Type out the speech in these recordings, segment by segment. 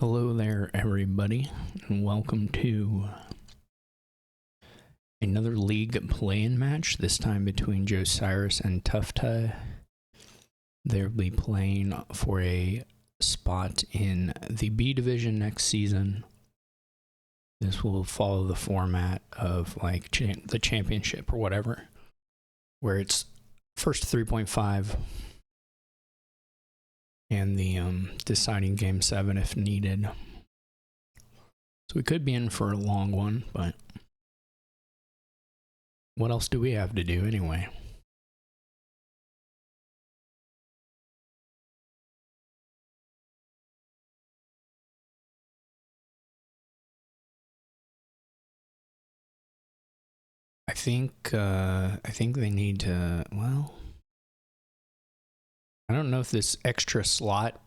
Hello there, everybody, and welcome to another league play-in match, this time between Josiris and tufftaeh. They'll be playing for a spot in the B division next season. This will follow the format of like the championship or whatever, where it's first 3.5 and the deciding game 7 if needed. So we could be in for a long one, but what else do we have to do anyway? I think they need to, well, I don't know if this extra slot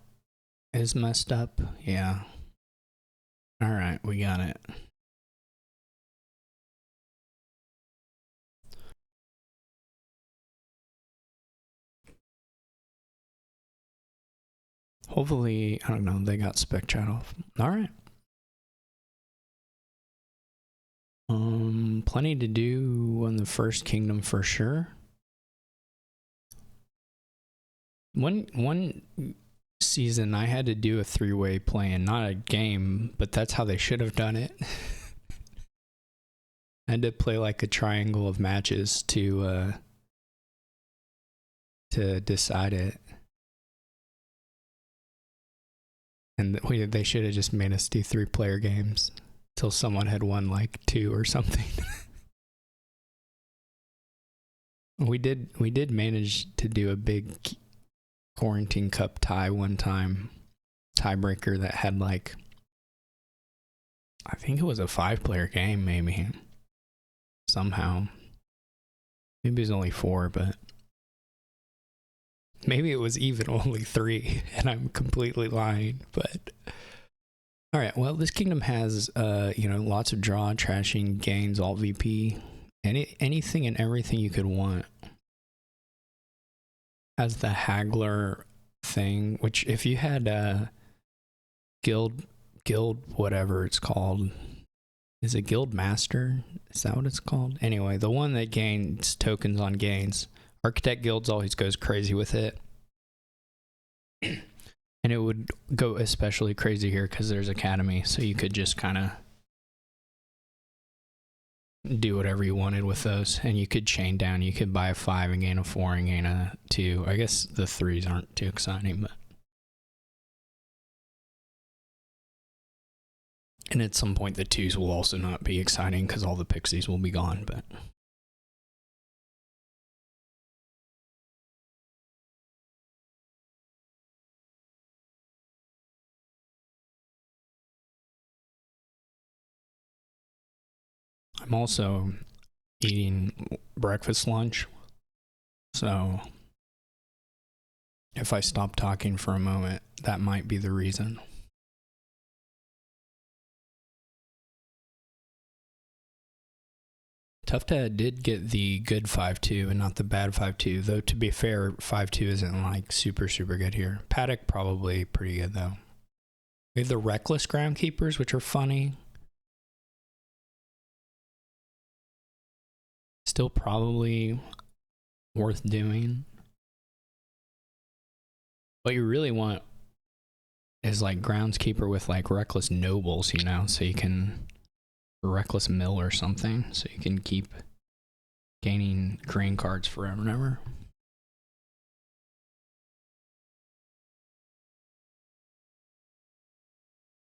is messed up. Yeah. All right, we got it. Hopefully, I don't know, they got spec chat off. All right. Plenty to do on the first kingdom for sure. One season I had to do a 3-way play-in, not a game, but that's how they should have done it. I had to play like a triangle of matches to decide it. And they should have just made us do 3-player games till someone had won like 2 or something. We did manage to do a big quarantine cup tie one time, tiebreaker that had like, I think it was a 5-player game maybe, somehow. Maybe it was only 4, but maybe it was even only 3 and I'm completely lying, but all right. Well, this kingdom has lots of draw, trashing, gains, alt VP, anything and everything you could want. Has the haggler thing, which if you had guild whatever it's called, is it guild master? Is that what it's called? Anyway, the one that gains tokens on gains. Architect guilds always goes crazy with it. And it would go especially crazy here because there's academy, so you could just kind of do whatever you wanted with those, and you could chain down. You could buy a 5 and gain a 4 and gain a 2. I guess the 3s aren't too exciting, but and at some point the 2s will also not be exciting because all the pixies will be gone, but I'm also eating breakfast lunch, so if I stop talking for a moment, that might be the reason. tufftaeh did get the good 5-2 and not the bad 5-2, though to be fair, 5-2 isn't like super good here. Paddock probably pretty good though. We have the reckless groundkeepers, which are funny. Still probably worth doing. What you really want is like groundskeeper with like reckless nobles, you know, so you can reckless mill or something, so you can keep gaining green cards forever and ever.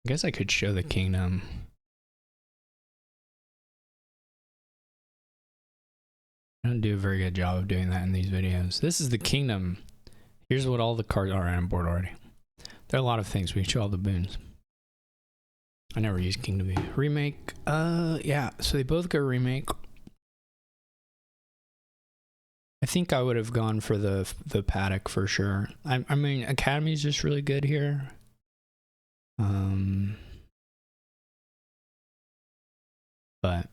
I guess I could show the kingdom. I don't do a very good job of doing that in these videos. This is the kingdom. Here's what all the cards are on board already. There are a lot of things. We show all the boons. I never use Kingdom B. Remake. Yeah. So they both go remake. I think I would have gone for the Paddock for sure. I mean, Academy is just really good here. But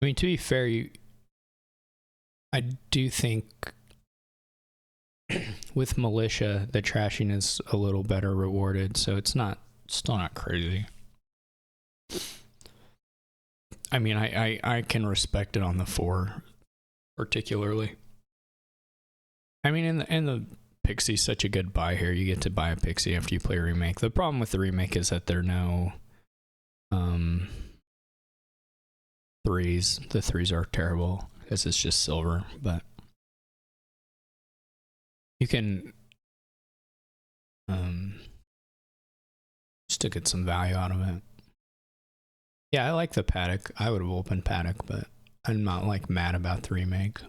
I mean, to be fair, I do think with militia, the trashing is a little better rewarded, so it's still not crazy. I mean, I can respect it on the 4, particularly. I mean, in the Pixie's such a good buy here. You get to buy a Pixie after you play a remake. The problem with the remake is that there are no 3s. The 3s are terrible because it's just silver, but you can still get some value out of it. Yeah, I like the paddock. I would have opened paddock, but I'm not like mad about the remake.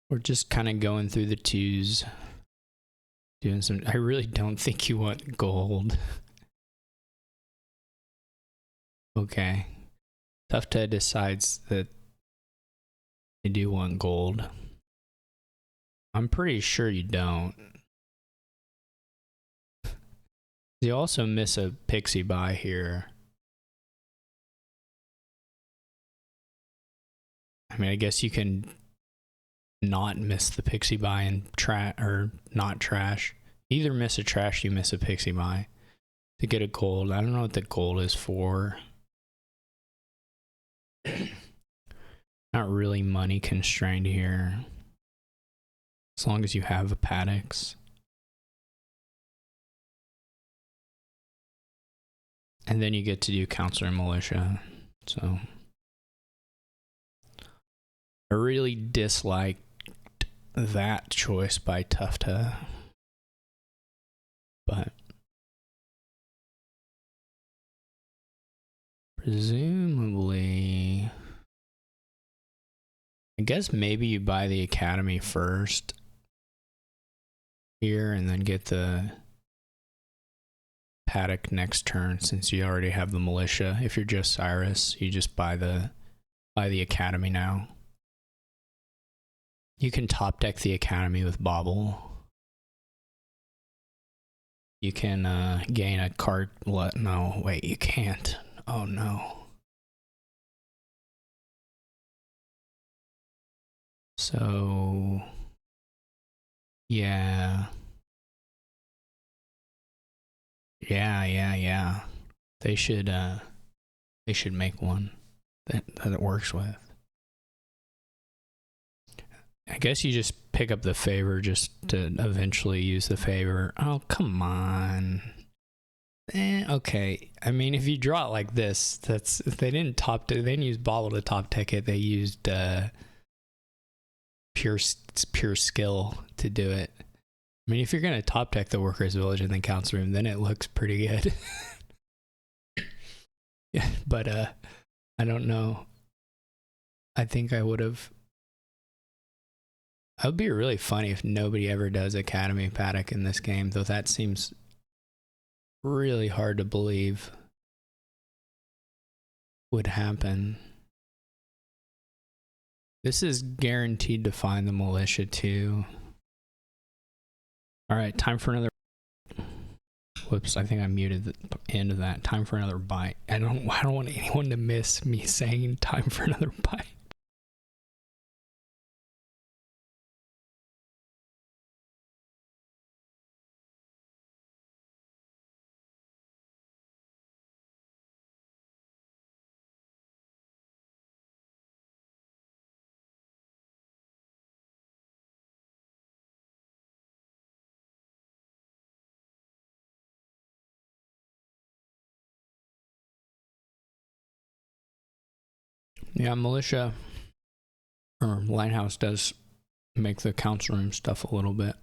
We're just kind of going through the 2s, doing some. I really don't think you want gold. Okay. Tufftaeh decides that they do want gold. I'm pretty sure you don't. You also miss a Pixie buy here. I mean, I guess you can not miss the Pixie buy and or not trash. Either miss a trash, you miss a Pixie buy to get a gold. I don't know what the gold is for. Not really money constrained here. As long as you have a paddocks. And then you get to do counselor and militia. So I really disliked that choice by tufftaeh. But presumably, I guess maybe you buy the academy first here and then get the paddock next turn, since you already have the militia. If you're just Cyrus, you just buy the academy now. You can top deck the academy with Bobble. You can gain a card. No, wait, you can't. Oh no. So yeah. They should make one that it works with. I guess you just pick up the favor just to eventually use the favor. Oh, come on. Okay. I mean, if you draw it like this, that's, they didn't use Bobble to top deck it. They used pure skill to do it. I mean, if you're gonna top deck the Workers' Village and then Council Room, then it looks pretty good. Yeah, but I don't know. I think I would have. It would be really funny if nobody ever does Academy Paddock in this game, though that seems really hard to believe would happen. This is guaranteed to find the militia too. All right, time for another. Whoops, I think I muted the end of that. Time for another bite. I don't want anyone to miss me saying time for another bite. Yeah, militia or lighthouse does make the council room stuff a little bit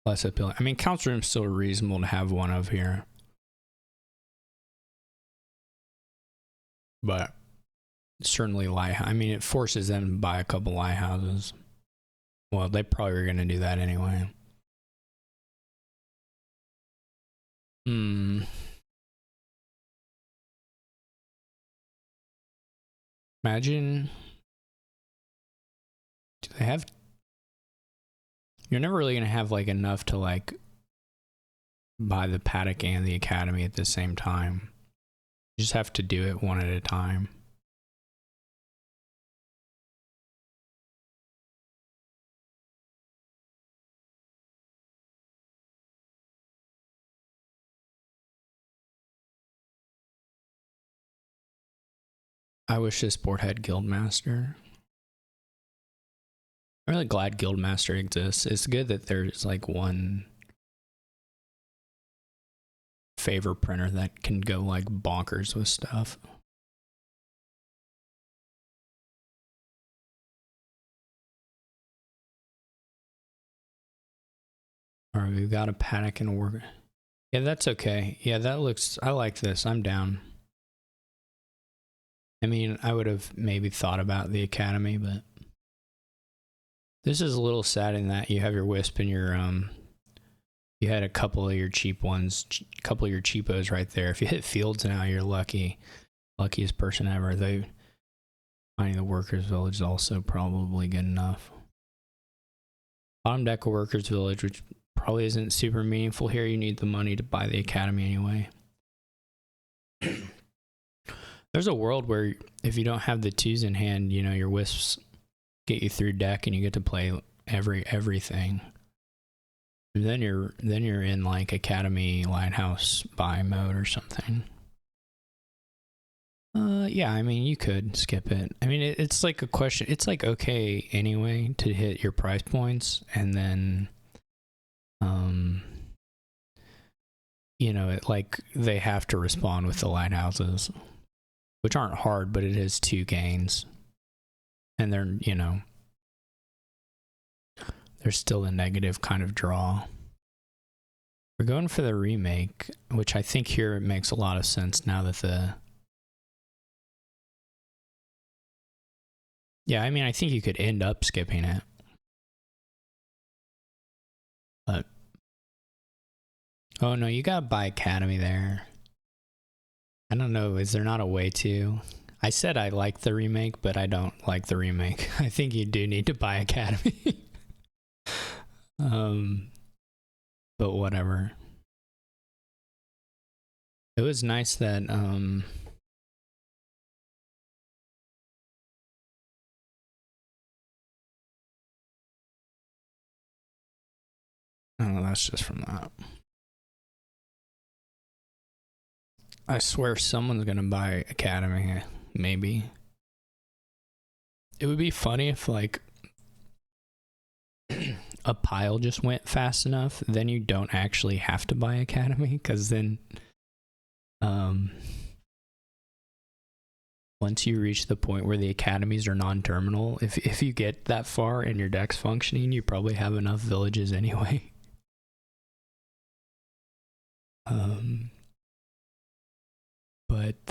less appealing. I mean, council room's still reasonable to have one of here, but certainly I mean, it forces them to buy a couple lighthouses. Well, they probably were going to do that anyway. Imagine. Do they have? You're never really going to have like enough to like buy the paddock and the academy at the same time. You just have to do it one at a time. I wish this board had Guildmaster. I'm really glad Guildmaster exists. It's good that there's like one favor printer that can go like bonkers with stuff. Alright, we've got a Panic and a Work. Yeah, that's okay. Yeah, that looks... I like this. I'm down. I mean, I would have maybe thought about the Academy, but... This is a little sad in that you have your Wisp and your... You had a couple of your cheap ones, a couple of your cheapos right there. If you hit Fields now, you're lucky. Luckiest person ever. Finding the Workers' Village is also probably good enough. Bottom deck of Workers' Village, which probably isn't super meaningful here. You need the money to buy the Academy anyway. There's a world where if you don't have the 2s in hand, you know, your Wisps get you through deck and you get to play everything. And then you're in like Academy Lighthouse buy mode or something. Yeah, I mean, you could skip it. I mean, it's like a question. It's like okay anyway to hit your price points, and then, you know, it like they have to respond with the lighthouses, which aren't hard, but it is 2 gains, and they're, you know, they're still a negative kind of draw. We're going for the remake, which I think here it makes a lot of sense now that the... Yeah, I mean, I think you could end up skipping it. But... Oh no, you gotta buy Academy there. I don't know, is there not a way to? I said I like the remake, but I don't like the remake. I think you do need to buy Academy. But whatever. It was nice that, oh, that's just from that. I swear someone's gonna buy Academy, maybe. It would be funny if, like, a pile just went fast enough, then you don't actually have to buy Academy, because then, once you reach the point where the Academies are non-terminal, if you get that far and your deck's functioning, you probably have enough villages anyway. But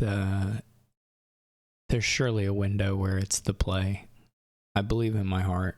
there's surely a window where it's the play. I believe in my heart.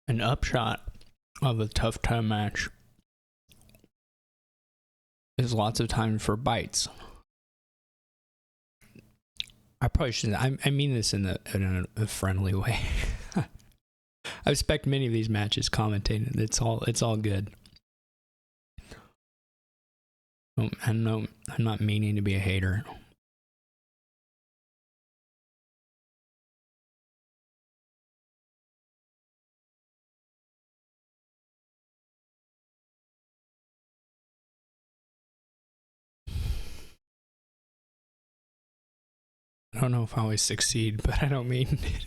An upshot of a tufftaeh match is lots of time for bites. I probably shouldn't. I mean this in a friendly way. I expect many of these matches commentated. It's all good. I'm not meaning to be a hater. I don't know if I always succeed, but I don't mean it.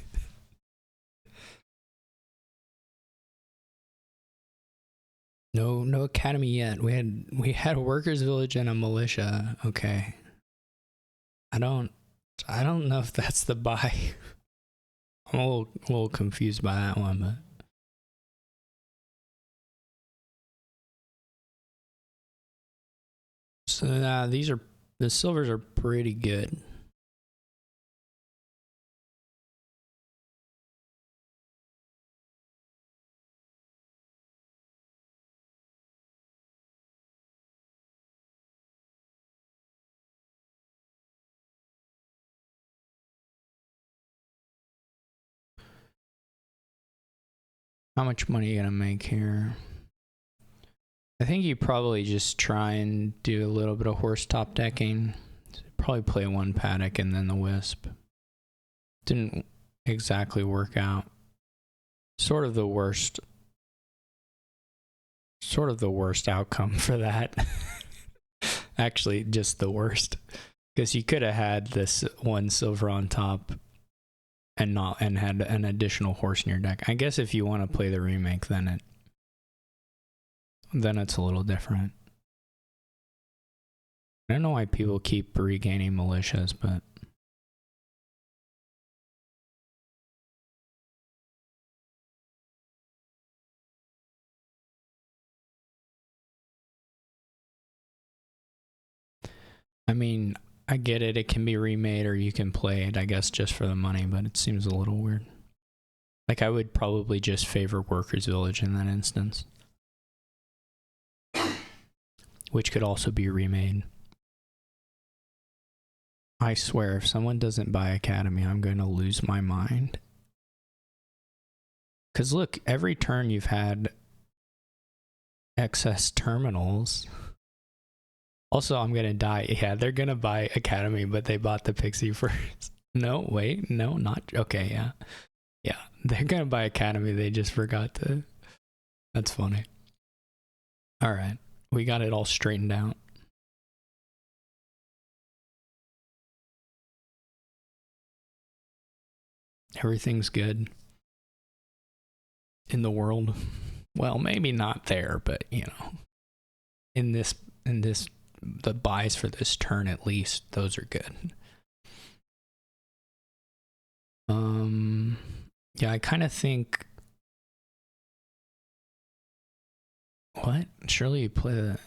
No Academy yet. We had a Workers' Village and a Militia. Okay. I don't know if that's the buy. I'm a little confused by that one, but So the silvers are pretty good. How much money are you gonna make here? I think you probably just try and do a little bit of horse top decking. Probably play one paddock and then the wisp. Didn't exactly work out. Sort of the worst outcome for that. Actually, just the worst. Because you could have had this one silver on top and had an additional horse in your deck. I guess if you want to play the remake, then it's a little different. I don't know why people keep regaining militias, but I mean, I get it. It can be remade or you can play it, I guess, just for the money, but it seems a little weird. Like, I would probably just favor Workers' Village in that instance, which could also be remade. I swear, if someone doesn't buy Academy, I'm going to lose my mind. Because look, every turn you've had excess terminals. Also, I'm going to die. Yeah, they're going to buy Academy, but they bought the Pixie first. No, wait. No, not. Okay, yeah. Yeah, they're going to buy Academy. They just forgot to. That's funny. All right. We got it all straightened out. Everything's good in the world. Well, maybe not there, but you know, in this, the buys for this turn at least, those are good. Yeah, I kind of think. What? Surely you play the.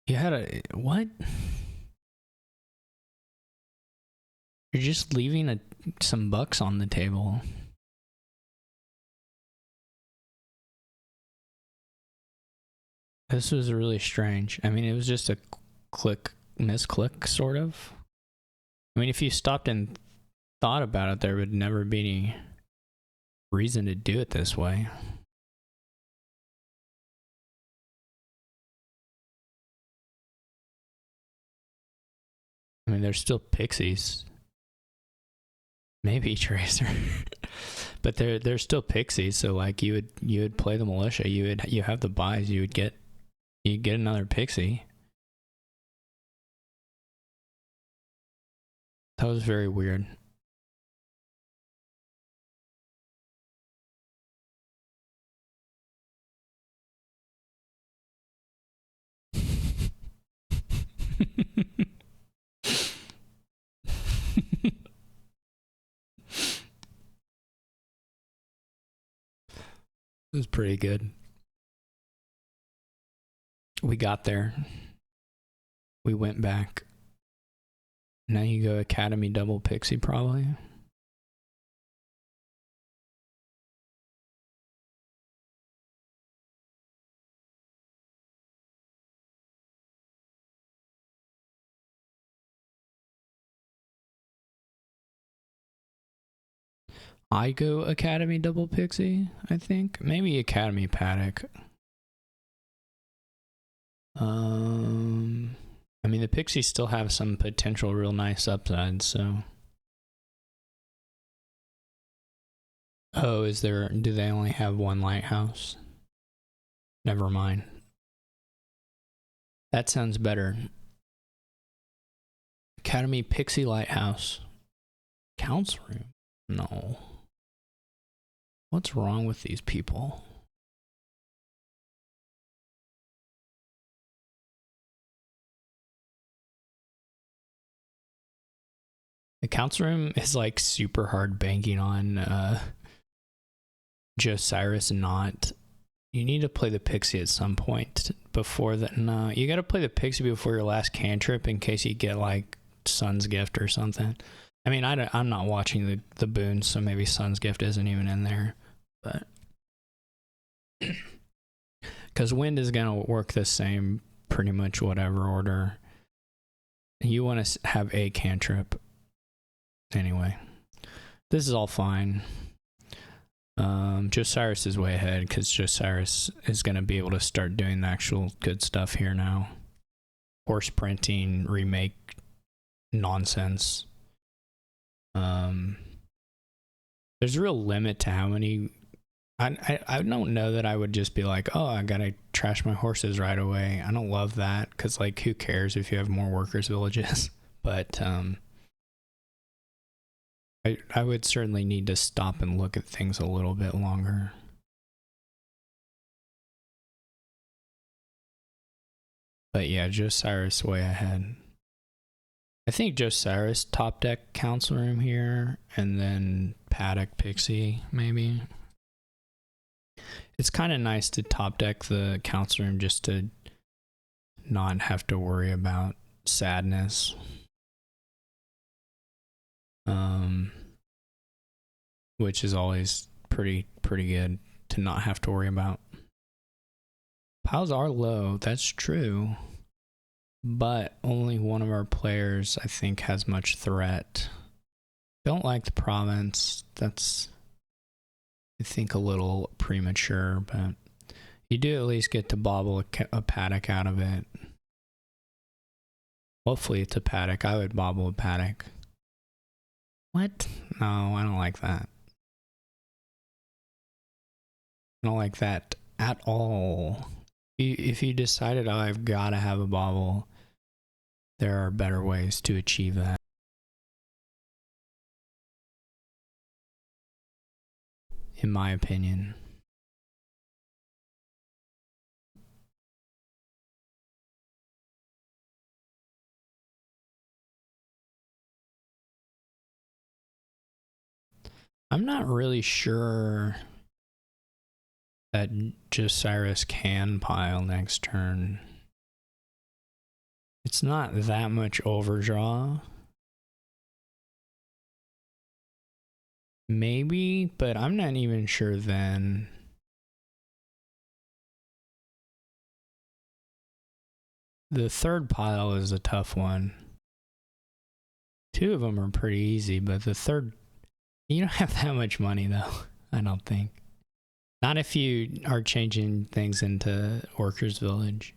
You had a what? You're just leaving some bucks on the table. This was really strange. I mean, it was just a misclick, sort of. I mean, if you stopped and thought about it, there would never be any reason to do it this way. I mean, there's still pixies. Maybe Tracer. But they're still pixies, so like you would play the militia, you have the buys, you'd get another pixie. That was very weird. It was pretty good. We got there. We went back. Now you go Academy double pixie probably. I go Academy double pixie, I think. Maybe Academy paddock. I mean, the pixies still have some potential real nice upside, so. Oh, do they only have one lighthouse? Never mind. That sounds better. Academy Pixie Lighthouse. Council room? No. What's wrong with these people? The council room is like super hard banking on Josiris not. You need to play the Pixie at some point before that. No, you got to play the Pixie before your last cantrip in case you get like Sun's Gift or something. I mean, I'm not watching the boons, so maybe Sun's Gift isn't even in there. But because Wind is going to work the same pretty much whatever order. You want to have a cantrip. Anyway, this is all fine. Josiris is way ahead because Josiris is going to be able to start doing the actual good stuff here now. Horse printing, remake nonsense. There's a real limit to how many. I don't know that I would just be like, oh, I gotta trash my horses right away. I don't love that because, like, who cares if you have more workers' villages? But I would certainly need to stop and look at things a little bit longer. But yeah, Josiris way ahead. I think Josiris top deck council room here, and then paddock pixie maybe. It's kind of nice to top deck the council room just to not have to worry about sadness. Which is always pretty good to not have to worry about. Piles are low, that's true. But only one of our players, I think, has much threat. Don't like the province. That's, I think, a little premature, but you do at least get to bobble a paddock out of it. Hopefully it's a paddock. I would bobble a paddock. What? No, I don't like that. I don't like that at all. If you decided, oh, I've got to have a bobble, there are better ways to achieve that. In my opinion. I'm not really sure that Josiris can pile next turn. It's not that much overdraw. Maybe, but I'm not even sure then. The third pile is a tough one. Two of them are pretty easy, but the third, you don't have that much money though, I don't think. Not if you are changing things into Workers' Village.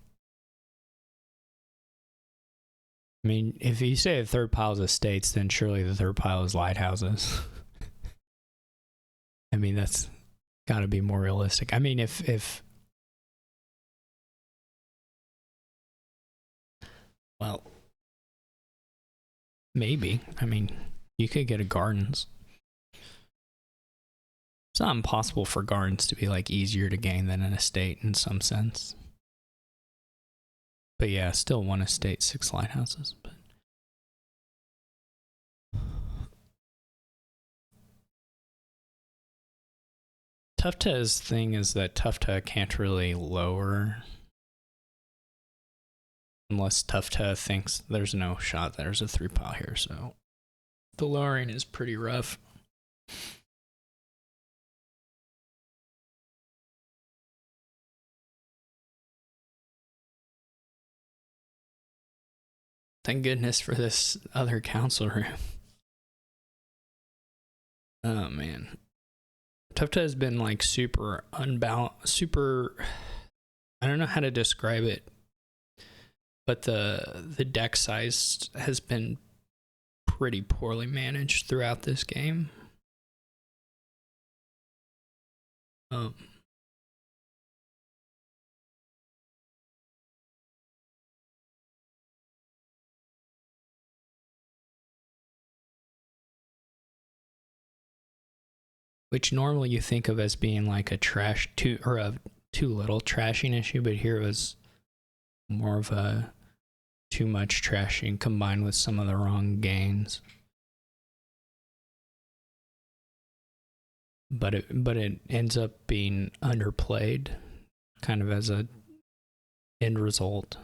I mean, if you say the third pile is estates, then surely the third pile is lighthouses. I mean, that's got to be more realistic. I mean, if well, maybe. I mean, you could get a gardens. It's not impossible for gardens to be like easier to gain than an estate in some sense. But yeah, still one estate, 6 lighthouses. But tufftaeh's thing is that tufftaeh can't really lower unless tufftaeh thinks there's no shot there's a 3 pile here, so the lowering is pretty rough. Thank goodness for this other council room. Oh man. Tufftaeh has been like super unbalanced, super, I don't know how to describe it, but the deck size has been pretty poorly managed throughout this game. Which normally you think of as being like a too little trashing issue, but here it was more of a too much trashing combined with some of the wrong gains. but it ends up being underplayed, kind of as a end result.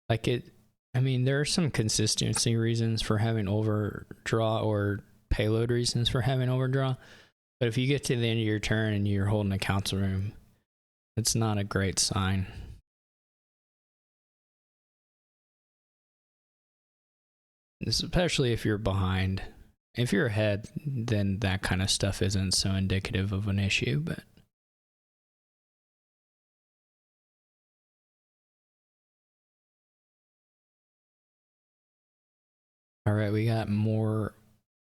Like I mean, there are some consistency reasons for having overdraw or payload reasons for having overdraw. But if you get to the end of your turn and you're holding a council room, it's not a great sign. Especially if you're behind. If you're ahead, then that kind of stuff isn't so indicative of an issue, but all right, we got more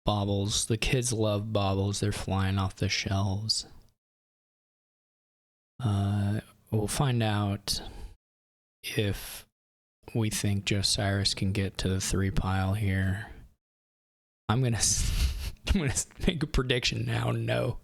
baubles. The kids love baubles. They're flying off the shelves. We'll find out if we think Josiris can get to the 3 pile here. I'm gonna make a prediction now. No.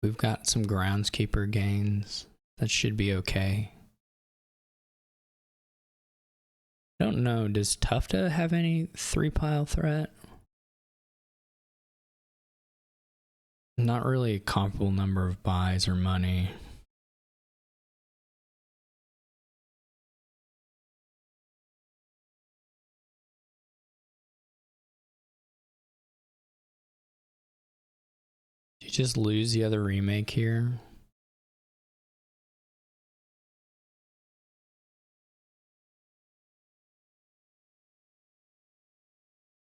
We've got some groundskeeper gains. That should be okay. I don't know. Does tufftaeh have any 3 pile threat? Not really a comparable number of buys or money. Did you just lose the other remake here?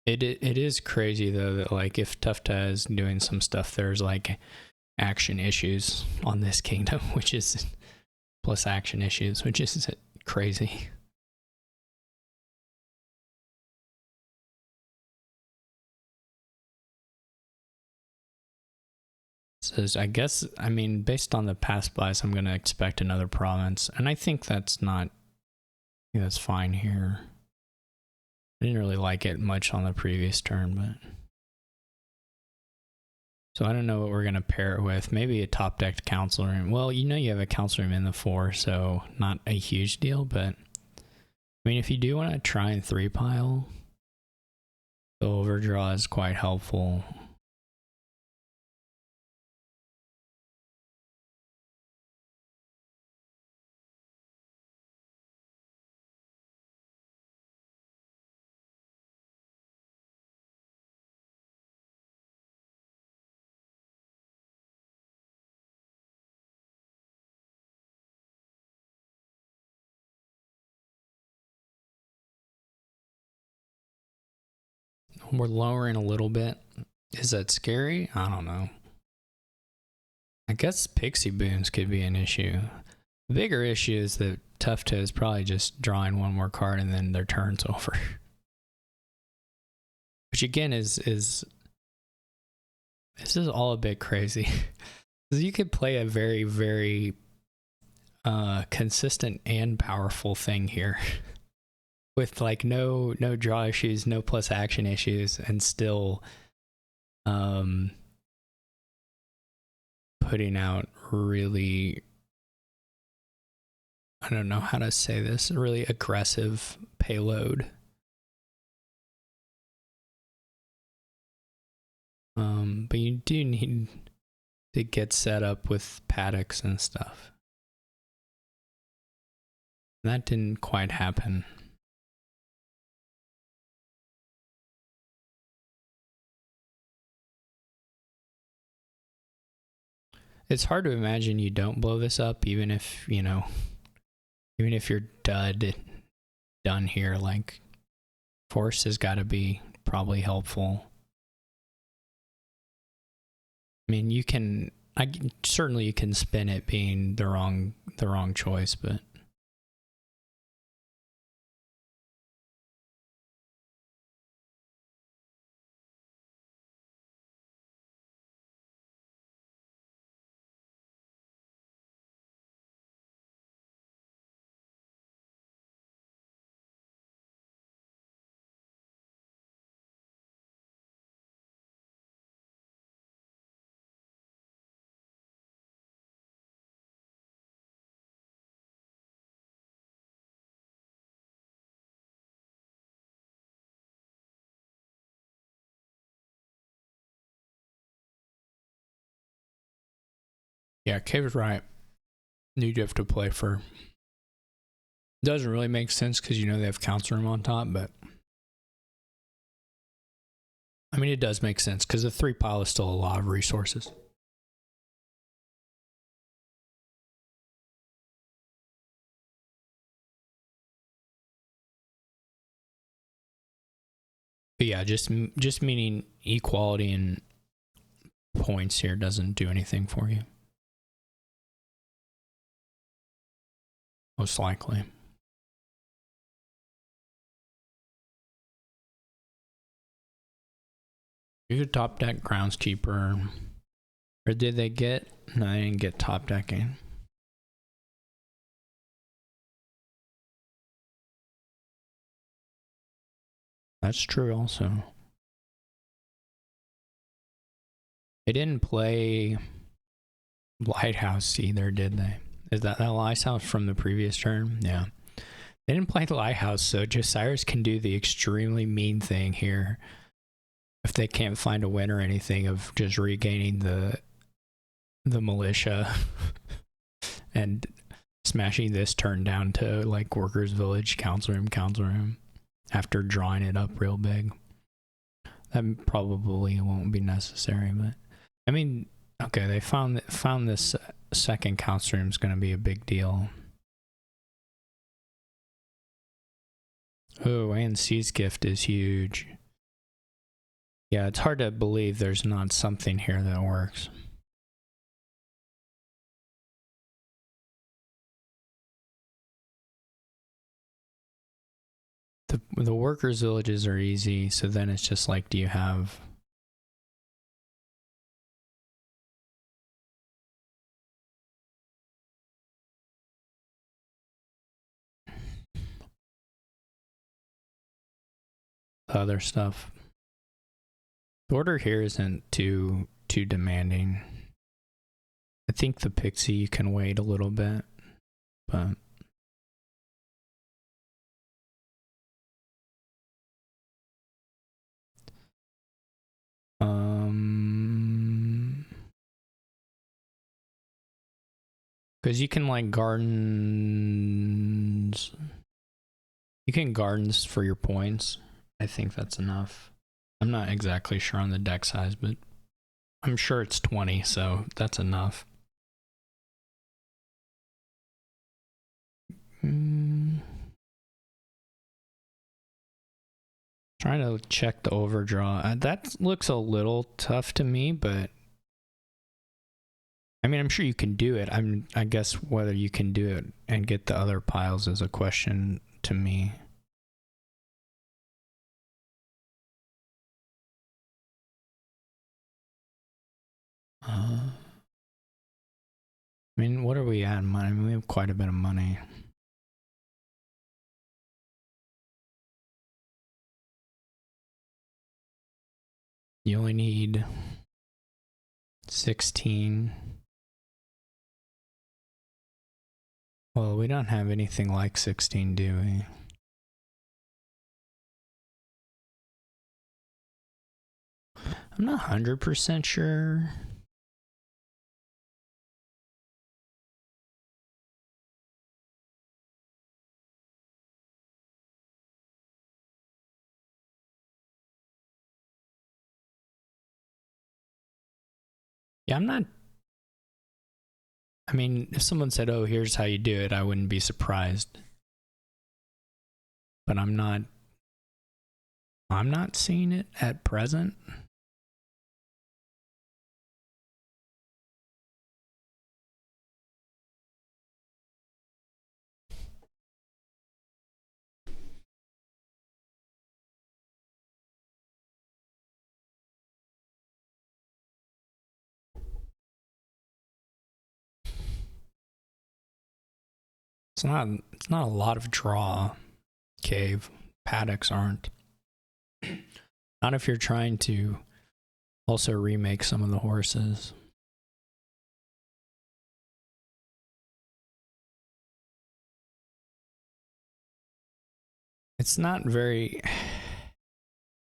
It is crazy though that like if tufftaeh is doing some stuff, there's like action issues on this kingdom, which is plus action issues, which is crazy. Says, I guess, I mean, based on the past buys, I'm going to expect another province, and I think that's not, that's fine here. I didn't really like it much on the previous turn, but so I don't know what we're going to pair it with. Maybe a top decked council room. Well, you know you have a council room in the 4, so not a huge deal, but I mean, if you do want to try and 3 pile, the overdraw is quite helpful. We're lowering a little bit. Is that scary? I don't know. I guess pixie boons could be an issue. The bigger issue is that tufftaeh is probably just drawing one more card and then their turn's over. Which again is this is all a bit crazy. You could play a very, very consistent and powerful thing here. With like no draw issues, no plus action issues, and still putting out really, I don't know how to say this, really aggressive payload. But you do need to get set up with paddocks and stuff. That didn't quite happen. It's hard to imagine you don't blow this up, even if, you know, even if you're done here. Like, force has got to be probably helpful. I mean, certainly you can spin it being the wrong choice, but Yeah, Cave's right. You do have to play for... Doesn't really make sense because you know they have council room on top, but... I mean, it does make sense because the 3 pile is still a lot of resources. But yeah, just meaning equality in points here doesn't do anything for you. Most likely. You could top deck Groundskeeper. Or did they get... No, they didn't get top decking. That's true also. They didn't play Lighthouse either, did they? Is that Lighthouse from the previous turn? Yeah. They didn't play the Lighthouse, so Josiris can do the extremely mean thing here. If they can't find a win or anything, of just regaining the militia and smashing this turn down to like Workers Village, council room, after drawing it up real big. That probably won't be necessary, but I mean, okay, they found this second council room is going to be a big deal. Oh, and C's gift is huge. Yeah, it's hard to believe there's not something here that works. The workers' villages are easy, so then it's just like, do you have... the other stuff? The order here isn't too demanding. I think the pixie can wait a little bit, but... Because you can like gardens... You can gardens for your points. I think that's enough. I'm not exactly sure on the deck size, but I'm sure it's 20, so that's enough. Trying to check the overdraw. That looks a little tough to me, but I mean, I'm sure you can do it. I guess whether you can do it and get the other piles is a question to me. I mean, what are we at in money? I mean, we have quite a bit of money. You only need 16. Well, we don't have anything like 16, do we? I'm not 100% sure. Yeah, I'm not... I mean, if someone said, oh, here's how you do it, I wouldn't be surprised. But I'm not seeing it at present. It's not a lot of draw, Cave. Paddocks aren't. Not if you're trying to also remake some of the horses. It's not very... I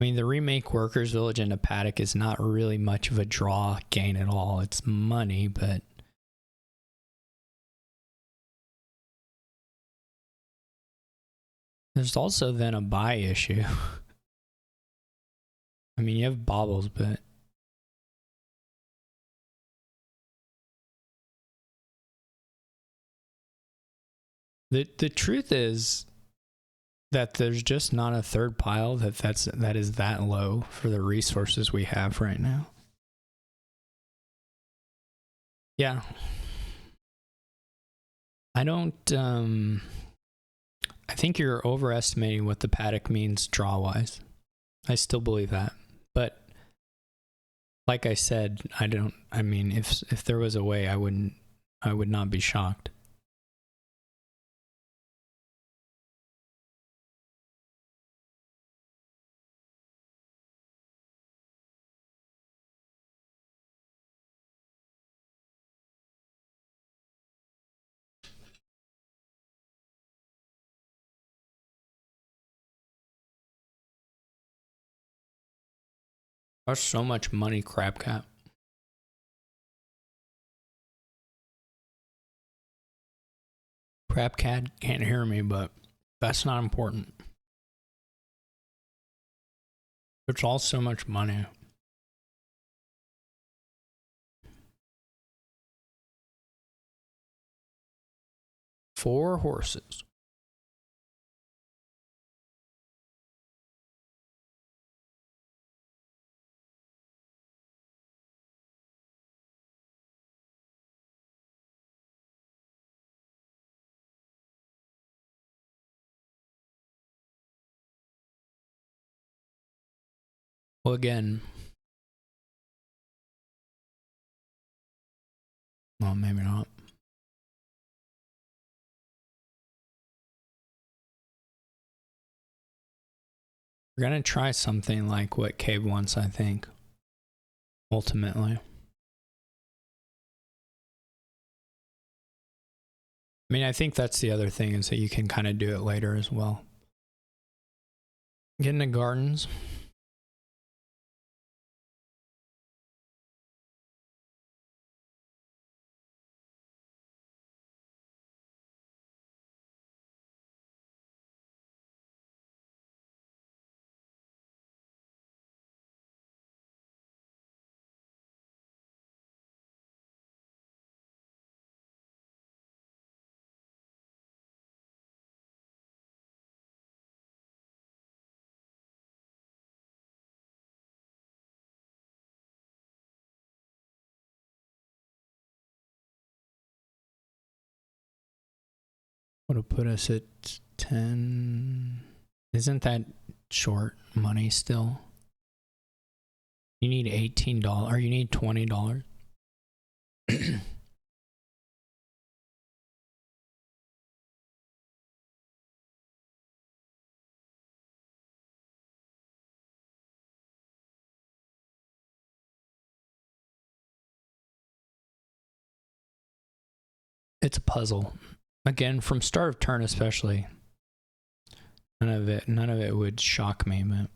mean, the remake Workers Village into Paddock is not really much of a draw gain at all. It's money, but There's also then a buy issue. I mean, you have baubles, but the truth is that there's just not a third pile that is that low for the resources we have right now. Yeah. I don't I think you're overestimating what the paddock means draw-wise. I still believe that. But like I said, I mean if there was a way, I would not be shocked. There's so much money, crab cap. Crab cat can't hear me, but that's not important. There's all so much money. Four horses. Well, again, well, maybe not. We're gonna try something like what Cave wants, I think. Ultimately. I mean, I think that's the other thing, is that you can kind of do it later as well. Get into gardens. Would have put us at 10. Isn't that short money still? You need $18, or you need $20. It's a puzzle. Again, from start of turn especially. None of it would shock me, but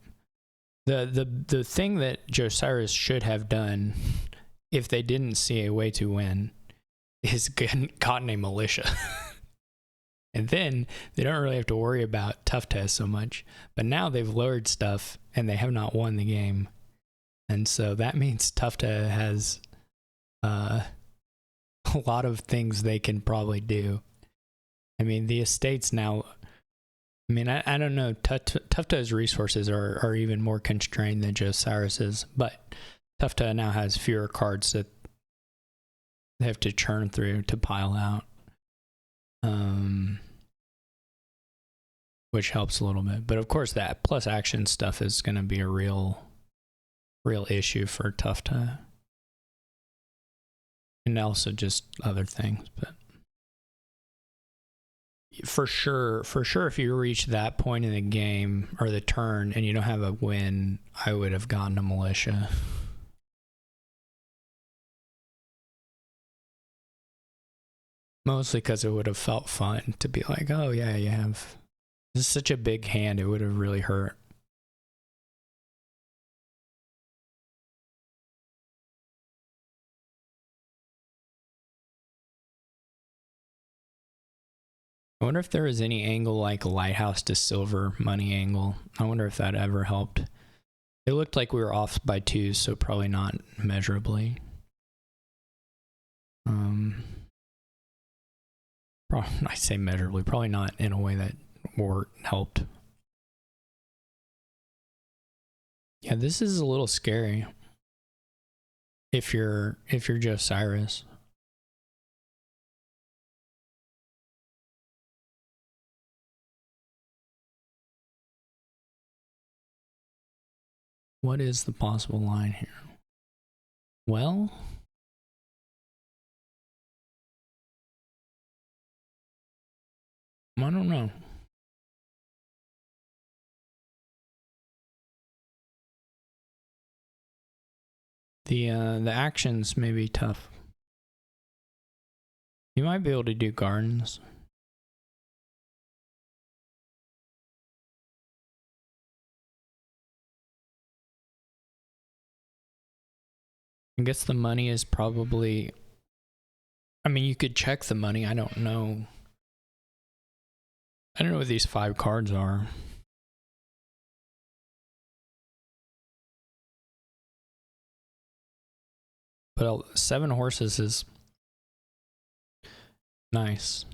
the thing that Josiris should have done, if they didn't see a way to win, is gotten a militia. And then they don't really have to worry about tufftaeh so much. But now they've lowered stuff and they have not won the game. And so that means tufftaeh has a lot of things they can probably do. I mean, the estates now, I mean, I don't know, tufftaeh's resources are even more constrained than Josiris's, but tufftaeh now has fewer cards that they have to churn through to pile out. Which helps a little bit. But of course that plus action stuff is going to be a real issue for tufftaeh. And also just other things, but for sure if you reach that point in the game or the turn and you don't have a win, I would have gotten a militia. Mostly because it would have felt fun to be like, oh yeah, you have, this is such a big hand, it would have really hurt. I wonder if there was any angle like lighthouse to silver money angle. I wonder if that ever helped. It looked like we were off by 2, so probably not measurably. I say measurably, probably not in a way that helped. Yeah, this is a little scary. If you're Josiris. What is the possible line here? Well, I don't know. The actions may be tough. You might be able to do gardens. I guess the money is probably... I mean, you could check the money. I don't know. I don't know what these 5 cards are. But 7 horses is nice.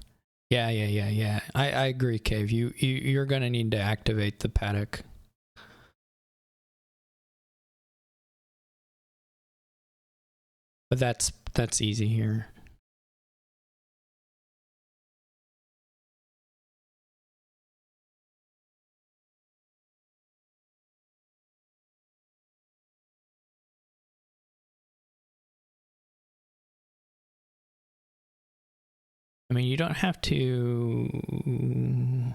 Yeah. I agree, Cave. You're gonna need to activate the paddock. But that's easy here. I mean, you don't have to...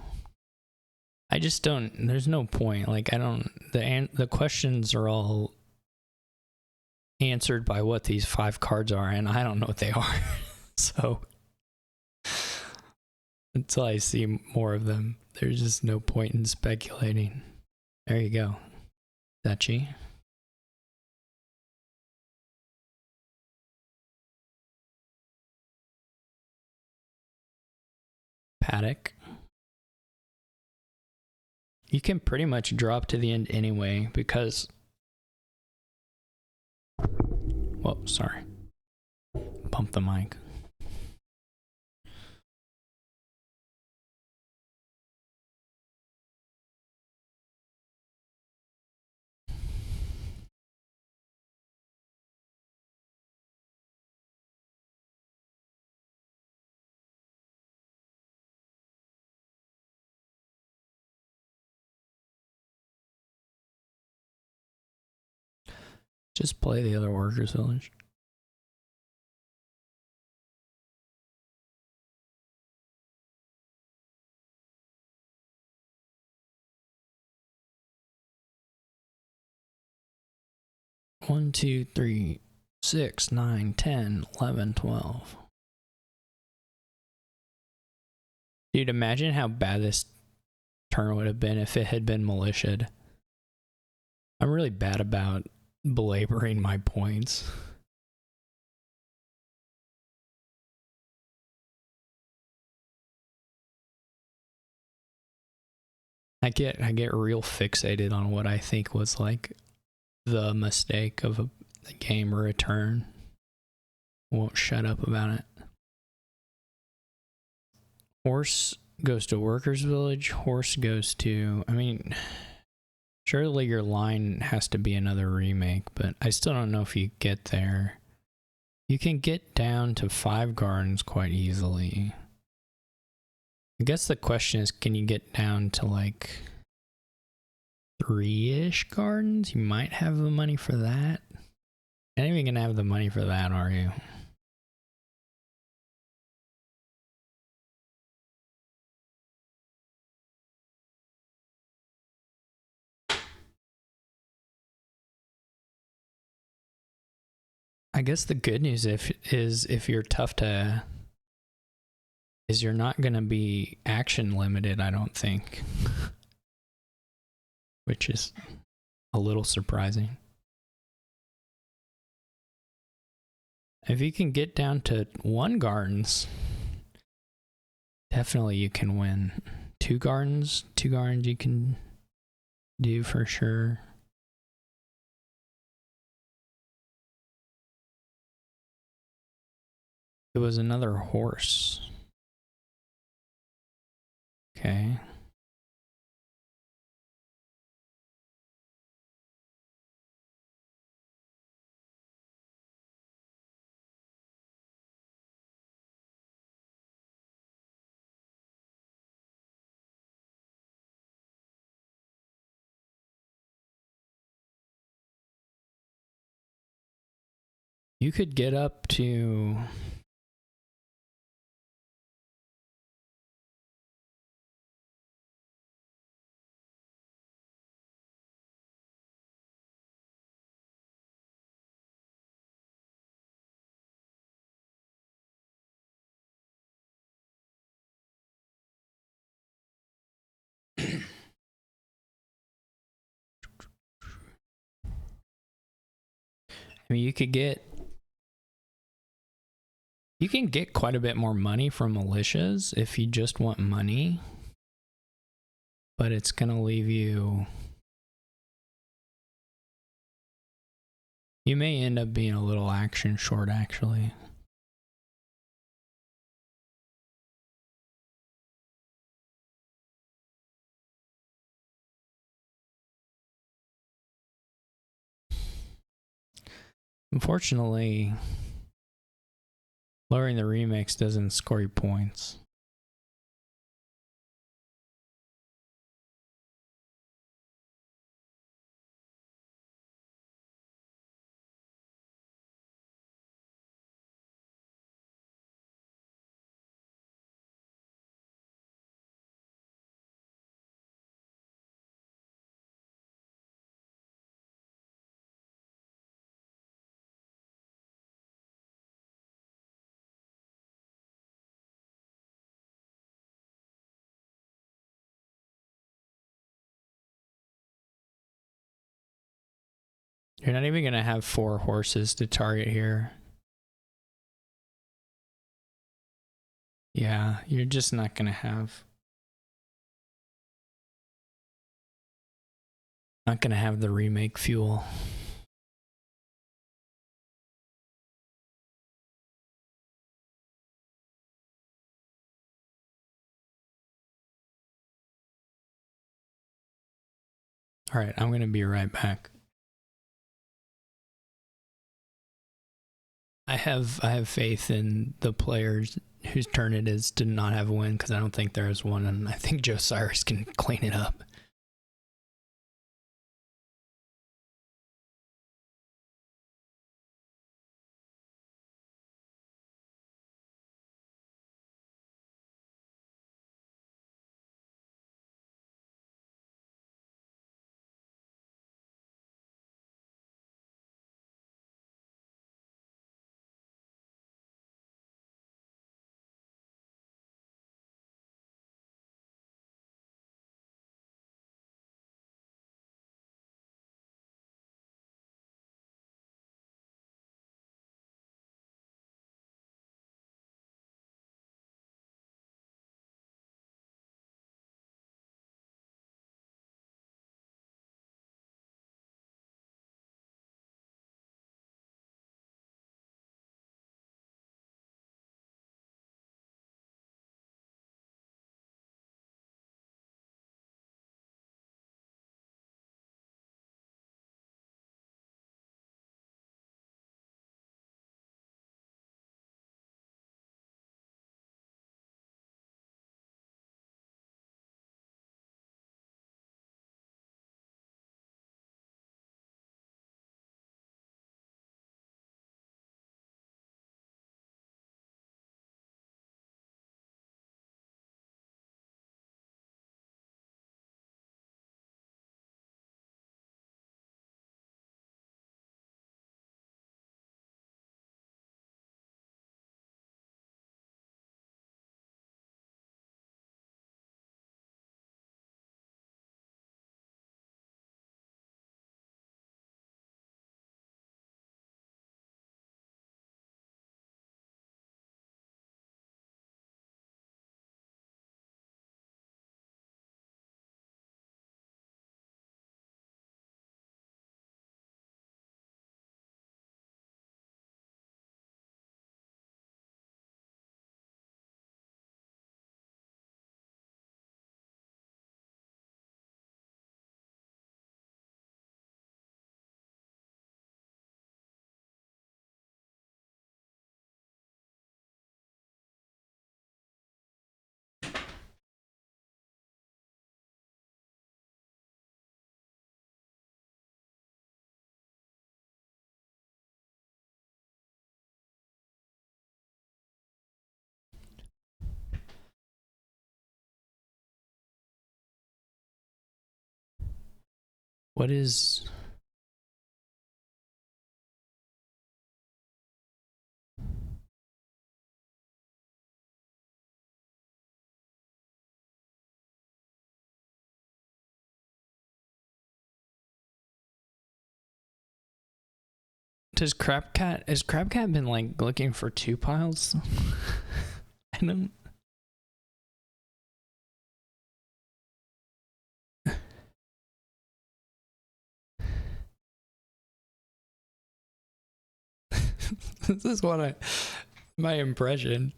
I just don't... There's no point. Like, I don't... The questions are all answered by what these 5 cards are, and I don't know what they are. So, until I see more of them, there's just no point in speculating. There you go. Duchy. Paddock. You can pretty much drop to the end anyway, because... Whoa, sorry. Bump the mic. Just play the other workers' village. One, 2, 3, 6, 9, 10, 11, 12. Dude, imagine how bad this turn would have been if it had been militiaed. I'm really bad about belaboring my points. I get real fixated on what I think was like the mistake of a game or a turn. Won't shut up about it. Horse goes to workers' village. Horse goes to... I mean, surely your line has to be another remake, but I still don't know if you get there. You can get down to 5 gardens quite easily. I guess the question is, can you get down to like 3-ish gardens? You might have the money for that. You're not even gonna have the money for that, are you? I guess the good news is if you're tufftaeh is you're not going to be action limited, I don't think. Which is a little surprising. If you can get down to 1 gardens, Definitely you can win. Two gardens you can do for sure. It was another horse. Okay. You could get up to... I mean, you can get quite a bit more money from militias if you just want money, but it's gonna leave you... You may end up being a little action short, actually. Unfortunately, lowering the remix doesn't score you points. You're not even gonna have 4 horses to target here. Yeah, you're just not gonna have... Not gonna have the remake fuel. Alright, I'm gonna be right back. I have faith in the players whose turn it is to not have a win, because I don't think there is one, and I think Josiris can clean it up. What is... Has Crabcat been like looking for 2 piles? I don't... This is what my impression.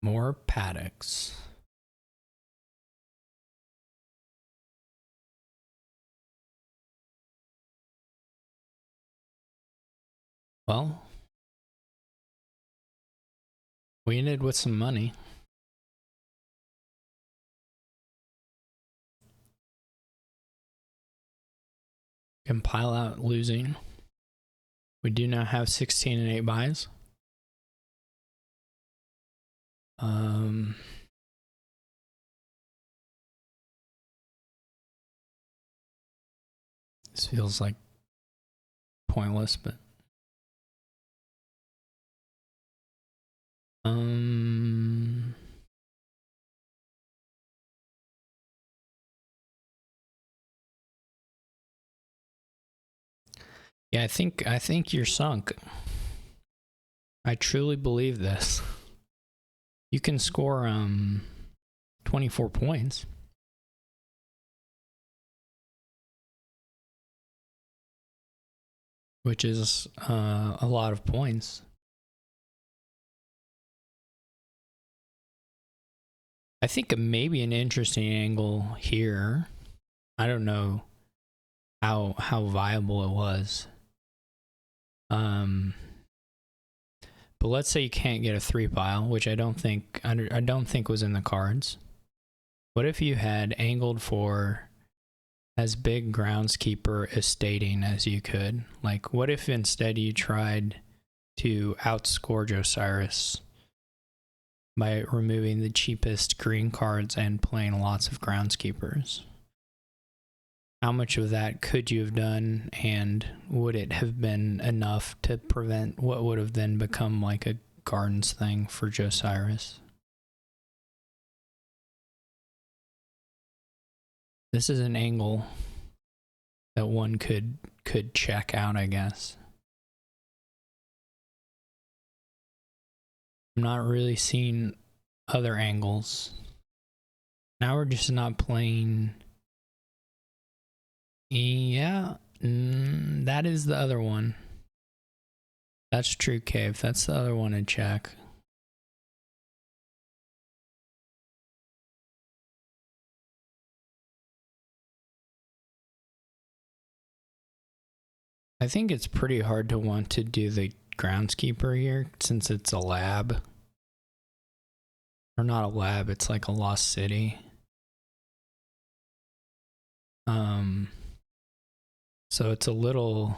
More paddocks. Well, we ended with some money. Compile out losing. We do now have 16 and 8 buys. This feels like pointless, but yeah, I think you're sunk. I truly believe this. You can score 24 points. Which is a lot of points. I think maybe an interesting angle here. I don't know how viable it was. But let's say you can't get a 3 pile, which I don't think was in the cards. What if you had angled for as big groundskeeper estating as you could? Like, what if instead you tried to outscore Josiris by removing the cheapest green cards and playing lots of groundskeepers? How much of that could you have done, and would it have been enough to prevent what would have then become like a Gardens thing for Josiris? This is an angle that one could check out, I guess. I'm not really seeing other angles. Now we're just not playing. Yeah, that is the other one. That's True Cave. That's the other one to check. I think it's pretty hard to want to do the Groundskeeper here since it's a lab. Or not a lab, it's like a lost city. So it's a little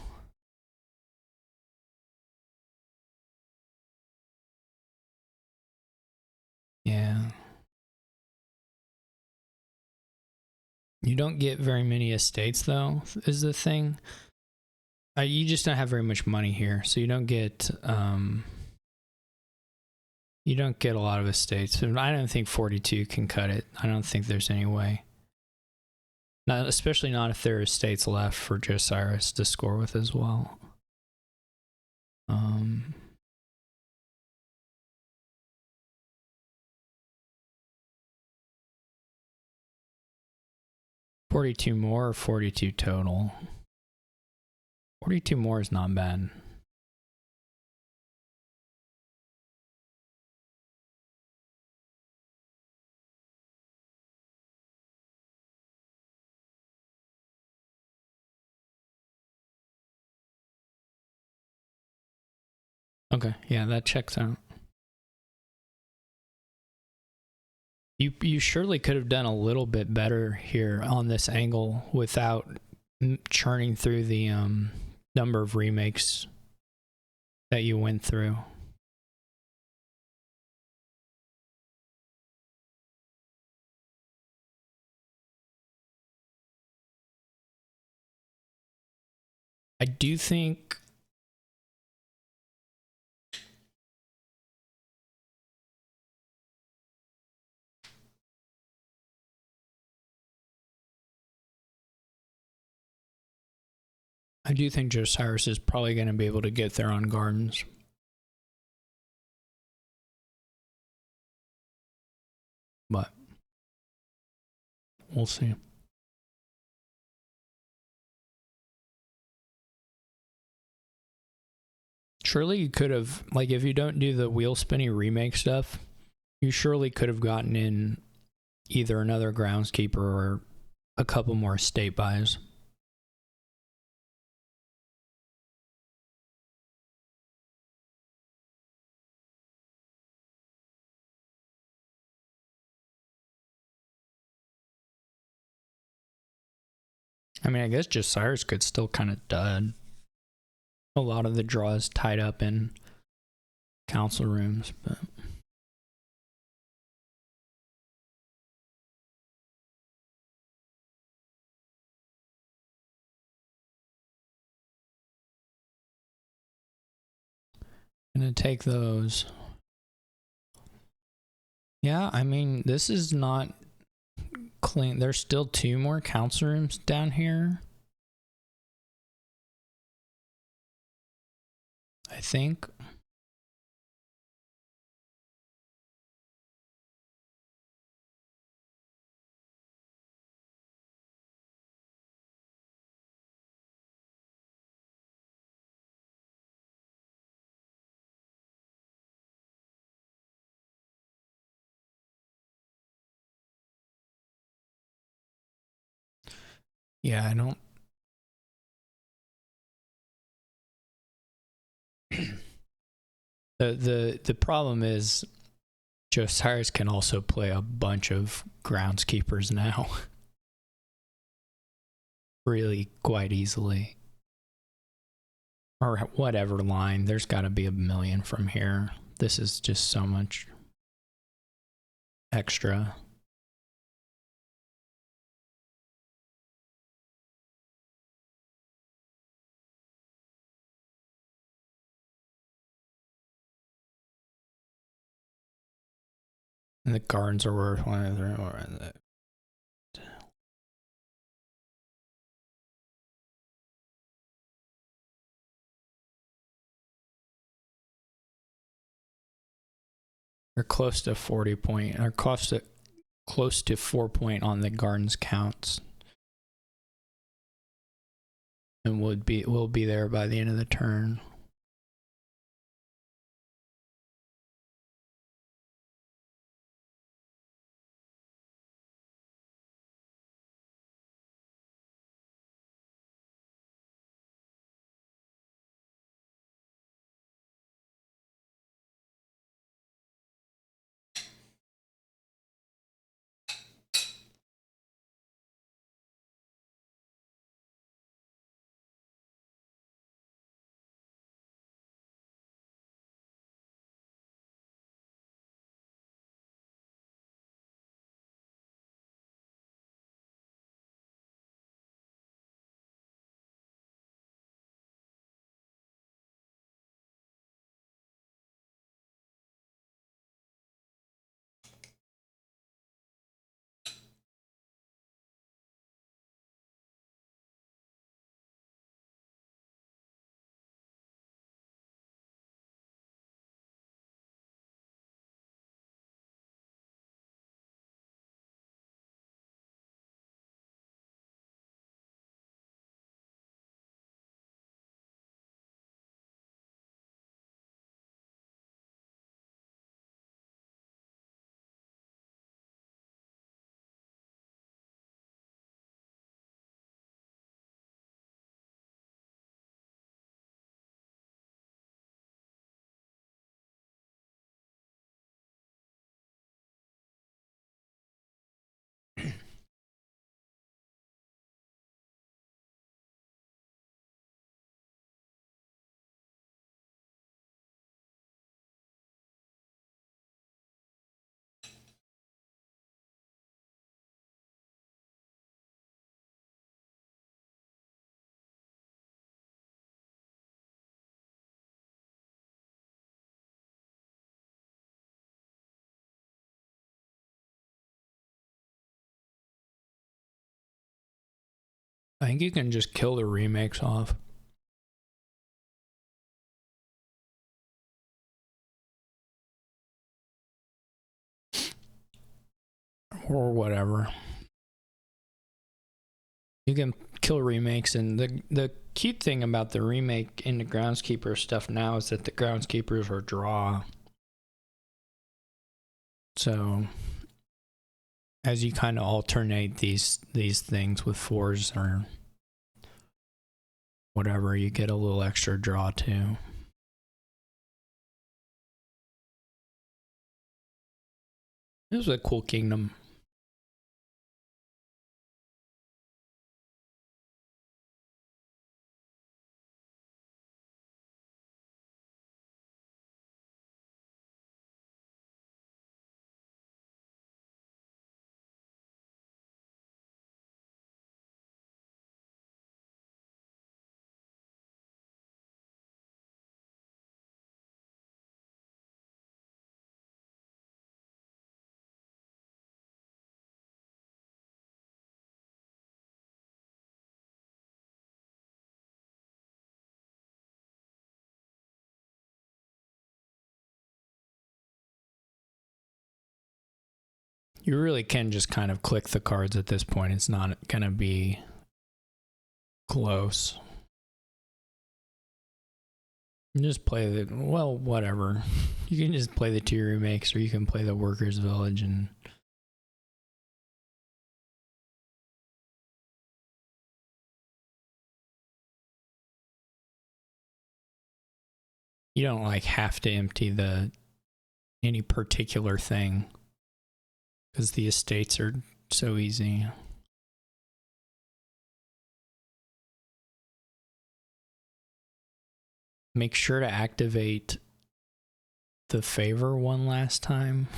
You don't get very many estates, though, is the thing. You just don't have very much money here, so you don't get a lot of estates. I don't think 42 can cut it. I don't think there's any way. Not, especially not if there are estates left for Josiris to score with as well. 42 more or 42 total? 42 more is not bad. Okay, yeah, that checks out. You surely could have done a little bit better here on this angle without churning through the number of remakes that you went through. I do think Josiris is probably going to be able to get there on gardens. But we'll see. Surely you could have, like, if you don't do the wheel spinny remake stuff, you surely could have gotten in either another Groundskeeper or a couple more estate buys. I mean, I guess Josiris could still kind of dud. A lot of the draws tied up in council rooms, but gonna take those. Yeah, I mean, this is not clean. There's still 2 more council rooms down here, I think. Yeah, I don't. The problem is Josiris can also play a bunch of Groundskeepers now. Really quite easily. Or whatever line. There's got to be a million from here. This is just so much extra. And the gardens are worth one of the. They're close to 40 point, or close to 4 point on the gardens counts. And will be there by the end of the turn. I think you can just kill the remakes off. Or whatever. You can kill remakes, and the cute thing about the remake into Groundskeeper stuff now is that the Groundskeepers are draw. So as you kind of alternate these things with 4s or whatever, you get a little extra draw too. It was a cool kingdom. You really can just kind of click the cards at this point. It's not going to be close. You just play the, well, whatever. You can just play the 2 remakes, or you can play the Workers' Village and you don't like have to empty any particular thing because the estates are so easy. Make sure to activate the favor one last time.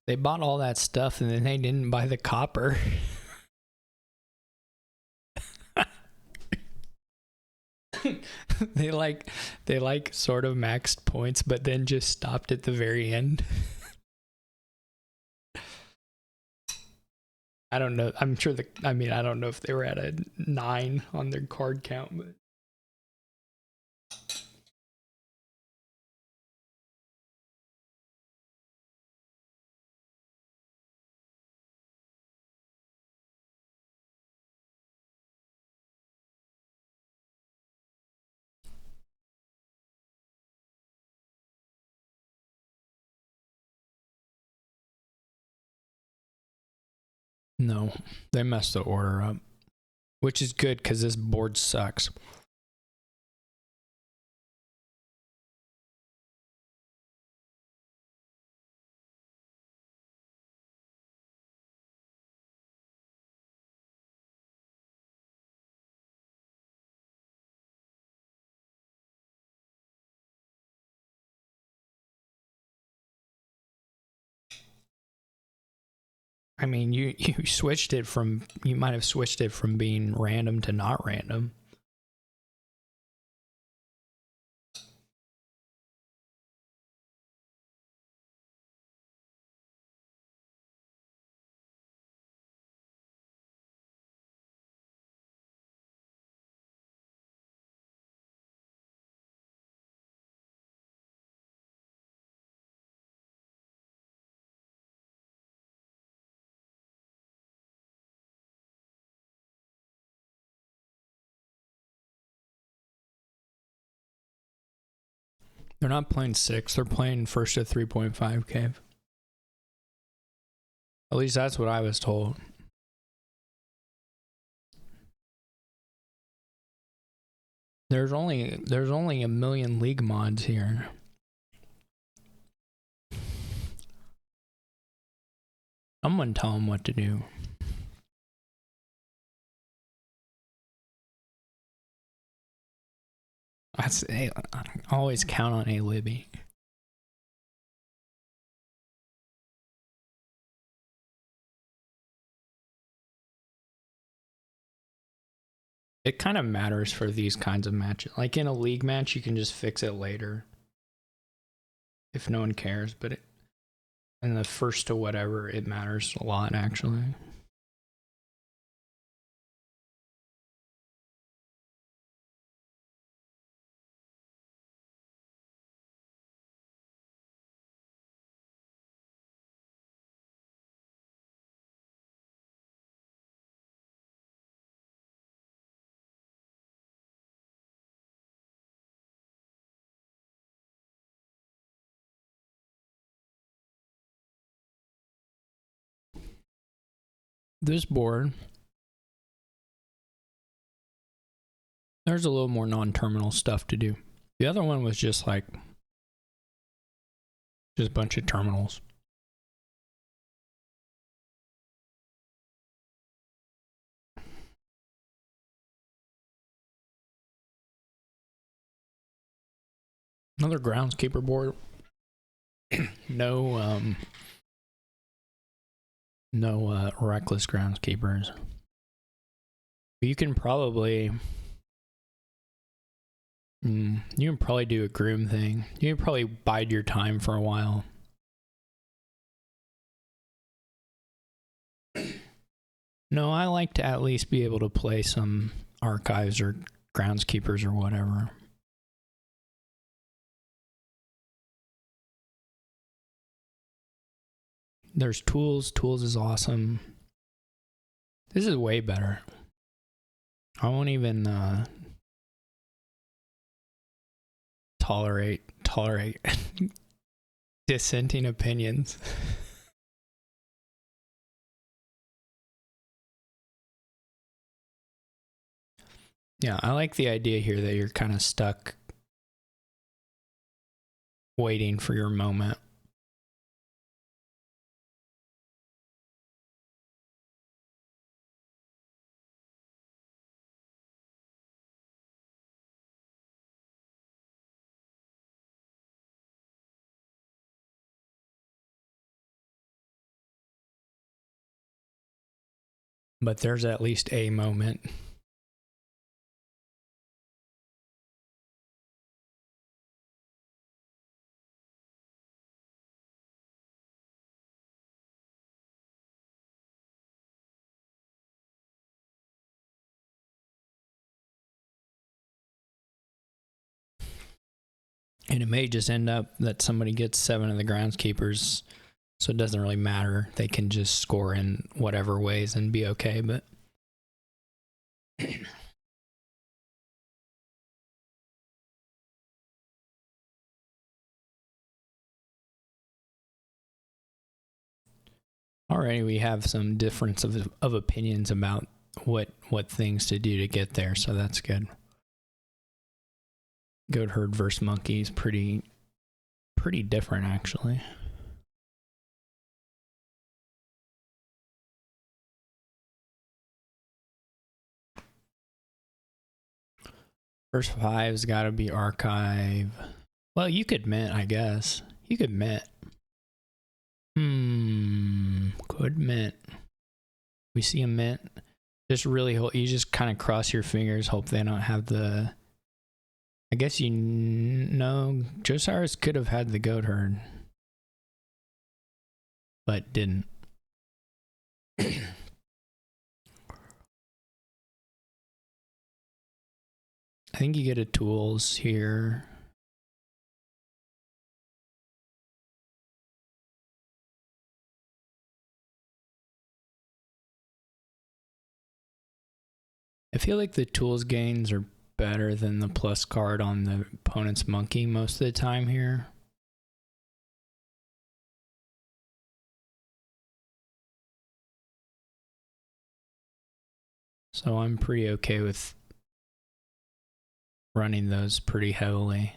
They bought all that stuff and then they didn't buy the copper. they like sort of maxed points, but then just stopped at the very end. I don't know. I'm sure I don't know if they were at a 9 on their card count, but no, they messed the order up, which is good because this board sucks. I mean, you switched it from, you might have switched it from being random to not random. They're not playing 6, they're playing first to 3.5 cave. At least that's what I was told. There's only a million league mods here. Someone tell them what to do. Hey, I always count on A Libby. It kind of matters for these kinds of matches. Like in a league match, you can just fix it later if no one cares. But in the first to whatever, it matters a lot, actually. This board, there's a little more non-terminal stuff to do. The other one was just like, just a bunch of terminals. Another Groundskeeper board. No reckless Groundskeepers. You can probably you can probably do a groom thing. You can probably bide your time for a while. No, I like to at least be able to play some archives or Groundskeepers or whatever. There's tools. Tools is awesome. This is way better. I won't even tolerate dissenting opinions. Yeah, I like the idea here that you're kind of stuck waiting for your moment. But there's at least a moment. And it may just end up that somebody gets 7 of the Groundskeepers, so it doesn't really matter. They can just score in whatever ways and be okay, but already we have some difference of opinions about what things to do to get there, so that's good. Goat herd versus monkey is pretty different, actually. First 5's got to be archive. Well, you could mint, I guess. You could mint. Could mint. We see a mint. Just really hope you just kind of cross your fingers, hope they don't have the. I guess you know Josiris could have had the goat herd, but didn't. I think you get a tools here. I feel like the tools gains are better than the plus card on the opponent's monkey most of the time here. So I'm pretty okay with running those pretty heavily.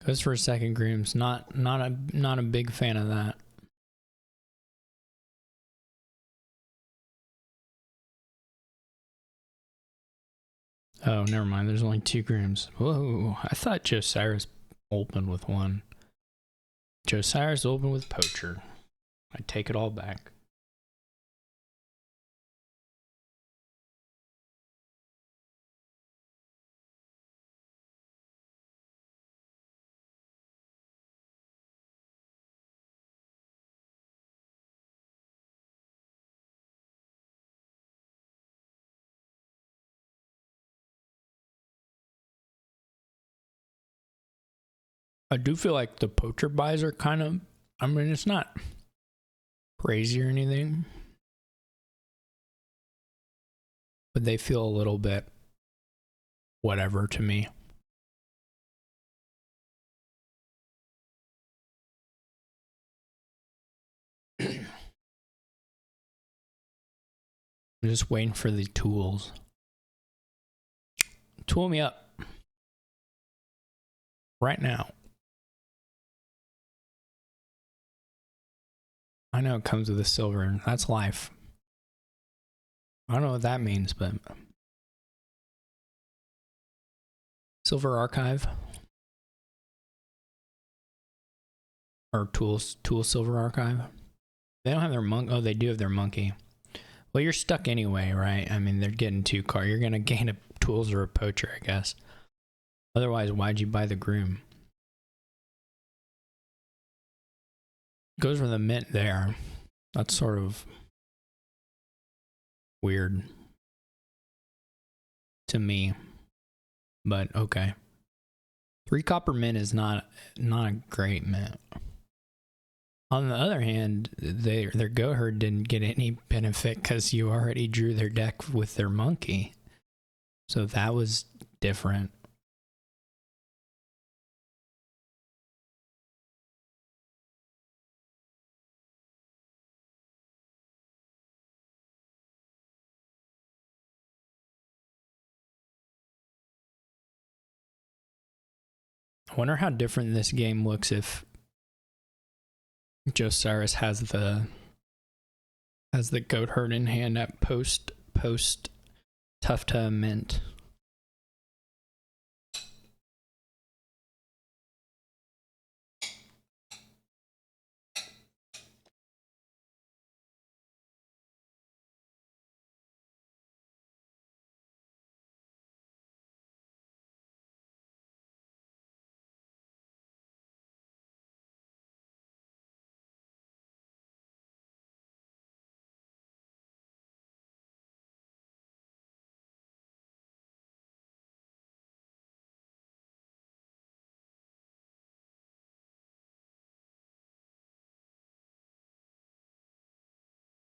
Goes for a second grooms. Not a big fan of that. Oh, never mind. There's only 2 grooms. Whoa! I thought josiris opened with 1. Josiris open with poacher. I take it all back. I do feel like the poacher buys are kind of, I mean, it's not crazy or anything, but they feel a little bit whatever to me. I'm just waiting for the tools. Tool me up. Right now. I know it comes with a silver. That's life. I don't know what that means, but Silver Archive or tool Silver Archive. They don't have their monk. Oh, they do have their monkey. Well, you're stuck anyway, right? I mean, they're getting 2 cards. You're gonna gain a tools or a poacher, I guess. Otherwise, why'd you buy the groom? Goes for the mint there. That's sort of weird to me, but okay. 3 copper mint is not a great mint. On the other hand, their goat herd didn't get any benefit because you already drew their deck with their monkey, so that was different. I wonder how different this game looks if Josiris has the goat herd in hand at post tufftaeh mint.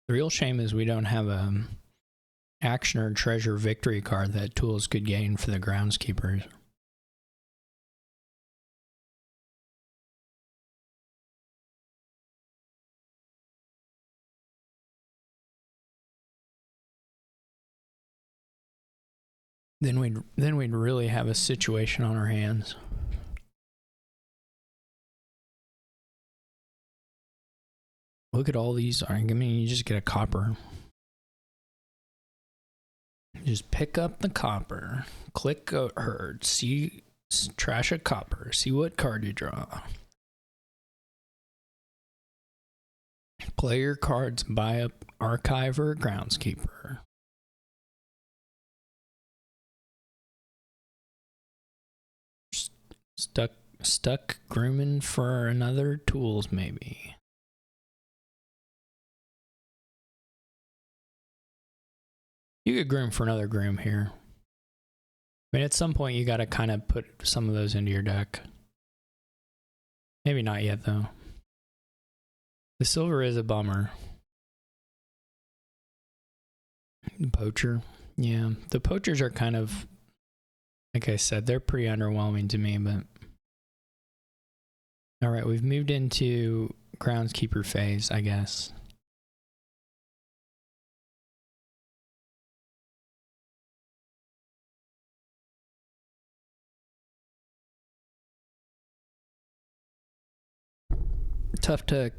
The real shame is we don't have a action or treasure victory card that tools could gain for the Groundskeepers. Then we'd really have a situation on our hands. Look at all these. I mean, you just get a copper. Just pick up the copper. Click goat herd. See, trash a copper. See what card you draw. Play your cards. Buy a archive or a groundskeeper. Stuck grooming for another tools maybe. You could groom for another groom here. I mean, at some point you gotta kind of put some of those into your deck. Maybe not yet though. The silver is a bummer. The poacher. Yeah, the poachers are kind of, like I said, they're pretty underwhelming to me, but alright, we've moved into Groundskeeper phase, I guess. Tufftaeh.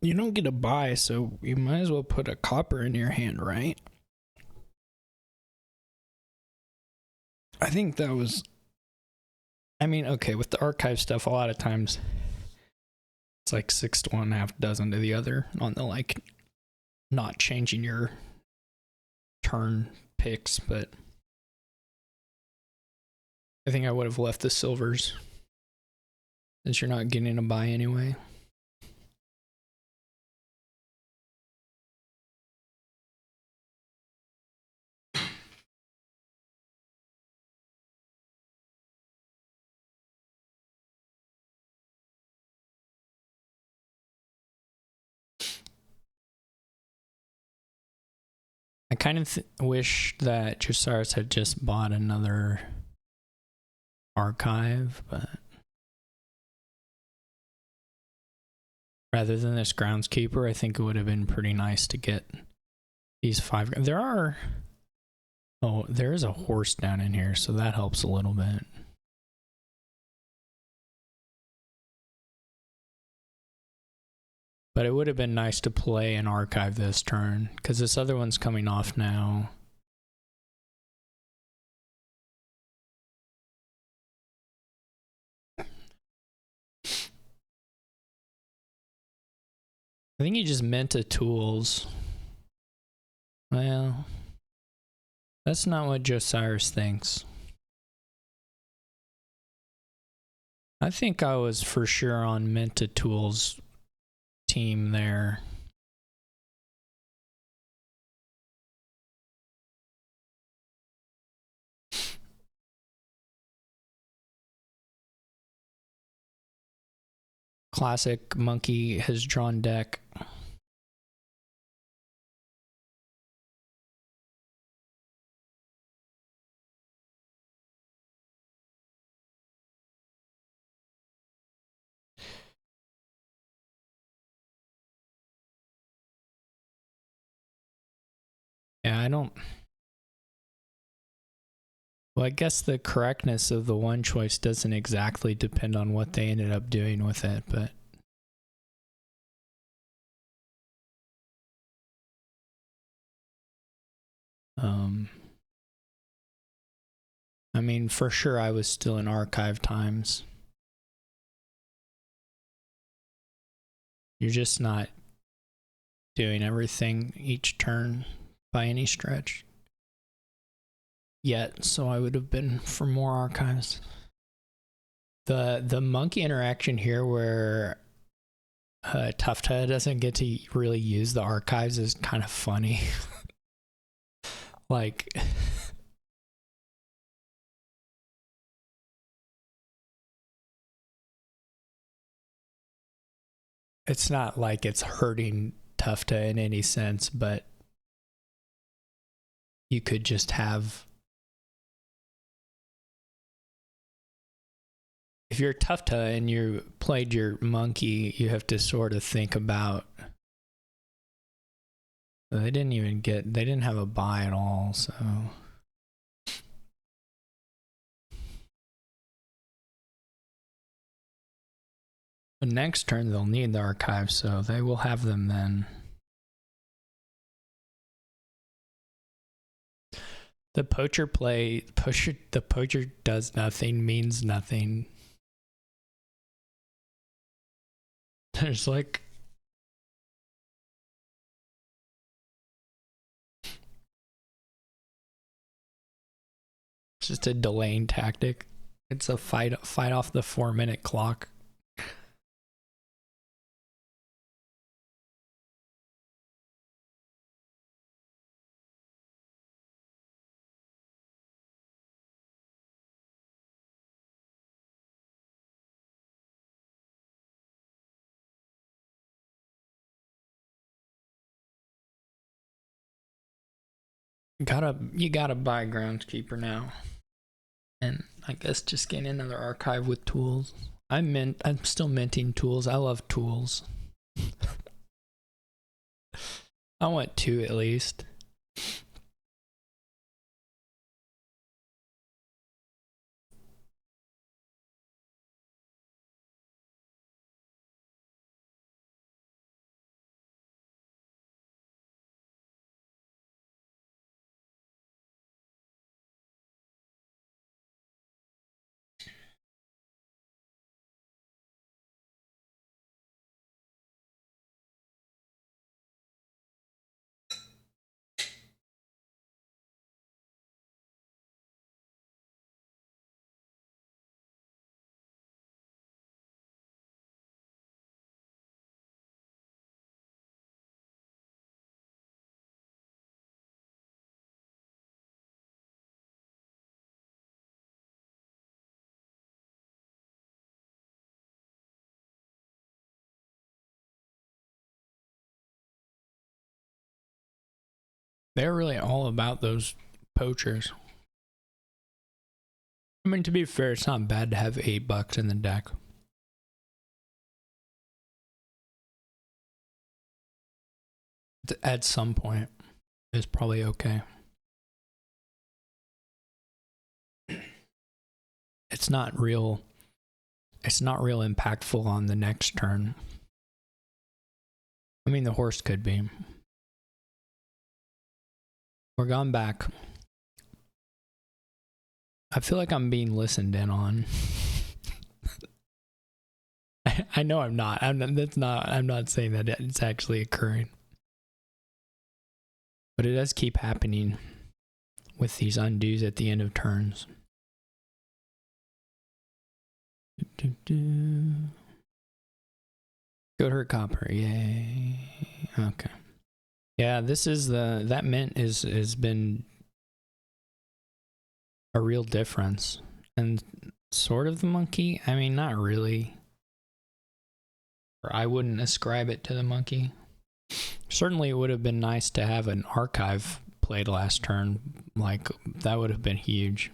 You don't get a buy, so you might as well put a copper in your hand, right? I think that was I mean, okay, with the archive stuff, a lot of times it's like 6 to 1, half dozen to the other on the like not changing your turn picks, but I think I would have left the silvers since you're not getting a buy anyway. I kind of wish that Josiris had just bought another archive, but rather than this Groundskeeper, I think it would have been pretty nice to get these 5. There is a horse down in here, so that helps a little bit. But it would have been nice to play and archive this turn, because this other one's coming off now. I think he just meant a tools. Well, that's not what Josiris thinks. I think I was for sure on Menta Tools team there. Classic monkey has drawn deck. Yeah, I don't. Well, I guess the correctness of the one choice doesn't exactly depend on what they ended up doing with it, but I mean, for sure I was still in archive times. You're just not doing everything each turn by any stretch yet, so I would have been for more archives. The monkey interaction here where tufftaeh doesn't get to really use the archives is kind of funny. Like it's not like it's hurting tufftaeh in any sense, but you could just have, if you're tufftaeh and you played your monkey, you have to sort of think about, they didn't have a buy at all, so the next turn they'll need the archives, so they will have them then. The poacher does nothing, means nothing. There's like just a delaying tactic. It's a fight off the 4-minute clock. You gotta buy Groundskeeper now. And I guess just getting another archive with tools. I'm still minting tools. I love tools. I want 2 at least. They're really all about those poachers. I mean, to be fair, it's not bad to have $8 in the deck. At some point, it's probably okay. It's not real. It's not real impactful on the next turn. I mean, the horse could be. We're going back. I feel like I'm being listened in on. I know I'm not. I'm not saying that it's actually occurring. But it does keep happening with these undos at the end of turns. Go to her copper, yay. Okay. Yeah, this is that mint has been a real difference. And sort of the monkey, I mean, not really. Or I wouldn't ascribe it to the monkey. Certainly it would have been nice to have an archive played last turn. Like, that would have been huge.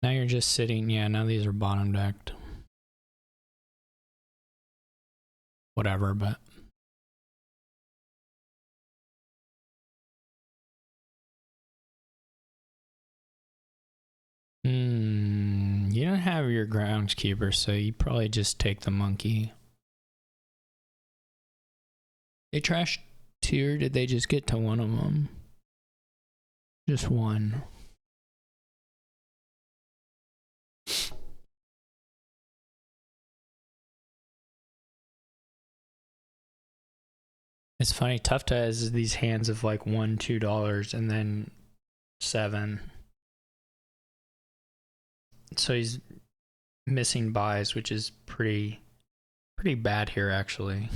Now you're just sitting, yeah, now these are bottom decked. Whatever, but... you don't have your groundskeeper, so you probably just take the monkey. They trashed 2, or did they just get to one of them? Just one. It's funny, tufftaeh has these hands of like $1, $2, and then 7. So he's missing buys, which is pretty bad here, actually.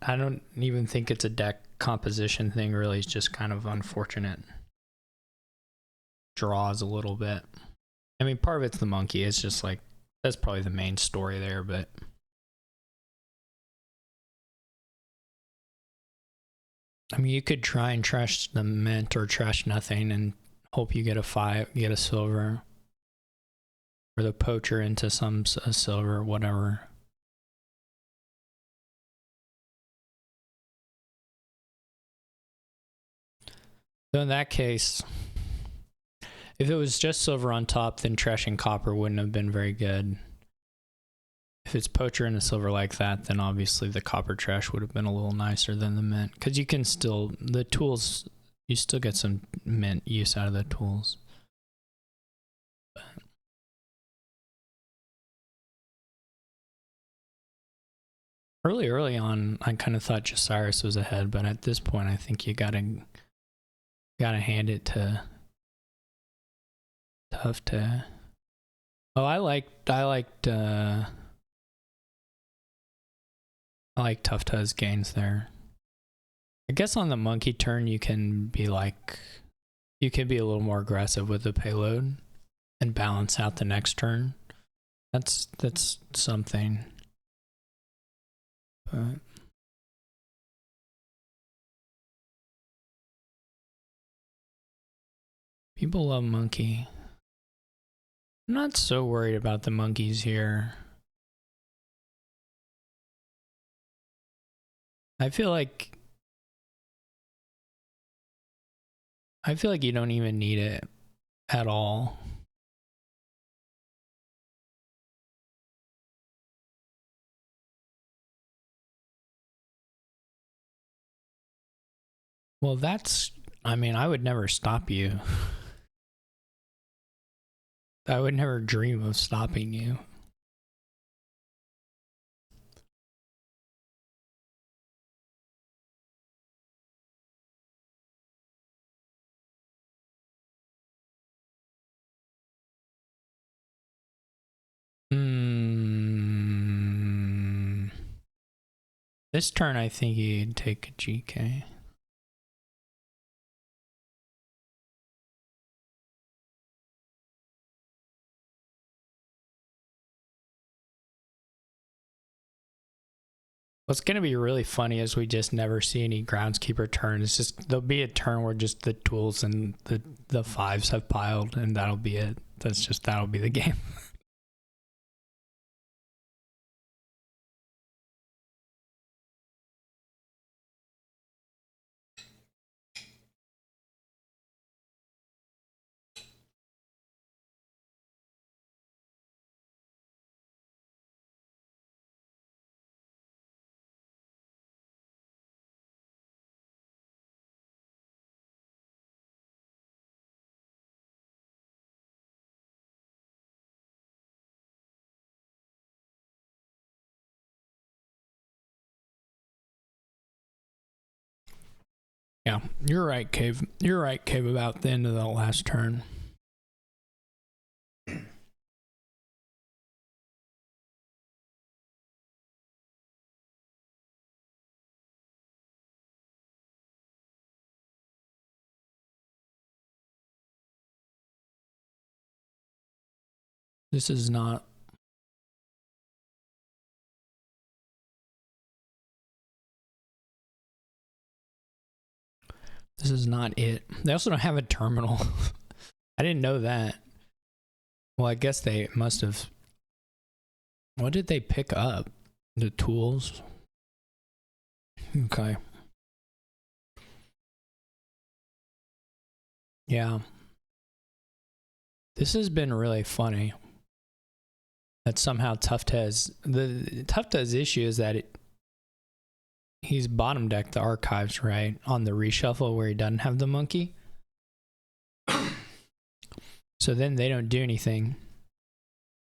I don't even think it's a deck composition thing, really. It's just kind of unfortunate. Draws a little bit. I mean, part of it's the monkey. It's just like, that's probably the main story there, but... I mean, you could try and trash the mint or trash nothing and hope you get a 5, get a silver. Or the poacher into a silver, whatever. So in that case, if it was just silver on top, then trashing copper wouldn't have been very good. If it's poacher and a silver like that, then obviously the copper trash would have been a little nicer than the mint. Because you can still, the tools, you still get some mint use out of the tools. But early on, I kind of thought Josiris was ahead, but at this point, I think you gotta hand it to tufftaeh. Oh, I liked tufftaeh's gains there. I guess on the monkey turn, you can be a little more aggressive with the payload and balance out the next turn. That's something. But people love monkey. I'm not so worried about the monkeys here. I feel like you don't even need it at all. Well, I mean, I would never stop you. I would never dream of stopping you. This turn, I think he'd take a GK. What's going to be really funny is we just never see any groundskeeper turns. It's just there'll be a turn where just the tools and the fives have piled, and that'll be it. That'll be the game. Yeah, you're right, Cave. You're right, Cave, about the end of the last turn. This is not. This is not it. They also don't have a terminal. I didn't know that. Well, I guess they must have. What did they pick up? The tools? Okay. Yeah. This has been really funny. That somehow tufftaeh's issue is that he's bottom decked the archives, right? On the reshuffle where he doesn't have the monkey. So then they don't do anything.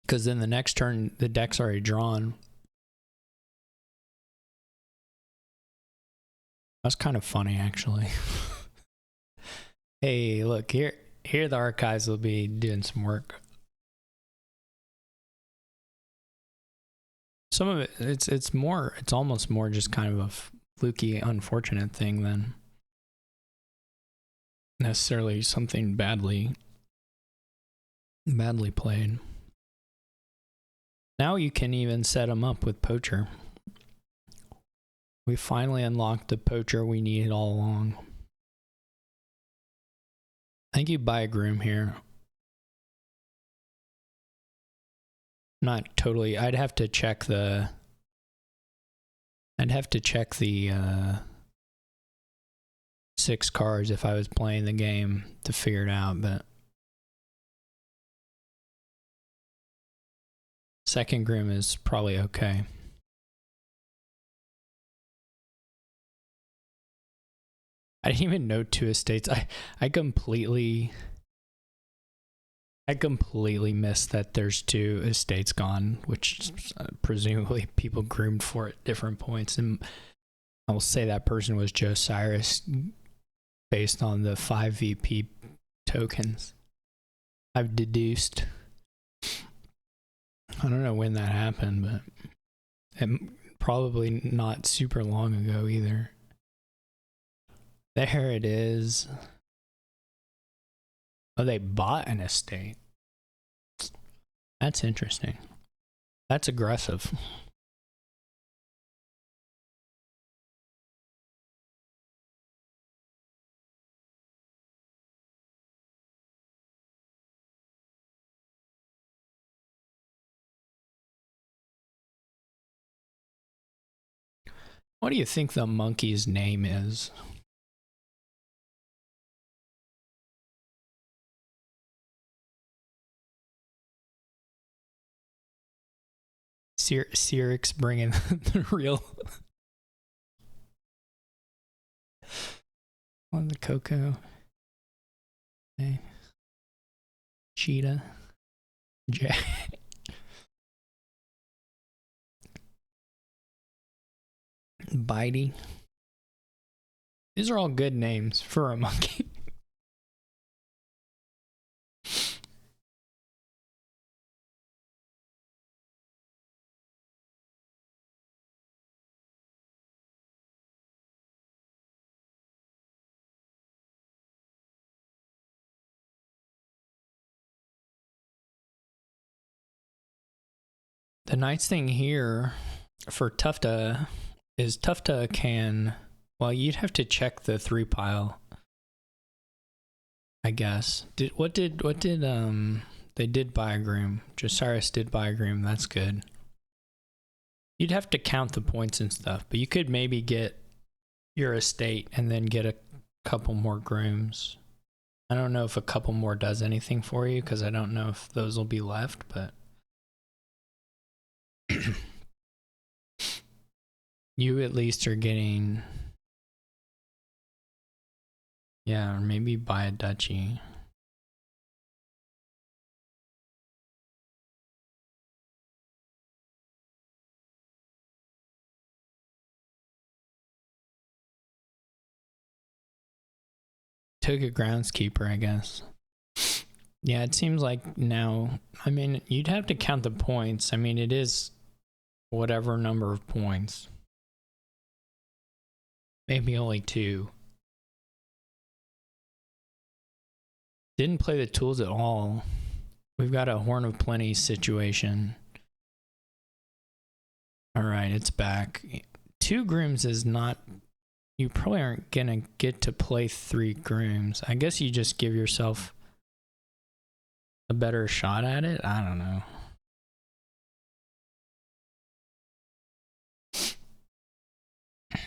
Because then the next turn, the deck's already drawn. That's kind of funny, actually. Hey, look, here the archives will be doing some work. Some of it's almost more just kind of a fluky, unfortunate thing than necessarily something badly played. Now you can even set them up with Poacher. We finally unlocked the Poacher we needed all along. I think you buy a Groom here. Not totally. I'd have to check the 6 cards if I was playing the game to figure it out, but second Groom is probably okay. I didn't even know 2 estates. I completely missed that there's 2 estates gone, which presumably people groomed for at different points. And I will say that person was Josiris based on the 5 VP tokens I've deduced. I don't know when that happened, but probably not super long ago either. There it is. Oh, they bought an estate. That's interesting. That's aggressive. What do you think the monkey's name is? Cyrix bringing the real on the Coco. Okay. Cheetah. Jack. Bitey. These are all good names for a monkey. The nice thing here for tufftaeh is tufftaeh can... Well, you'd have to check the 3 pile, I guess. They did Biogram. Josiris did Biogram, that's good. You'd have to count the points and stuff, but you could maybe get your estate and then get a couple more grooms. I don't know if a couple more does anything for you, because I don't know if those will be left, but... You at least are getting... Yeah, or maybe buy a duchy. Took a groundskeeper, I guess. Yeah, it seems like now... I mean, you'd have to count the points. I mean, it is whatever number of points. Maybe only 2. Didn't play the tools at all. We've got a Horn of Plenty situation. Alright, it's back. 2 grooms is not... You probably aren't gonna get to play 3 grooms. I guess you just give yourself a better shot at it? I don't know. It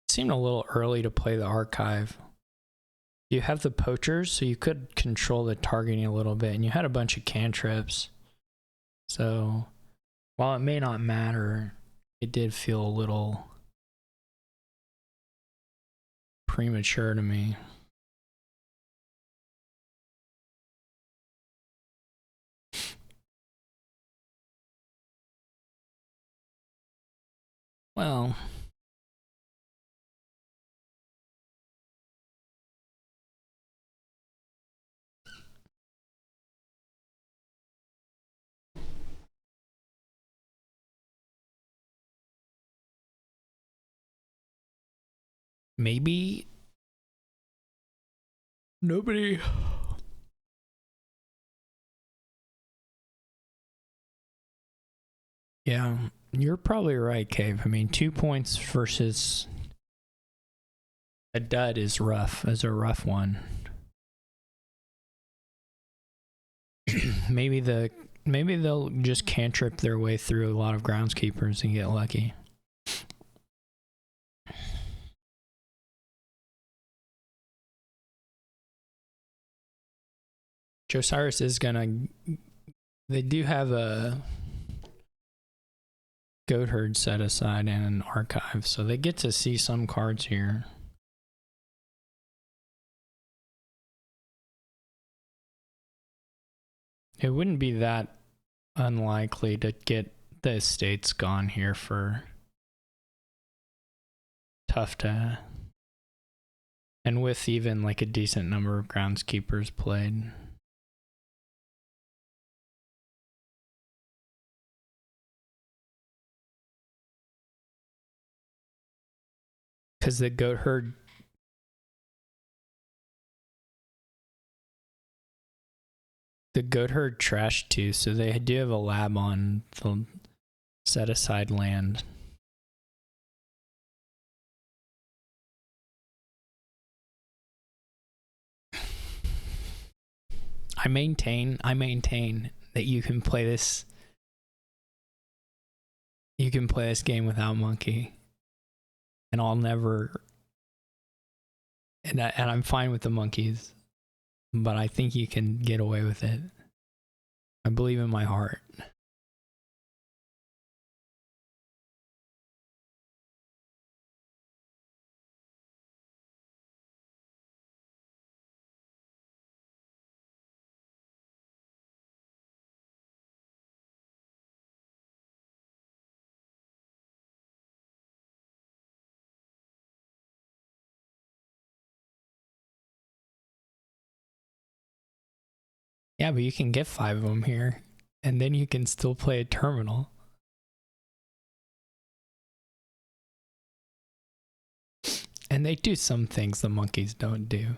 seemed a little early to play the archive. You have the poachers, so you could control the targeting a little bit, and you had a bunch of cantrips. So, while it may not matter, it did feel a little premature to me. Well... Maybe... Nobody... Yeah, you're probably right, Cave. I mean, 2 points versus a dud is rough, is a rough one. Maybe they'll just cantrip their way through a lot of groundskeepers and get lucky. Josiris is gonna... They do have a goat herd set aside and an archive, so they get to see some cards here. It wouldn't be that unlikely to get the estates gone here for tufftaeh. And with even like a decent number of groundskeepers played. Because the goat herd... The goat herd trashed too, so they do have a lab on the set aside land. I maintain that you can play this game without monkey. And I'll never... And I'm fine with the monkeys. But I think you can get away with it. I believe in my heart. Yeah, but you can get 5 of them here, and then you can still play a terminal. And they do some things the monkeys don't do.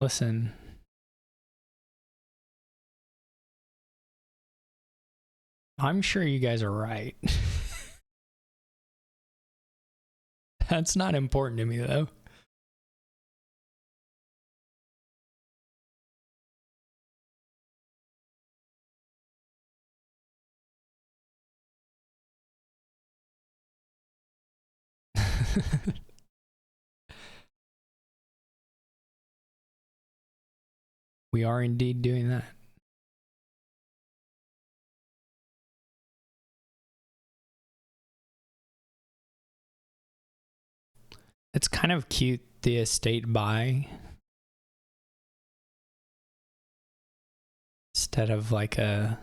Listen. I'm sure you guys are right. That's not important to me, though. We are indeed doing that. It's kind of cute, the estate buy. Instead of like a...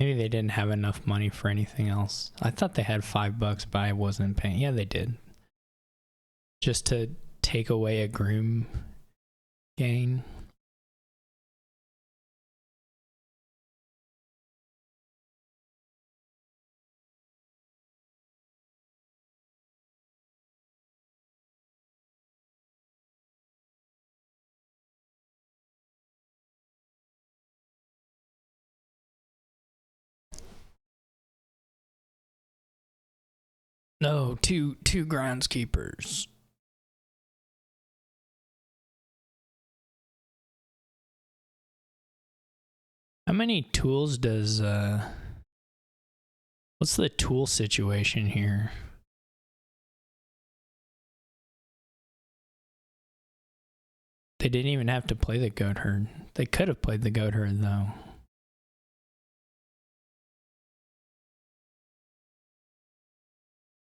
Maybe they didn't have enough money for anything else. I thought they had $5, but I wasn't paying. Yeah, they did. Just to take away a groom gain. No, two groundskeepers. How many tools does what's the tool situation here? They didn't even have to play the goat herd. They could have played the goat herd though.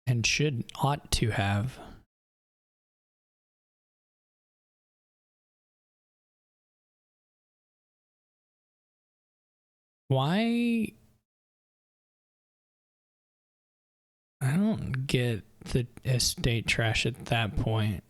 And ought to have. Why? I don't get the estate trash at that point.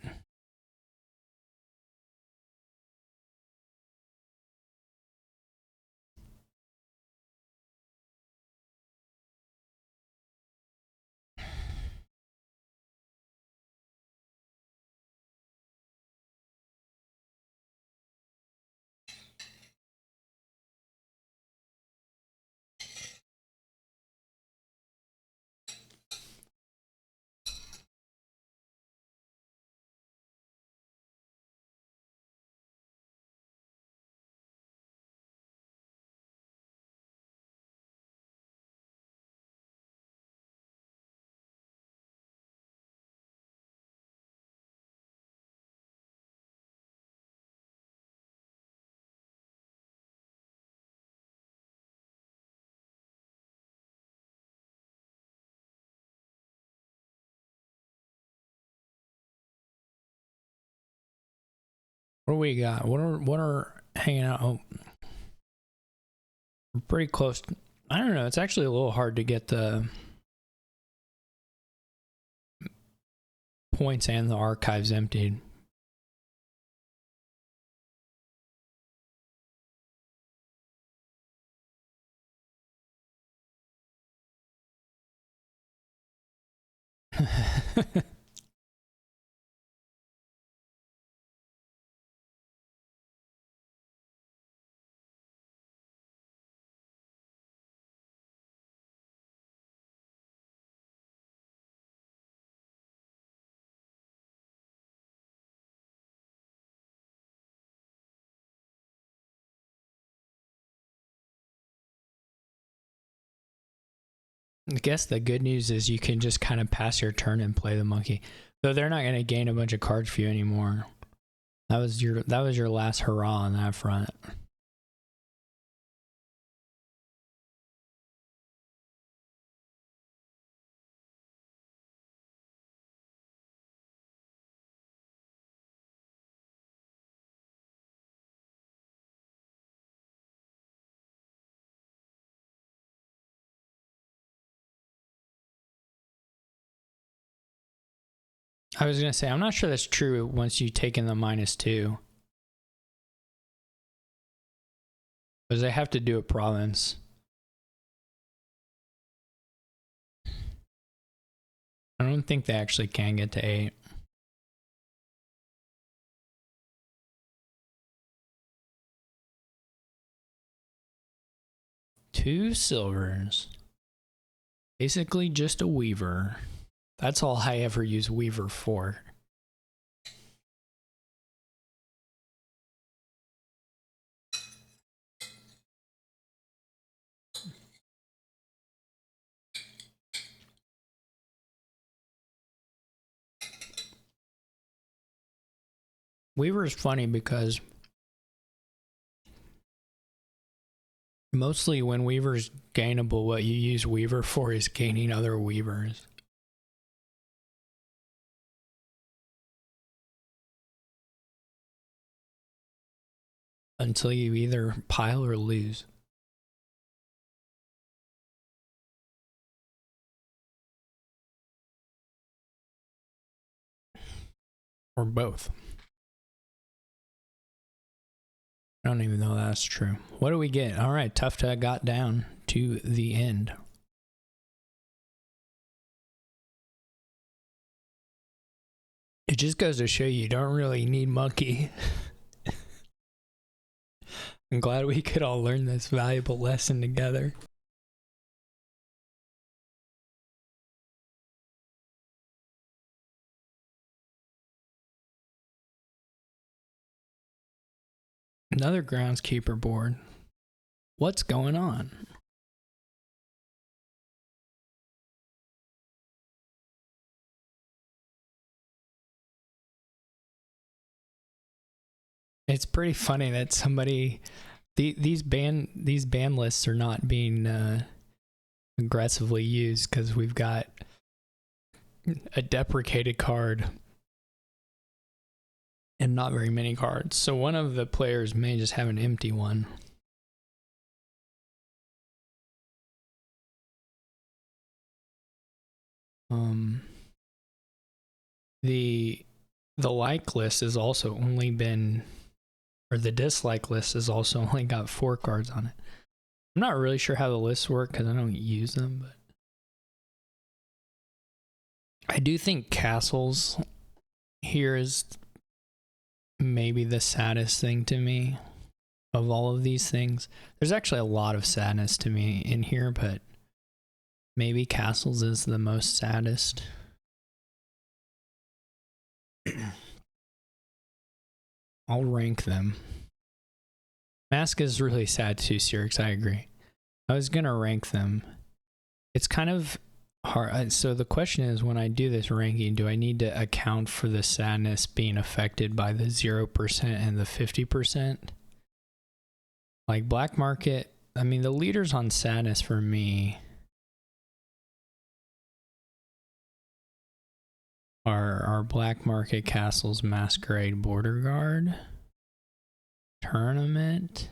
What do we got? What are hanging out? Oh, we're pretty close. I don't know. It's actually a little hard to get the points and the archives emptied. I guess the good news is you can just kind of pass your turn and play the monkey. Though they're not going to gain a bunch of cards for you anymore. That was your last hurrah on that front. I was going to say, I'm not sure that's true once you take in the -2. Because they have to do a province. I don't think they actually can get to 8. Two silvers. Basically just a weaver. That's all I ever use weaver for. Weaver is funny because mostly when weaver's gainable, what you use weaver for is gaining other weavers. Until you either pile or lose. Or both. I don't even know that's true. What do we get? All right, tufftaeh got down to the end. It just goes to show you don't really need monkey. I'm glad we could all learn this valuable lesson together. Another groundskeeper board. What's going on? It's pretty funny that somebody these ban lists are not being aggressively used because we've got a deprecated card and not very many cards. So one of the players may just have an empty one. The like list has also only been, or the dislike list has also only got 4 cards on it. I'm not really sure how the lists work because I don't use them, but I do think castles here is maybe the saddest thing to me of all of these things. There's actually a lot of sadness to me in here, but maybe castles is the most saddest. I'll rank them. Mask is really sad too, Sirix, I agree. I was gonna rank them. It's kind of hard. So the question is, when I do this ranking, do I need to account for the sadness being affected by the 0% and the 50%? Like black market, I mean, the leaders on sadness for me are black market castles, masquerade, border guard, tournament,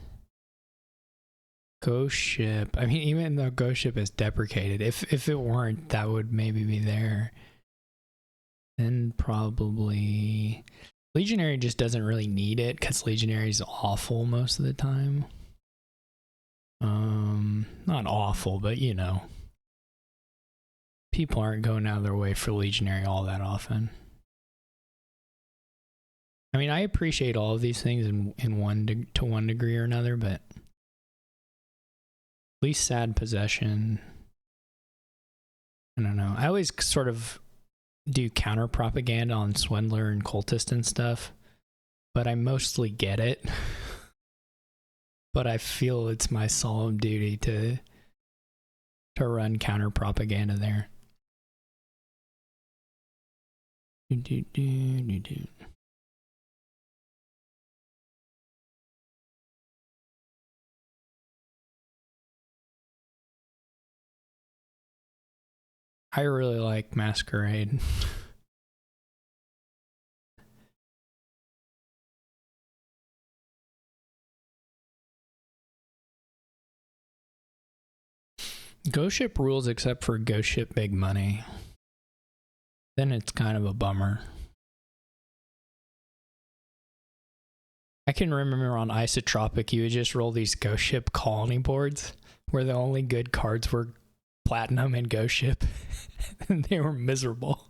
ghost ship. I mean, even though ghost ship is deprecated, if it weren't, that would maybe be there. And probably legionary just doesn't really need it because legionary is awful most of the time. Not awful, but you know, people aren't going out of their way for legionary all that often. I mean, I appreciate all of these things in one degree or another, but at least sad possession. I don't know. I always sort of do counter propaganda on swindler and cultist and stuff, but I mostly get it. But I feel it's my solemn duty to run counter propaganda there. I really like Masquerade. Ghost ship rules except for ghost ship big money. Then it's kind of a bummer. I can remember on Isotropic, you would just roll these ghost ship colony boards where the only good cards were platinum and ghost ship, and they were miserable.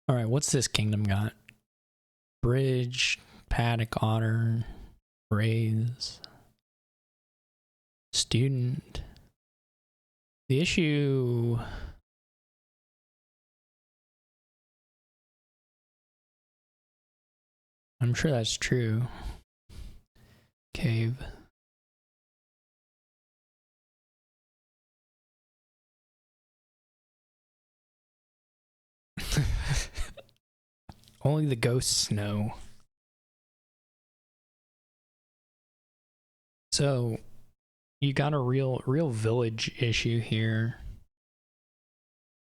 All right, what's this kingdom got? Bridge, paddock, otter, raise, student. The issue. I'm sure that's true. Cave. Only the ghosts know. So, you got a real village issue here.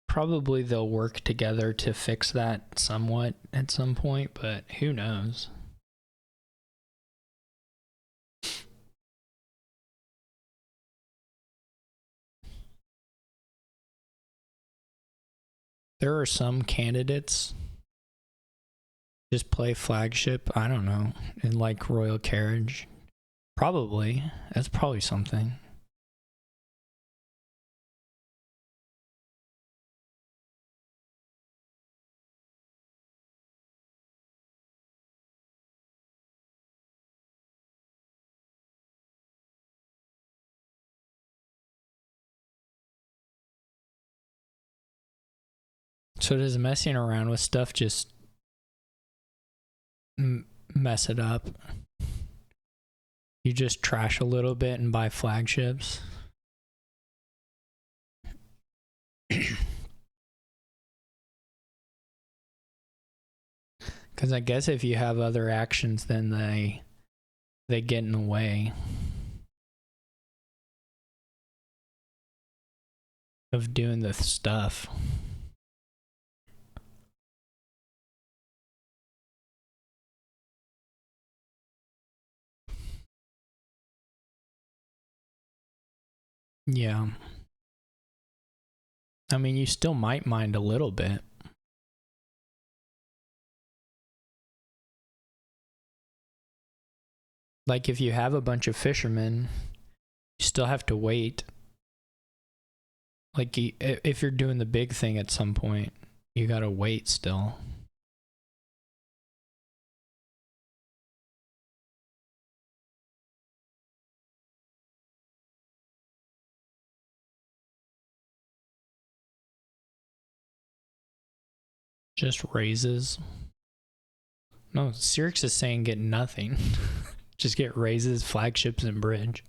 Probably they'll work together to fix that somewhat at some point, but who knows? There are some candidates just play flagship, I don't know, in like Royal Carriage. Probably. That's probably something. So does messing around with stuff just mess it up? You just trash a little bit and buy flagships? Because I guess if you have other actions, then they get in the way of doing the stuff. Yeah. I mean, you still might mind a little bit. Like if you have a bunch of fishermen, you still have to wait. Like if you're doing the big thing at some point, you gotta wait still. Just raises. No, Sirix is saying get nothing. Just get raises, flagships, and bridge.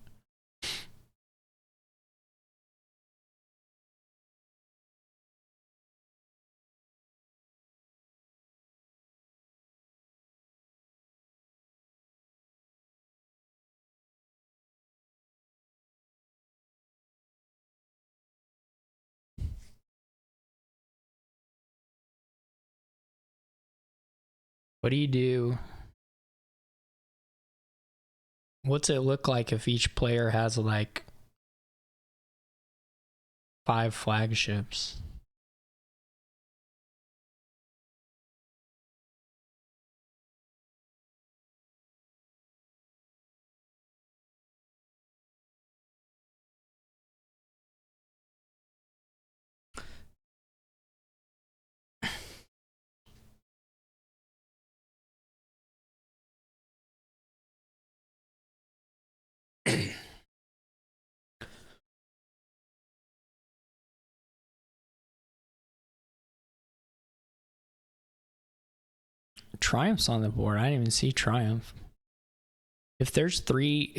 What do you do? What's it look like if each player has like 5 flagships? Triumph's on the board. I didn't even see Triumph. If there's three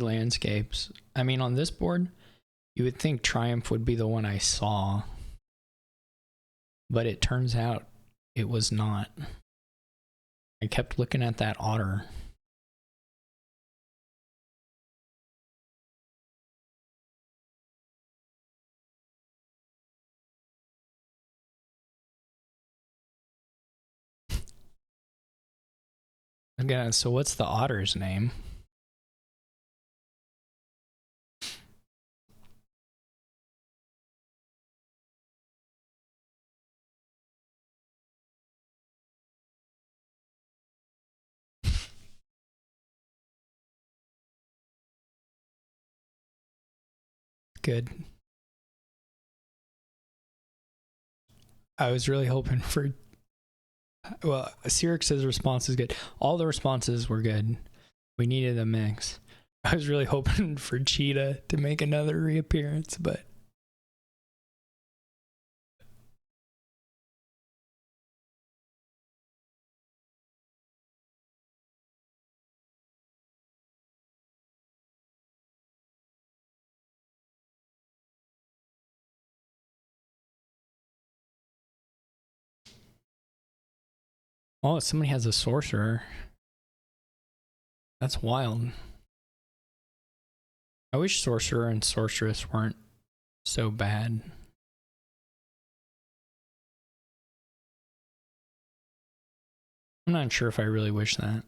landscapes, I mean on this board, you would think Triumph would be the one I saw. But it turns out it was not. I kept looking at that otter. Okay, so what's the otter's name? Good. I was really hoping for... Well, Sirix's response is good. All the responses were good. We needed a mix. I was really hoping for Cheetah to make another reappearance, but... Oh, somebody has a sorcerer. That's wild. I wish sorcerer and sorceress weren't so bad. I'm not sure if I really wish that.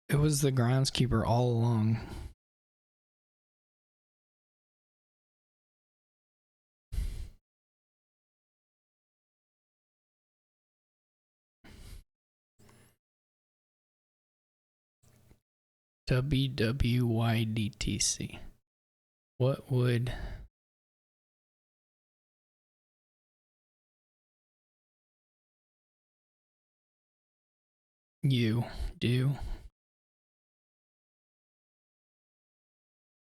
It was the Groundskeeper all along. WWYDTC. What would you do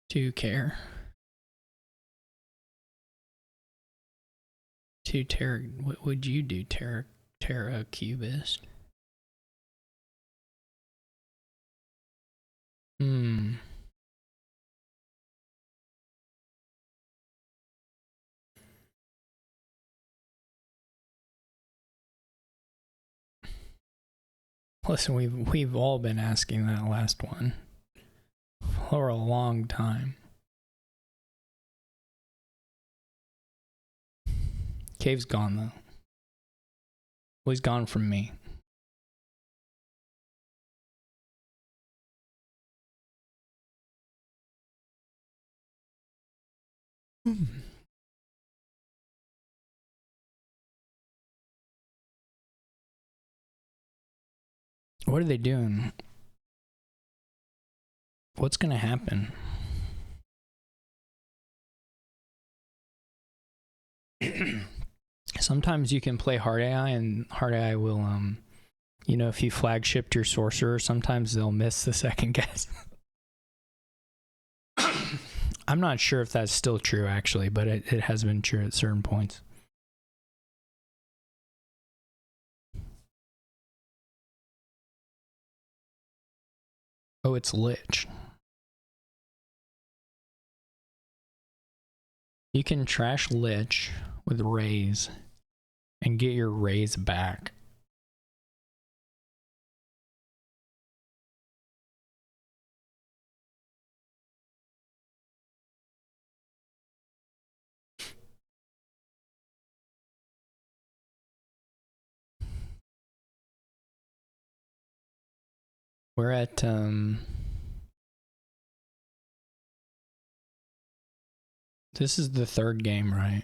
to care to Terra? What would you do, Terra Cubist? Listen, we've all been asking that last one for a long time. Cave's gone though. Well, he's gone from me. What are they doing? What's gonna happen? Sometimes you can play hard AI and hard AI will, you know, if you flagshipped your sorcerer, sometimes they'll miss the second guess. I'm not sure if that's still true actually, but it has been true at certain points. Oh, it's Lich. You can trash Lich with Raise and get your Raise back. We're at this is the third game, right?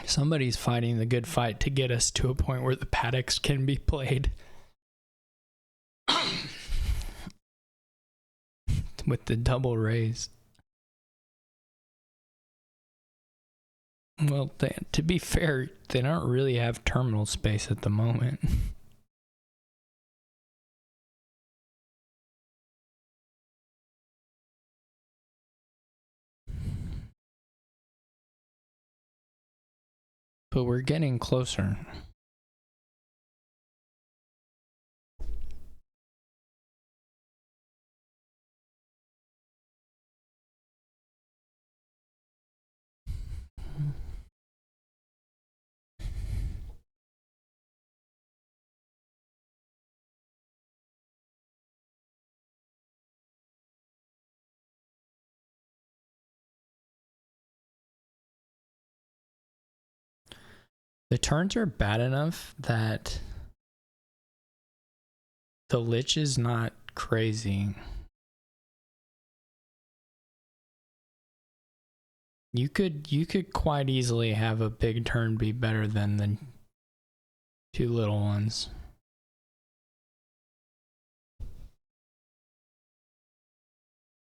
Somebody's fighting the good fight to get us to a point where the paddocks can be played. With the double raise. Well, to be fair, they don't really have terminal space at the moment. but we're getting closer. The turns are bad enough that the Lich is not crazy. You could quite easily have a big turn be better than the 2 little ones.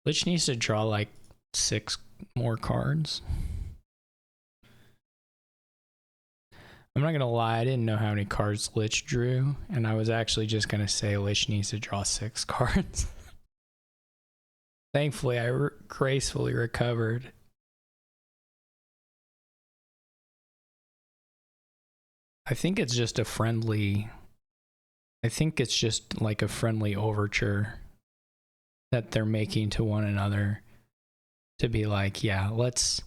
Lich needs to draw like 6 more cards. I'm not gonna lie, I didn't know how many cards Lich drew, and I was actually just gonna say Lich needs to draw 6 cards. Thankfully, I gracefully recovered. I think it's just a friendly... I think it's just like a friendly overture that they're making to one another to be like, yeah, let's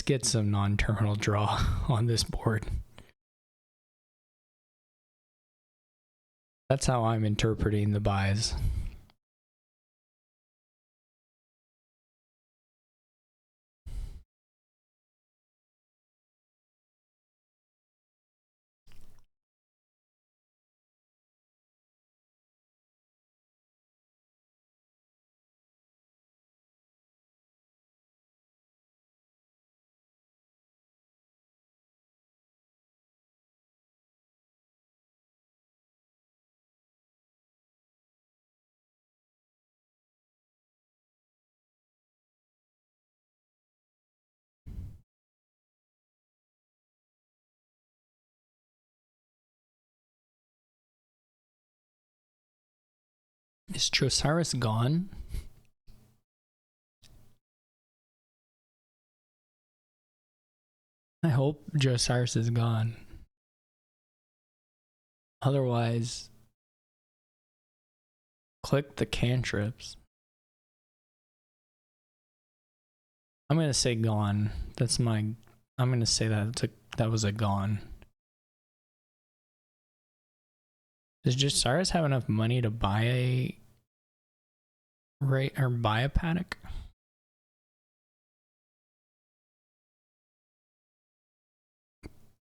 get some non-terminal draw on this board. That's how I'm interpreting the buys. Is Josiris gone? I hope Josiris is gone. Otherwise, click the cantrips. I'm gonna say gone. That's my... I'm gonna say that was a gone. Does Josiris have enough money to buy a... buy a paddock?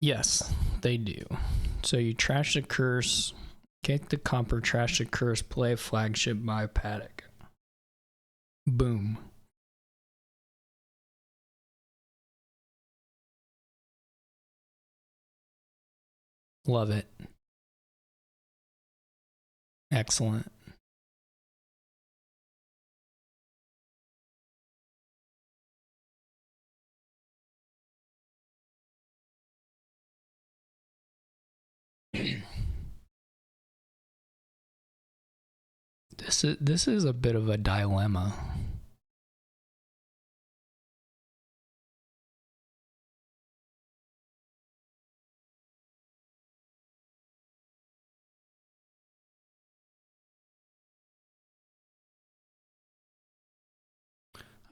Yes, they do. So you trash the curse, kick the copper, trash the curse, play a flagship, buy a paddock. Boom. Love it. Excellent. This is a bit of a dilemma.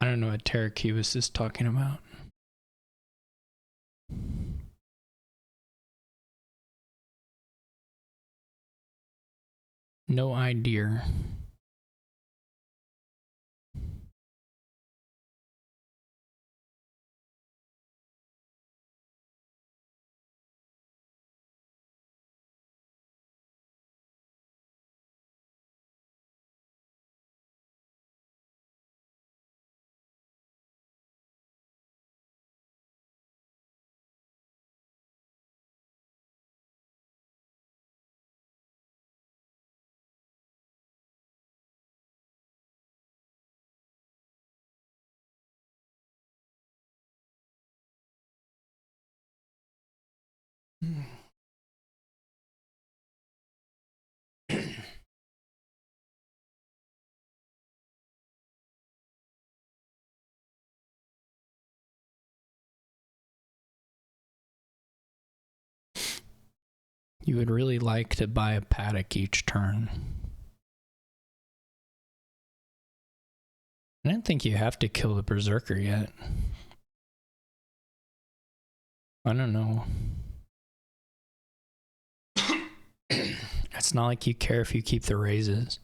I don't know what Terracubus is talking about. No idea. You would really like to buy a paddock each turn. I don't think you have to kill the berserker yet. I don't know. It's not like you care if you keep the raises.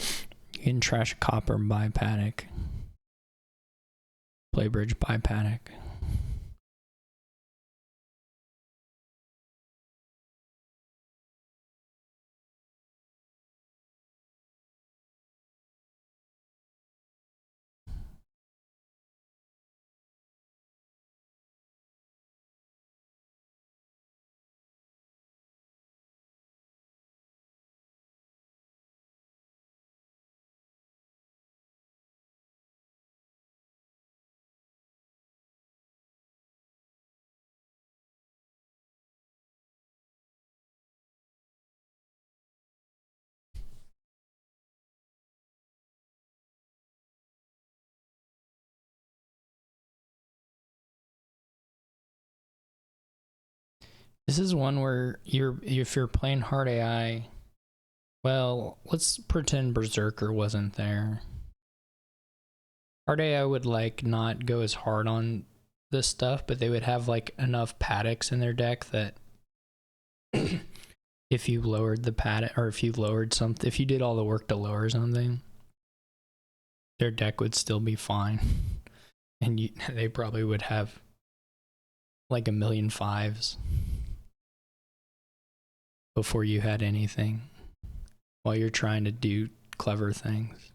You can trash a copper and buy paddock. Play bridge, buy paddock. This is one where if you're playing hard AI, well, let's pretend Berserker wasn't there. Hard AI would like not go as hard on this stuff, but they would have like enough paddocks in their deck that if you lowered the paddock, or if you lowered something, if you did all the work to lower something, their deck would still be fine. And they probably would have like 1,000,000 fives before you had anything while you're trying to do clever things.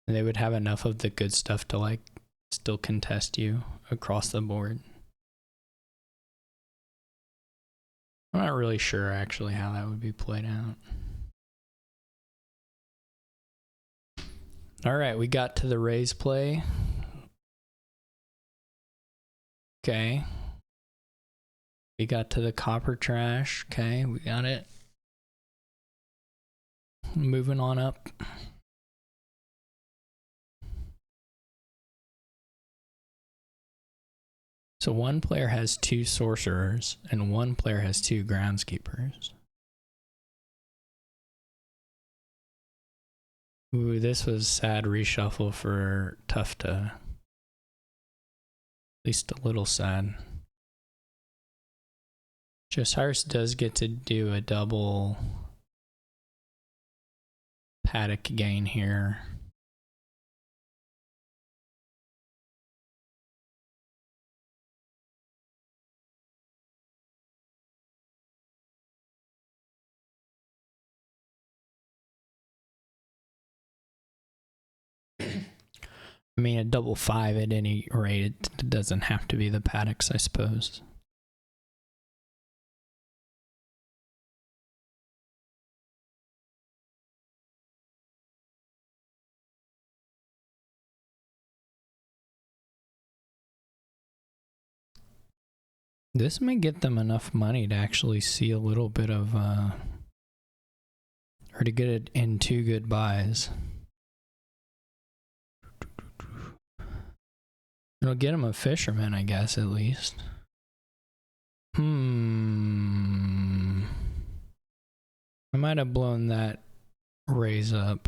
And they would have enough of the good stuff to like still contest you across the board. I'm not really sure actually how that would be played out. All right, we got to the raise play. Okay. We got to the copper trash. Okay, we got it. Moving on up. So one player has 2 sorcerers and one player has 2 groundskeepers. Ooh, this was sad reshuffle for tufftaeh. At least a little sad. Josiris does get to do a double paddock gain here. I mean, a double 5 at any rate, it doesn't have to be the paddocks, I suppose. This may get them enough money to actually see a little bit of, or to get it in 2 good buys. It'll get him a fisherman, I guess, at least. I might have blown that raise up.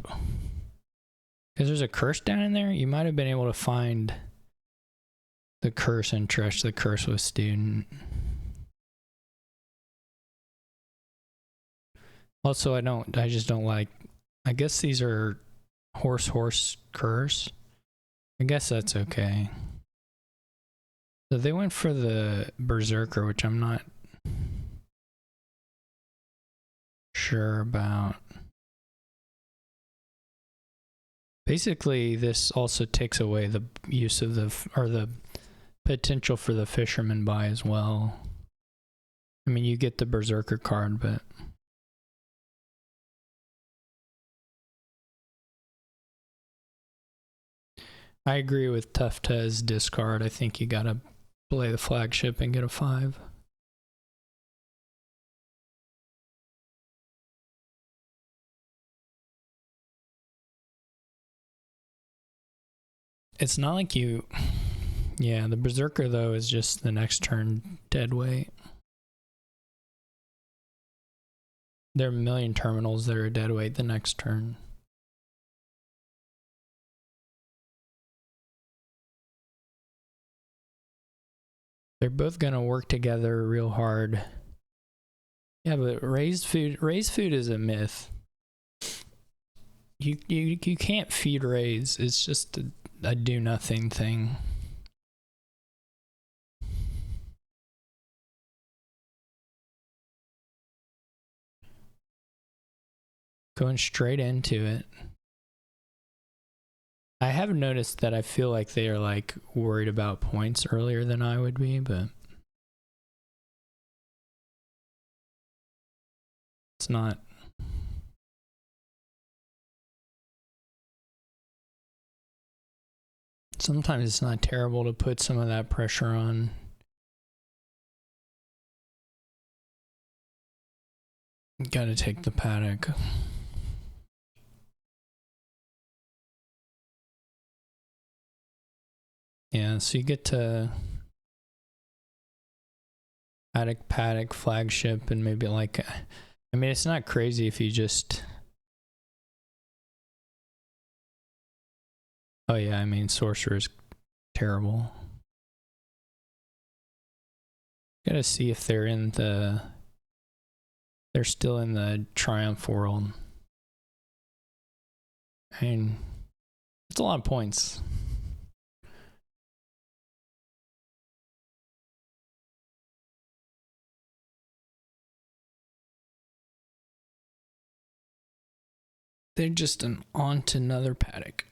Because there's a curse down in there. You might have been able to find the curse and trash the curse with student. Also, I just don't like, I guess these are horse curse. I guess that's okay. So they went for the berserker, which I'm not sure about. Basically, this also takes away the use of the potential for the fisherman buy as well. I mean, you get the berserker card, but I agree with tufftaeh's discard. I think you gotta play the flagship and get a 5. it's not like you... Yeah, the Berserker, though, is just the next turn dead weight. There are a million terminals that are dead weight the next turn. They're both going to work together real hard. Yeah, but raised food is a myth. You can't feed raise. It's just a do nothing thing. Going straight into it. I have noticed that I feel like they are like worried about points earlier than I would be, but it's not. Sometimes it's not terrible to put some of that pressure on. Gotta take the paddock. Yeah, so you get to paddock, flagship, and maybe like, I mean, it's not crazy if you just... Oh yeah, I mean, sorcerer is terrible. Gotta see if they're in the... They're still in the Triumph world. I mean, it's a lot of points. They're just on to another paddock,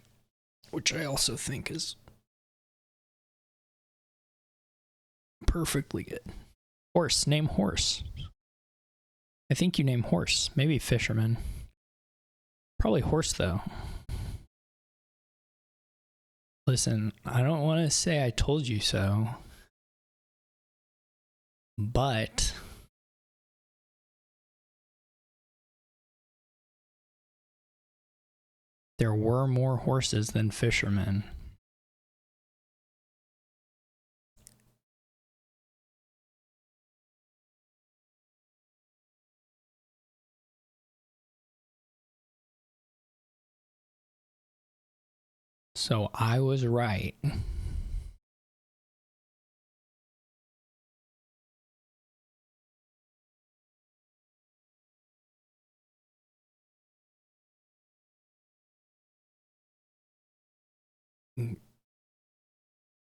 which I also think is perfectly good. Horse, name horse. I think you name horse. Maybe fisherman. Probably horse, though. Listen, I don't want to say I told you so, but there were more horses than fishermen. So I was right.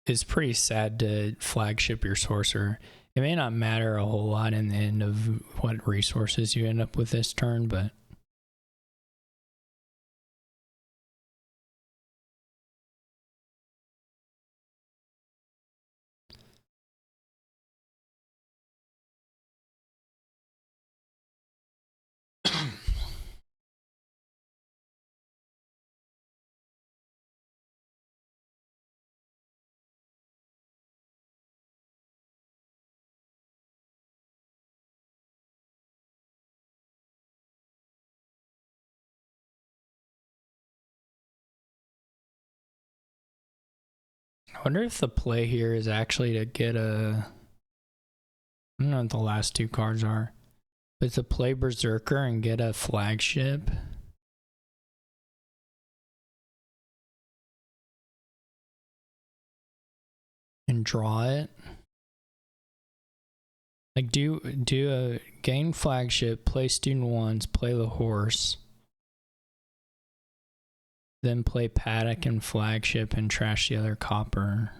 It's pretty sad to flagship your sorcerer. It may not matter a whole lot in the end of what resources you end up with this turn, but I wonder if the play here is actually to get a... I don't know what the last two cards are, but to play Berserker and get a flagship. And draw it. Like do a gain flagship, play student ones, play the horse. Then play paddock and flagship and trash the other copper.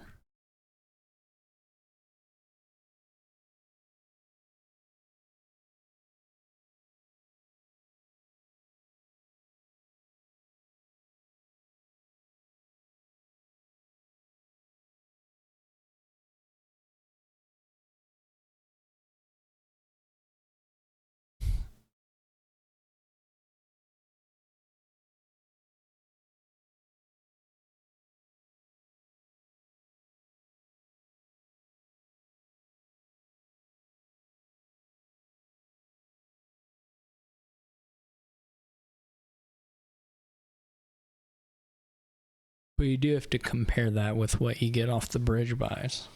But you do have to compare that with what you get off the bridge buys.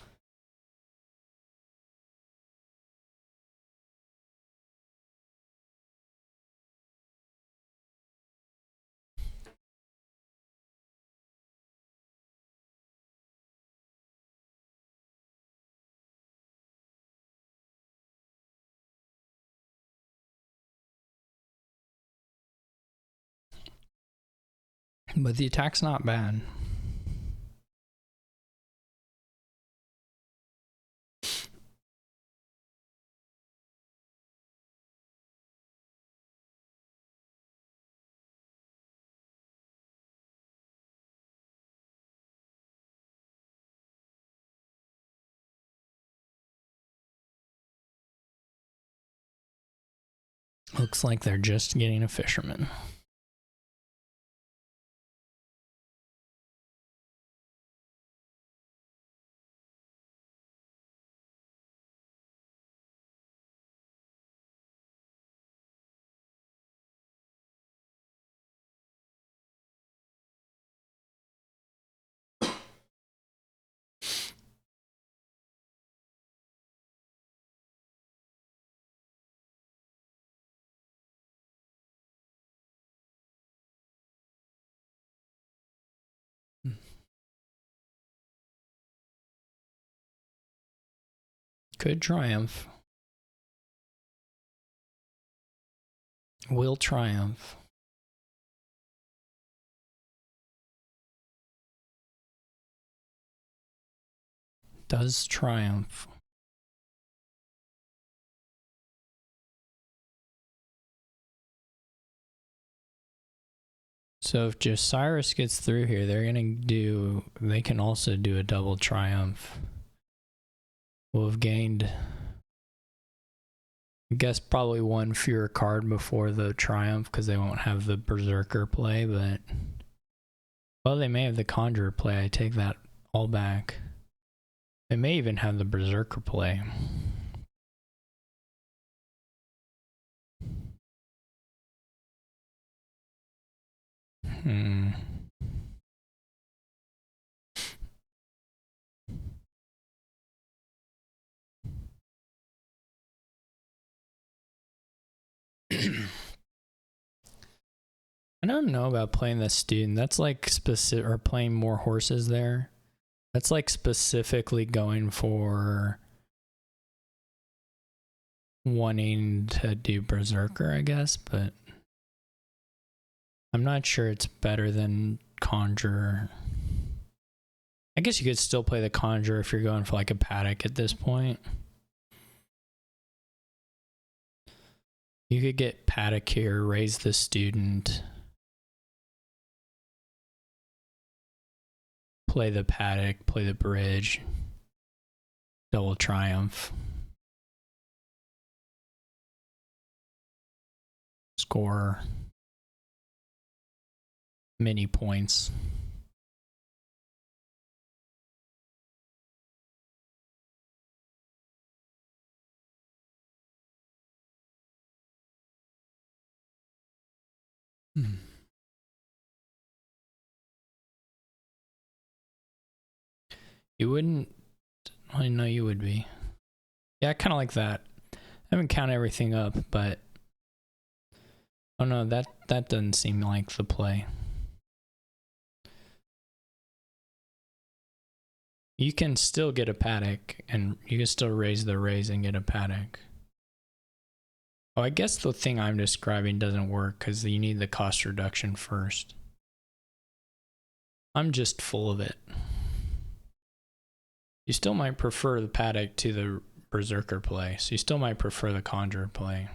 But the attack's not bad. Looks like they're just getting a fisherman. Could triumph. Will triumph. Does triumph. So if Josiris gets through here, they can also do a double triumph. We'll have gained, I guess, probably one fewer card before the triumph because they won't have the berserker play, but well, they may have the conjurer play. I take that all back. They may even have the berserker play. I don't know about playing the student. That's like specific, or playing more horses there. That's like specifically going for wanting to do berserker, I guess, but I'm not sure it's better than conjurer. I guess you could still play the conjurer if you're going for like a paddock at this point. You could get paddock here, raise the student, play the paddock, play the bridge, double triumph, score many points. You wouldn't. I know you would be. Yeah, kind of like that. I haven't counted everything up, but oh no, that doesn't seem like the play. You can still get a paddock, and you can still raise the raise and get a paddock. Oh, I guess the thing I'm describing doesn't work because you need the cost reduction first. I'm just full of it. You still might prefer the paddock to the berserker play, so you still might prefer the conjurer play.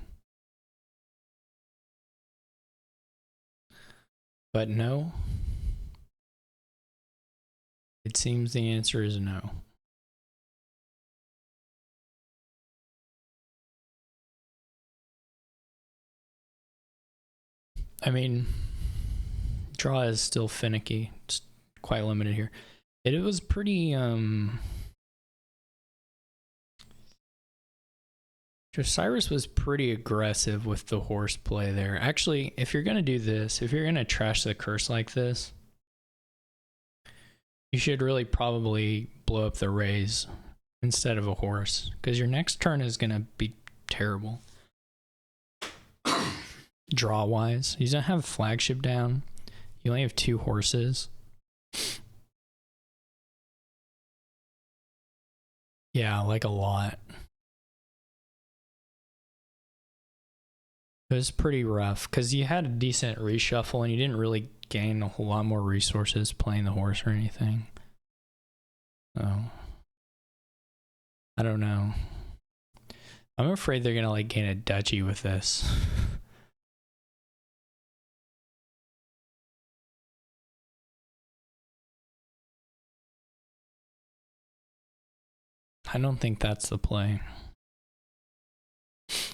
But no. It seems the answer is no. I mean, draw is still finicky. It's quite limited here. It was pretty, Josiris was pretty aggressive with the horse play there. Actually, if you're going to do this, if you're going to trash the curse like this, You should really probably blow up the rays instead of a horse, because your next turn is going to be terrible. Draw-wise. You don't have flagship down. You only have 2 horses. Yeah, like a lot. It was pretty rough, because you had a decent reshuffle, and you didn't really gain a whole lot more resources playing the horse or anything. Oh. I don't know. I'm afraid they're gonna like gain a duchy with this. I don't think that's the play.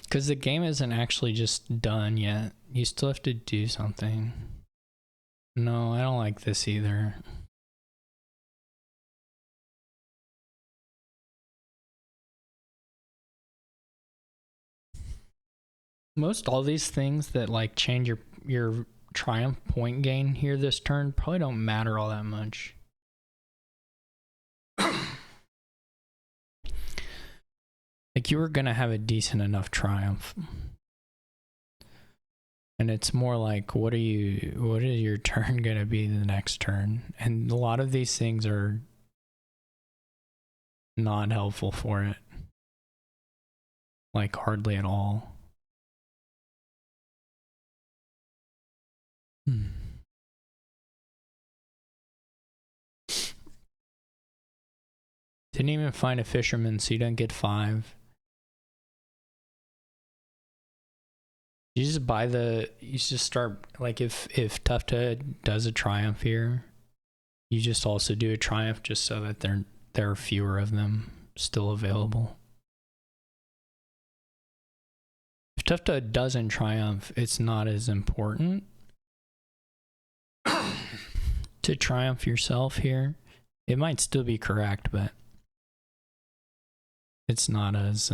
Because the game isn't actually just done yet. You still have to do something. No, I don't like this either. Most all these things that like change your triumph point gain here this turn probably don't matter all that much. Like you were gonna have a decent enough triumph. And it's more like what is your turn gonna be the next turn? And a lot of these things are not helpful for it. Like hardly at all. Didn't even find a fisherman, so you don't get 5. You just buy you just start, like if tufftaeh does a triumph here, you just also do a triumph just so that there are fewer of them still available. If tufftaeh doesn't triumph, it's not as important to triumph yourself here. It might still be correct, but it's not as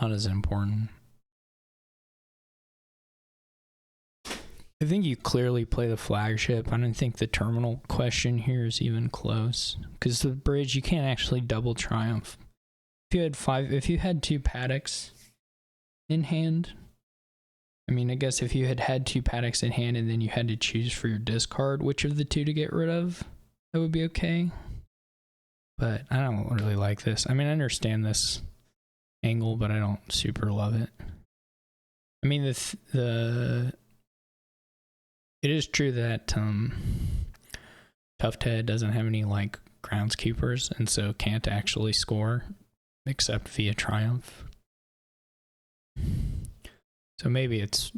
not as important. I think you clearly play the flagship. I don't think the terminal question here is even close, because the bridge you can't actually double triumph. If you had 2 paddocks in hand, I mean, I guess if you had 2 paddocks in hand and then you had to choose for your discard which of the 2 to get rid of, that would be okay. But I don't really like this. I mean, I understand this angle, but I don't super love it. I mean, it is true that tufftaeh doesn't have any like groundskeepers, and so can't actually score except via triumph. So maybe it's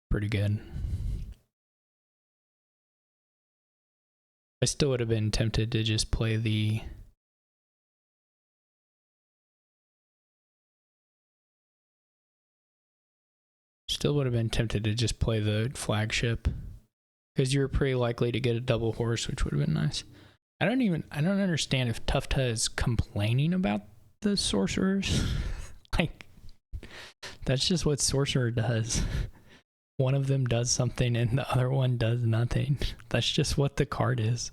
pretty good. I still would have been tempted to just play the flagship, because you were pretty likely to get a double horse, which would have been nice. I don't understand if tufftaeh is complaining about the sorcerers. Like, that's just what sorcerer does. One of them does something and the other one does nothing. That's just what the card is.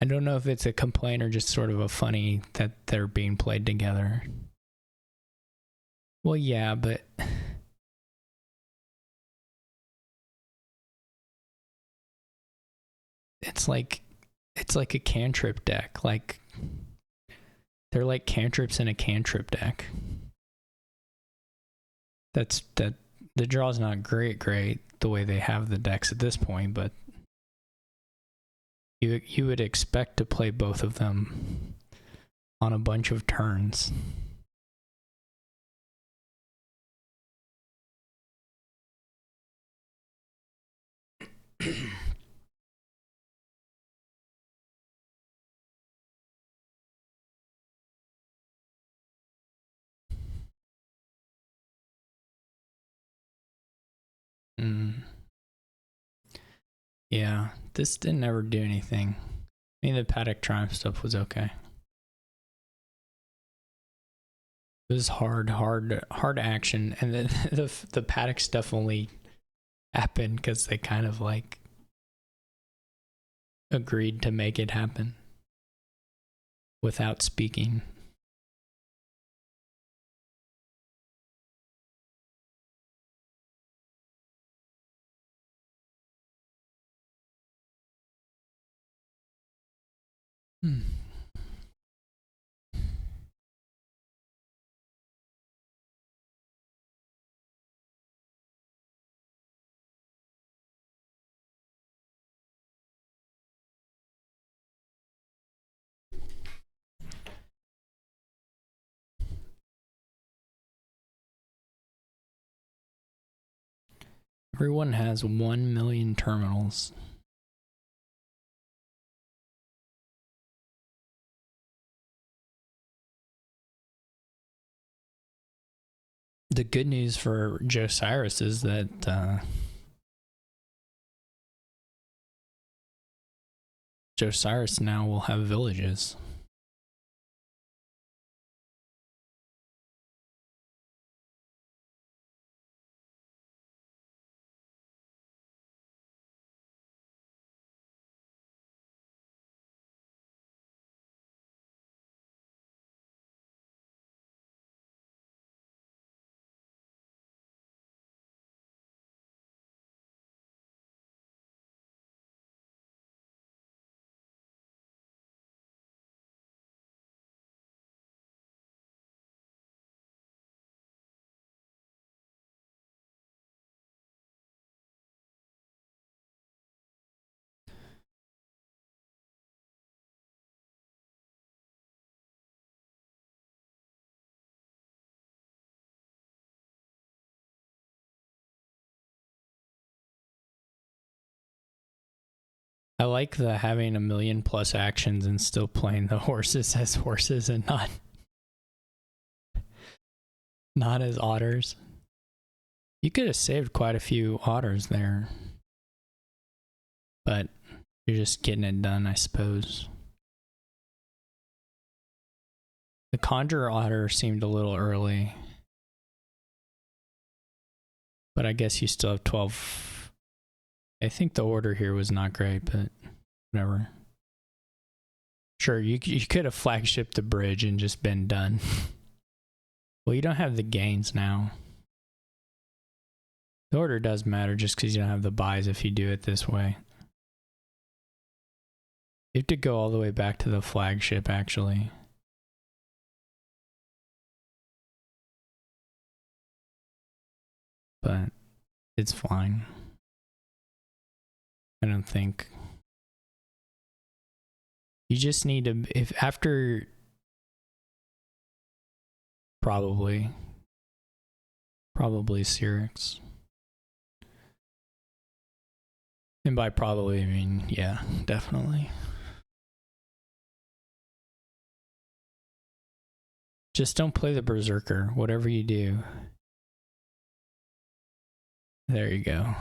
I don't know if it's a complaint or just sort of a funny that they're being played together. Well, yeah, but it's like a cantrip deck. Like, they're like cantrips in a cantrip deck. The draw's not great the way they have the decks at this point, but you would expect to play both of them on a bunch of turns. Yeah, this didn't ever do anything. I mean, the Paddock Triumph stuff was okay. It was hard action, and then the Paddock stuff only happened because they kind of like agreed to make it happen without speaking. Everyone has 1 million terminals. The good news for Josiris is that Josiris now will have villages. I like the having 1 million plus actions and still playing the horses as horses and not as otters. You could have saved quite a few otters there, but you're just getting it done, I suppose. The Conjurer Otter seemed a little early, but I guess you still have 12. I think the order here was not great, but whatever. Sure, you could have flagshipped the bridge and just been done. Well, you don't have the gains now. The order does matter just because you don't have the buys if you do it this way. You have to go all the way back to the flagship, actually. But it's fine. I don't think. You just need to, if after, probably Cyrix. And by probably, I mean, yeah, definitely. Just don't play the Berserker, whatever you do. There you go.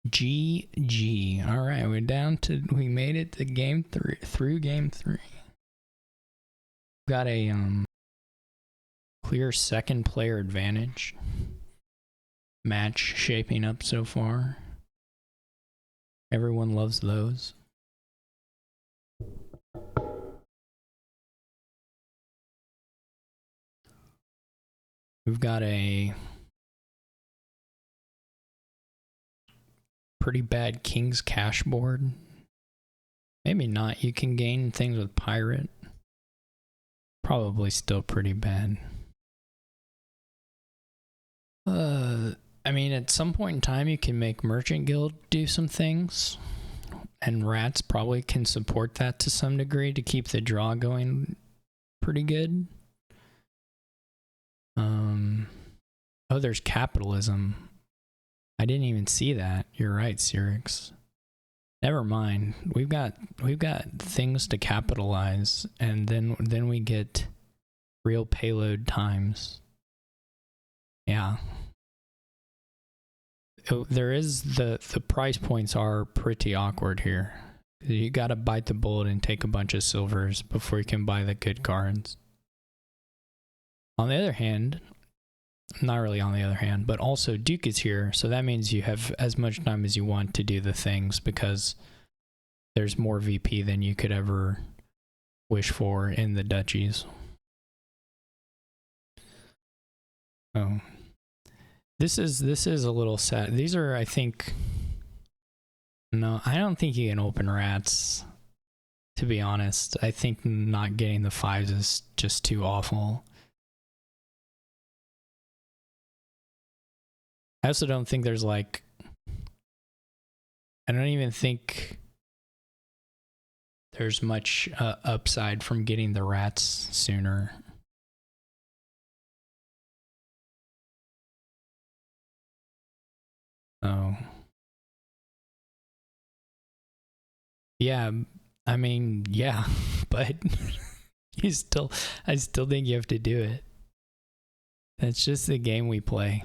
GG. All right, we made it to game 3, through game 3. Got a clear second player advantage. Match shaping up so far. Everyone loves those. We've got a pretty bad King's Cash board. Maybe not. You can gain things with Pirate. Probably still pretty bad. I mean, at some point in time, you can make Merchant Guild do some things. And Rats probably can support that to some degree to keep the draw going pretty good. Oh, there's Capitalism. I didn't even see that. You're right, Cyrix. Never mind. We've got things to capitalize, and then we get real payload times. Yeah. there is the price points are pretty awkward here. You got to bite the bullet and take a bunch of silvers before you can buy the good cards. On the other hand, not really on the other hand, but also Duke is here, so that means you have as much time as you want to do the things because there's more VP than you could ever wish for in the duchies. Oh. This is a little sad. These are, I think... No, I don't think you can open rats, to be honest. I think not getting the 5s is just too awful. I also don't think there's like... I don't even think there's much upside from getting the rats sooner. Oh. Yeah, I mean, yeah, but I still think you have to do it. That's just the game we play.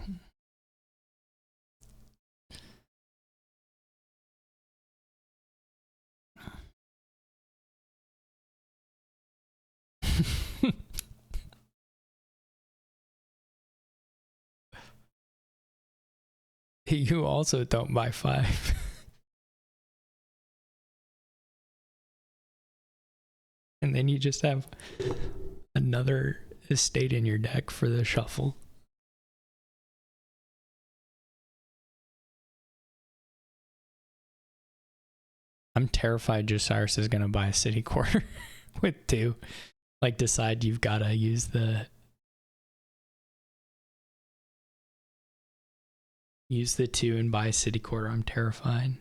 You also don't buy 5. And then you just have another estate in your deck for the shuffle. I'm terrified Josiris is going to buy a city quarter with 2. Like, decide you've got to use the 2 and buy a city quarter. I'm terrified.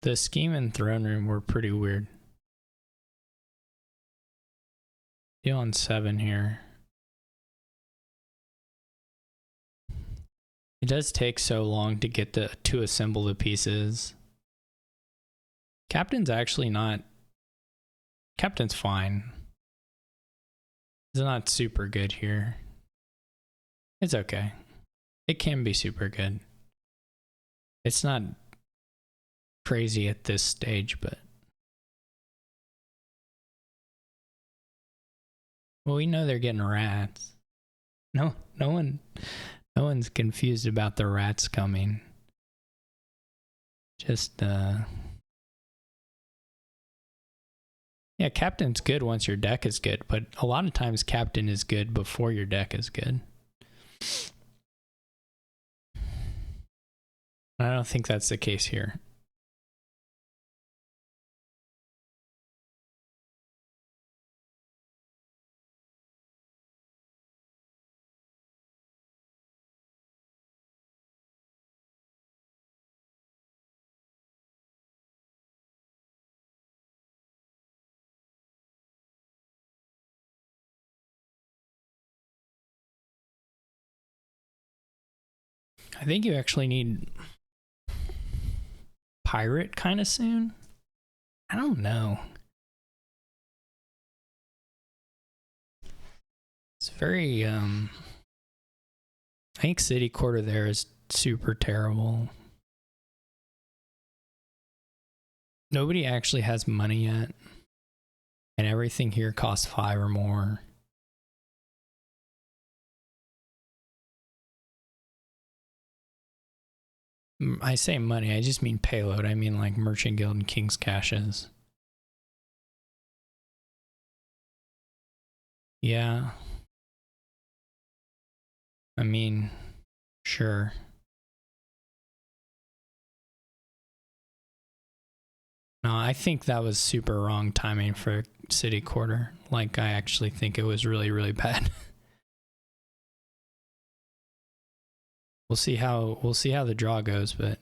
The scheme and throne room were pretty weird. Deal on 7 here. It does take so long to get to assemble the pieces. Captain's actually not... Captain's fine. It's not super good here. It's okay. It can be super good. It's not crazy at this stage, but... Well, we know they're getting rats. No one's confused about the rats coming. Just, yeah, captain's good once your deck is good, but a lot of times captain is good before your deck is good. I don't think that's the case here. I think you actually need pirate kind of soon. I don't know. It's very, I think city quarter there is super terrible. Nobody actually has money yet. And everything here costs 5 or more. I say money, I just mean payload. I mean like Merchant Guild and King's Caches. Yeah. I mean, sure. No, I think that was super wrong timing for city quarter. Like, I actually think it was really, really bad. We'll see how the draw goes, but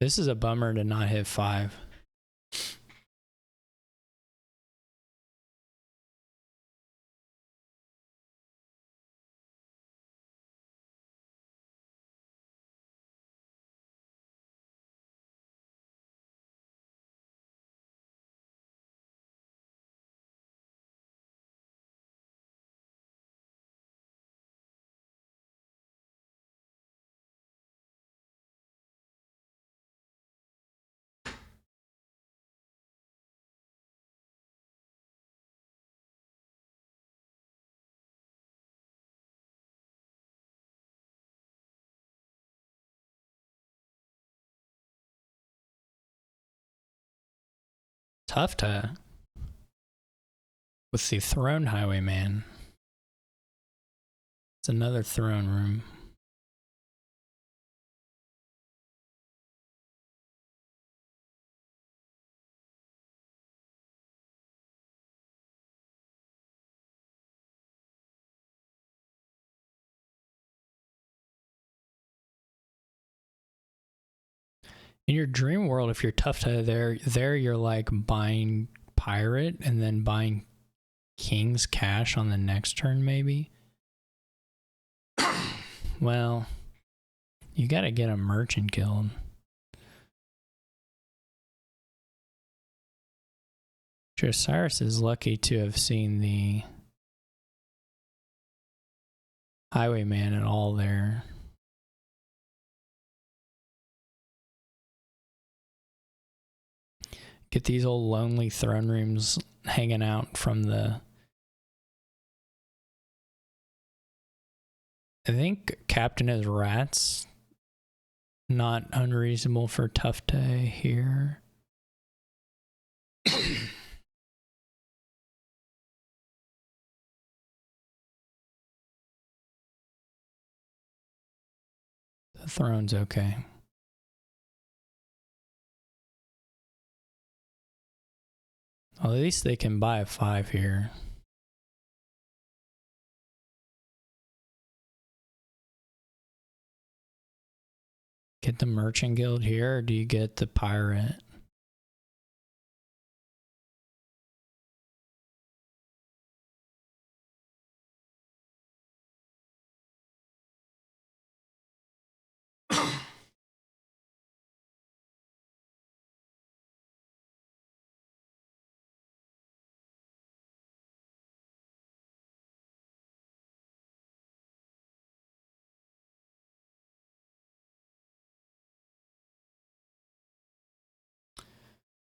This is a bummer to not hit 5. Tufftaeh with the Throne Highwayman. It's another throne room. In your dream world, if you're Tufftaeh, there you're like buying pirate and then buying king's cash on the next turn, maybe. Well, you gotta get a merchant guild. Josiris is lucky to have seen the highwayman at all there. Get these old lonely throne rooms hanging out from the... I think Captain is rats. Not unreasonable for Tufftaeh here. The throne's okay. Well, at least they can buy a 5 here. Get the merchant guild here, or do you get the pirate?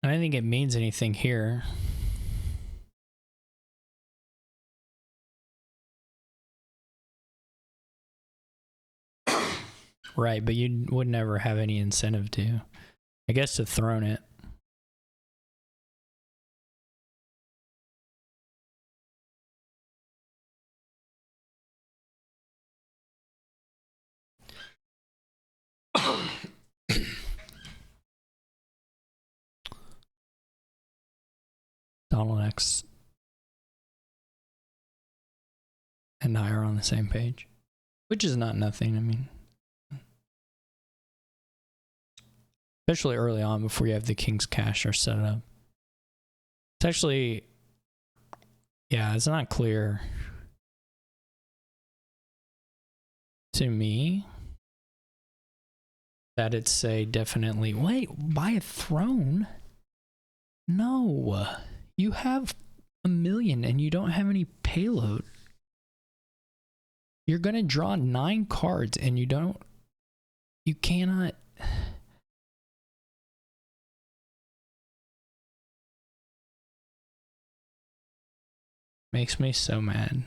I don't think it means anything here. Right, but you would never have any incentive to. I guess to throne it. Donald X and I are on the same page, which is not nothing. I mean, especially early on before you have the King's Cash are set up. It's actually, yeah, it's not clear to me that it's say definitely, wait, buy a throne? No, you have 1 million and you don't have any payload. You're gonna draw 9 cards and you cannot. Makes me so mad.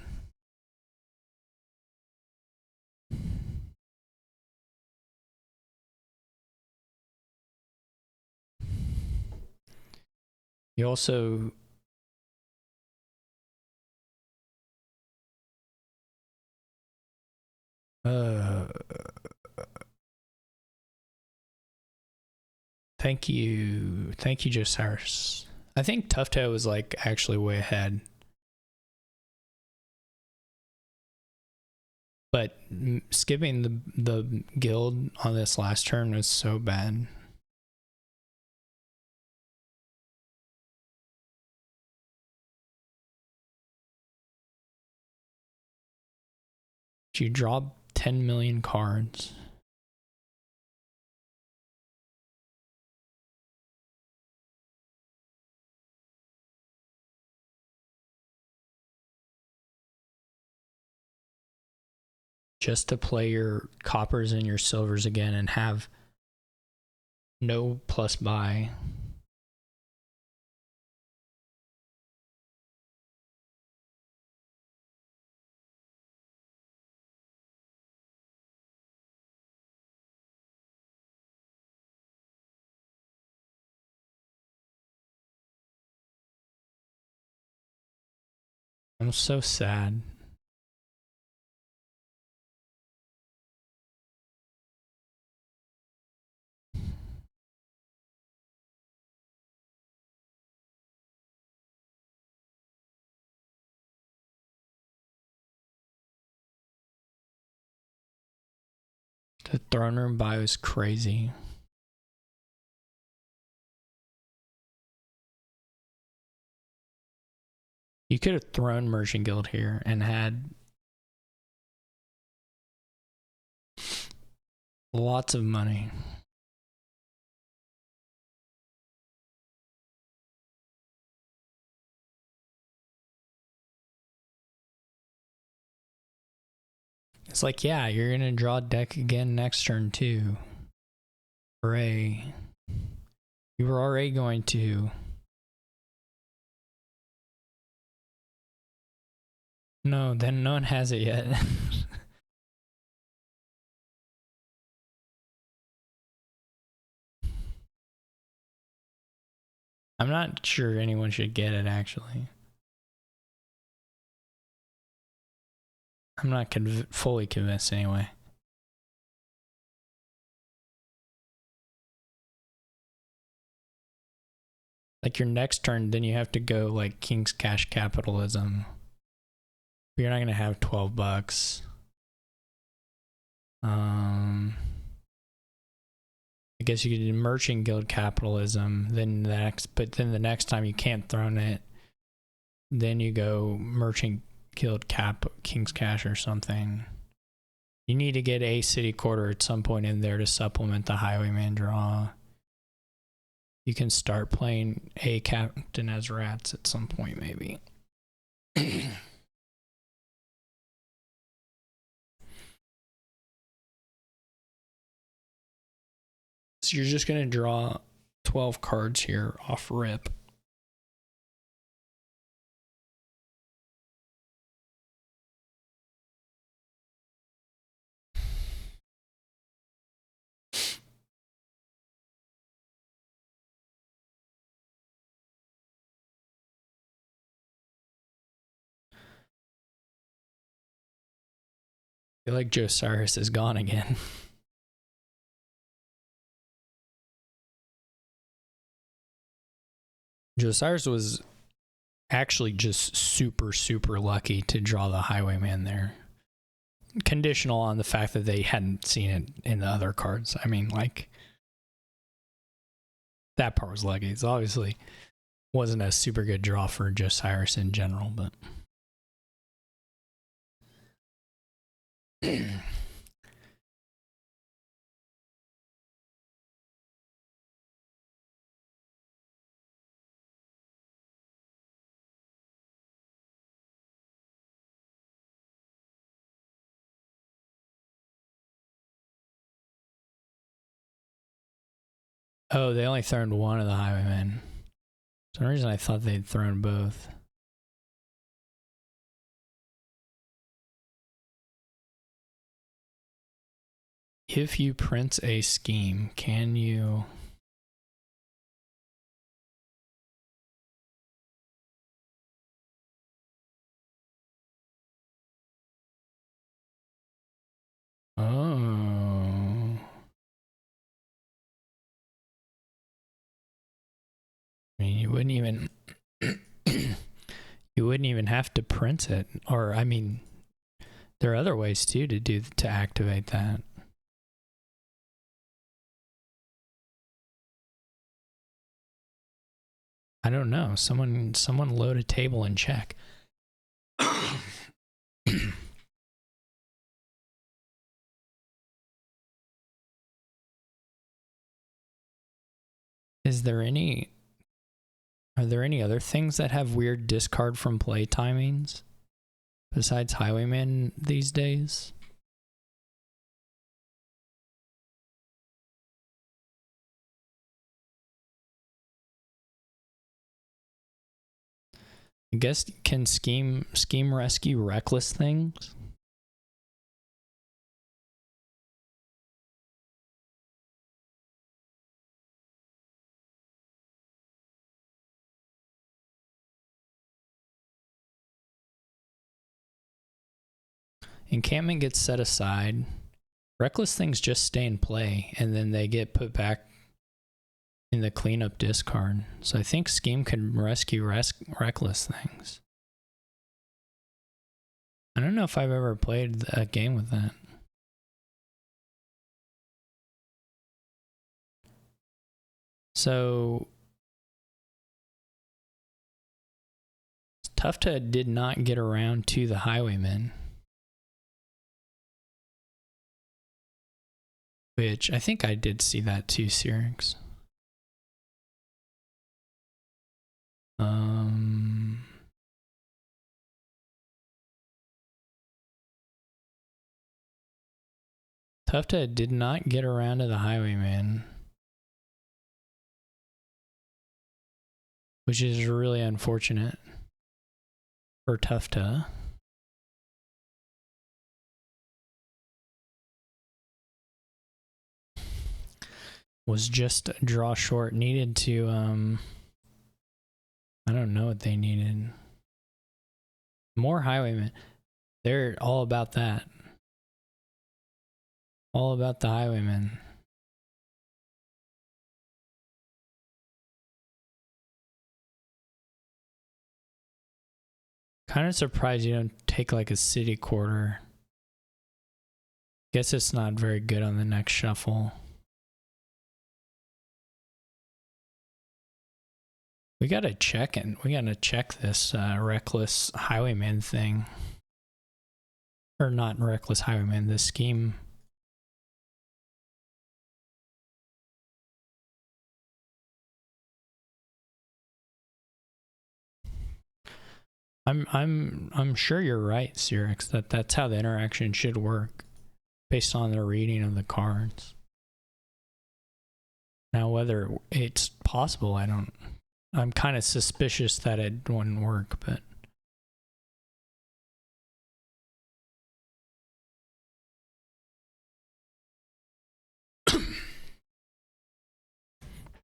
You also thank you Josiris. I think Tufftaeh was like actually way ahead, but skipping the guild on this last turn was so bad. you draw 10 million cards, just to play your coppers and your silvers again and have no plus buy. I'm so sad. The throne room buy was crazy. You could have thrown Merchant Guild here and had lots of money. It's like, yeah, you're going to draw a deck again next turn too. Hooray. You were already going to. No, then no one has it yet. I'm not sure anyone should get it, actually. I'm not fully convinced anyway. Like your next turn, then you have to go like King's Cash Capitalism. You're not going to have $12. I guess you could do Merchant Guild Capitalism, then but then the next time you can't throne it. Then you go Merchant Guild King's Cash or something. You need to get a City Quarter at some point in there to supplement the Highwayman draw. You can start playing a Captain as Rats at some point, maybe. So you're just going to draw 12 cards here off rip. I feel like Josiris is gone again. Josiris was actually just super, super lucky to draw the Highwayman there. Conditional on the fact that they hadn't seen it in the other cards. I mean, like, that part was lucky. It's obviously wasn't a super good draw for Josiris in general, but... Oh, they only thrown one of the Highwaymen. For some reason I thought they'd thrown both. If you print a scheme, can you... Oh. I mean, you wouldn't even... you wouldn't even have to print it. Or, I mean, there are other ways, too, to activate that. I don't know. Someone load a table and check. Is there any... Are there any other things that have weird discard from play timings besides Highwayman these days? I guess can scheme rescue reckless things? Encampment gets set aside. Reckless things just stay in play, and then they get put back in the cleanup discard. So I think Scheme can rescue reckless things. I don't know if I've ever played a game with that. So tufftaeh did not get around to the Highwaymen, which I think I did see that too, Syrinx. tufftaeh did not get around to the Highwayman, which is really unfortunate for tufftaeh. Was just draw short. Needed to I don't know what they needed. More Highwaymen. They're all about that. All about the Highwaymen. Kind of surprised you don't take like a city quarter. Guess it's not very good on the next shuffle. We gotta check it. We gotta check this reckless Highwayman thing. Or not reckless Highwayman, this scheme. I'm sure you're right, Syrinx, that that's how the interaction should work, based on the reading of the cards. Now, whether it's possible, I'm kind of suspicious that it wouldn't work, but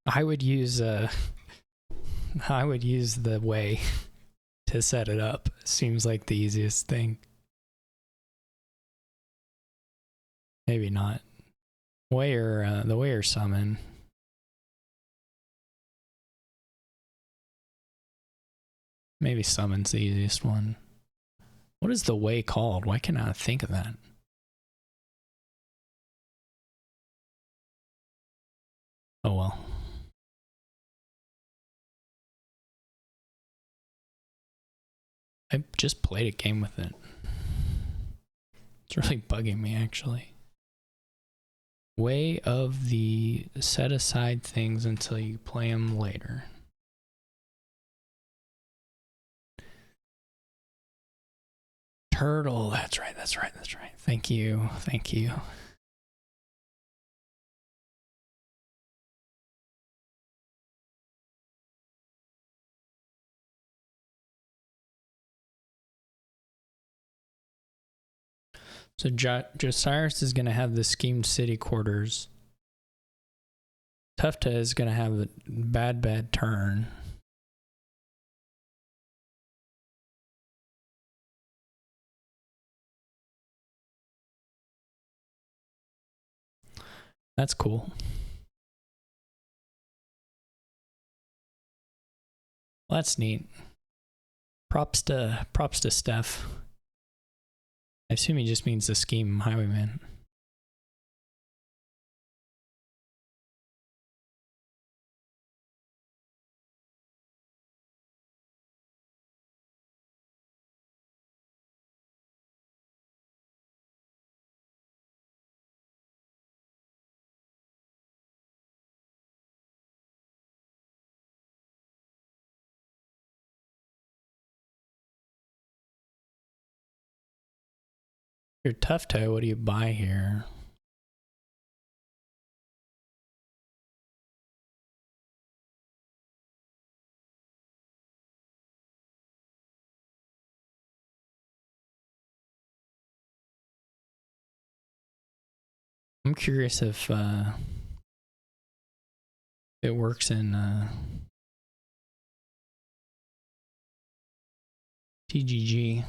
I would use the way to set it up. Seems like the easiest thing. Maybe not. Way or the way or summon. Maybe summon's the easiest one. What is the way called? Why can't I think of that? Oh well. I just played a game with it. It's really bugging me, actually. Way of the set aside things until you play them later. Turtle, that's right. Thank you. So Josiris is going to have the schemed city quarters. tufftaeh is going to have a bad turn. That's cool. Well, that's neat. Props to Steph. I assume he just means the scheme Highwayman. Your tufftaeh, what do you buy here? I'm curious if it works in TGG.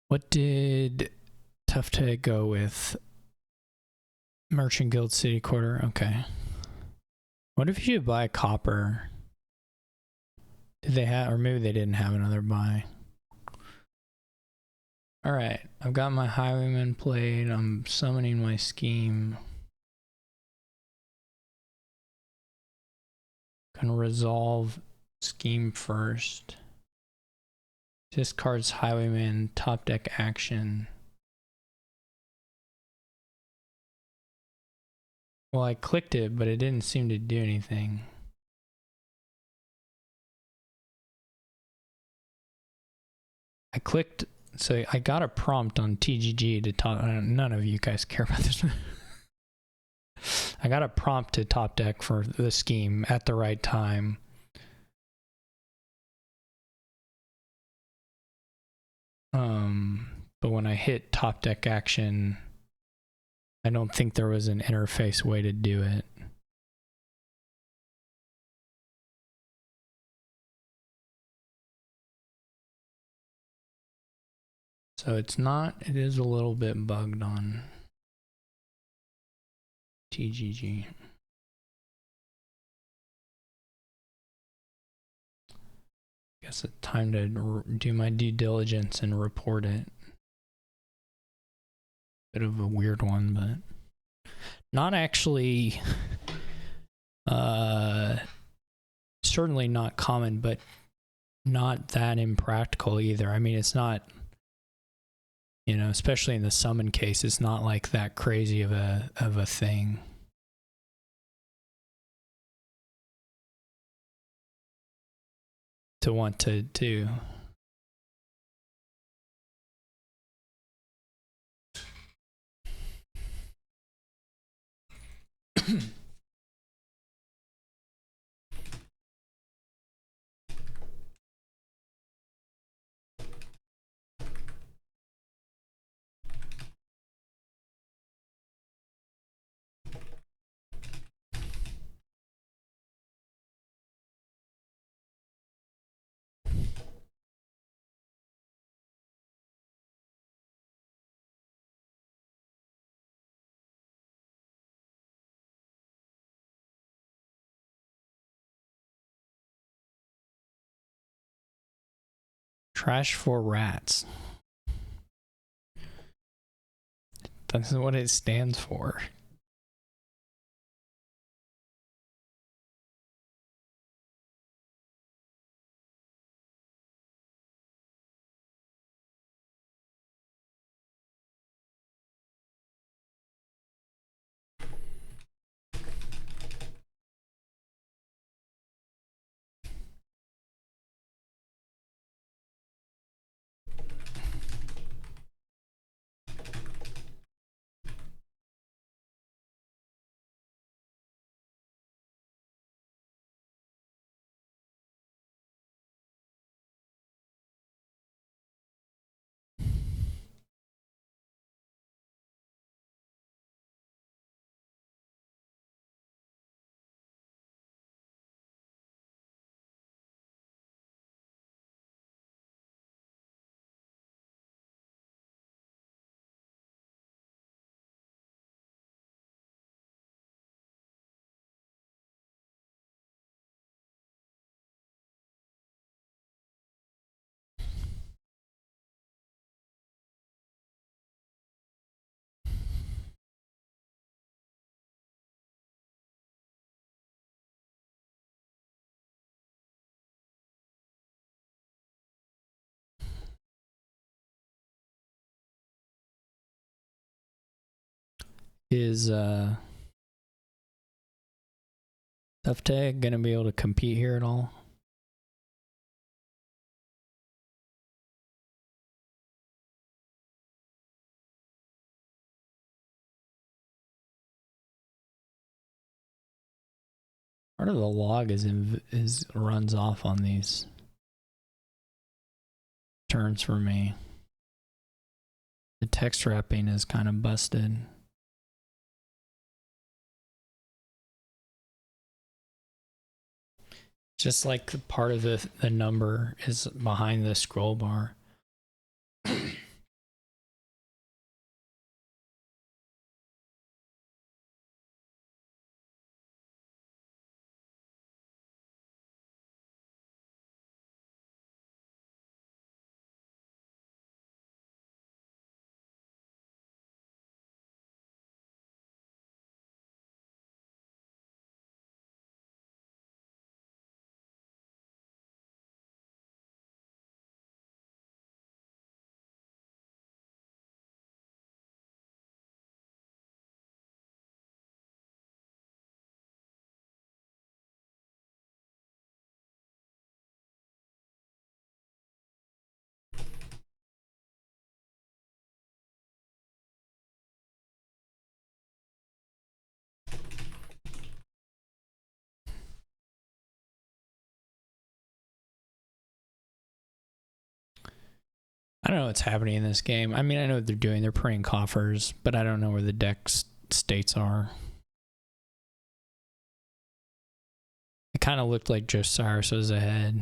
What did tufftaeh go with? Merchant Guild City Quarter. Okay. What if you buy copper? Did they have, or maybe they didn't have another buy. All right, I've got my highwayman played. I'm summoning my scheme. Gonna resolve scheme first. Discards highwayman, top deck action. Well, I clicked it, but it didn't seem to do anything. I clicked, so I got a prompt on TGG to top. None of you guys care about this. I got a prompt to top deck for the scheme at the right time. But when I hit top deck action, I don't think there was an interface way to do it. So it's not, it is a little bit bugged on TGG. Guess it's time to do my due diligence and report it. Bit of a weird one, but not actually, certainly not common, but not that impractical either. I mean, it's not, you know, especially in the summon case, it's not like that crazy of a thing. To want to do. Trash for rats. That's what it stands for. Is tufftaeh gonna be able to compete here at all? Part of the log is runs off on these turns for me. The text wrapping is kind of busted. Just like part of the number is behind the scroll bar. I don't know what's happening in this game. I mean, I know what they're doing. They're printing coffers, but I don't know where the deck states are. It kind of looked like Josiris was ahead.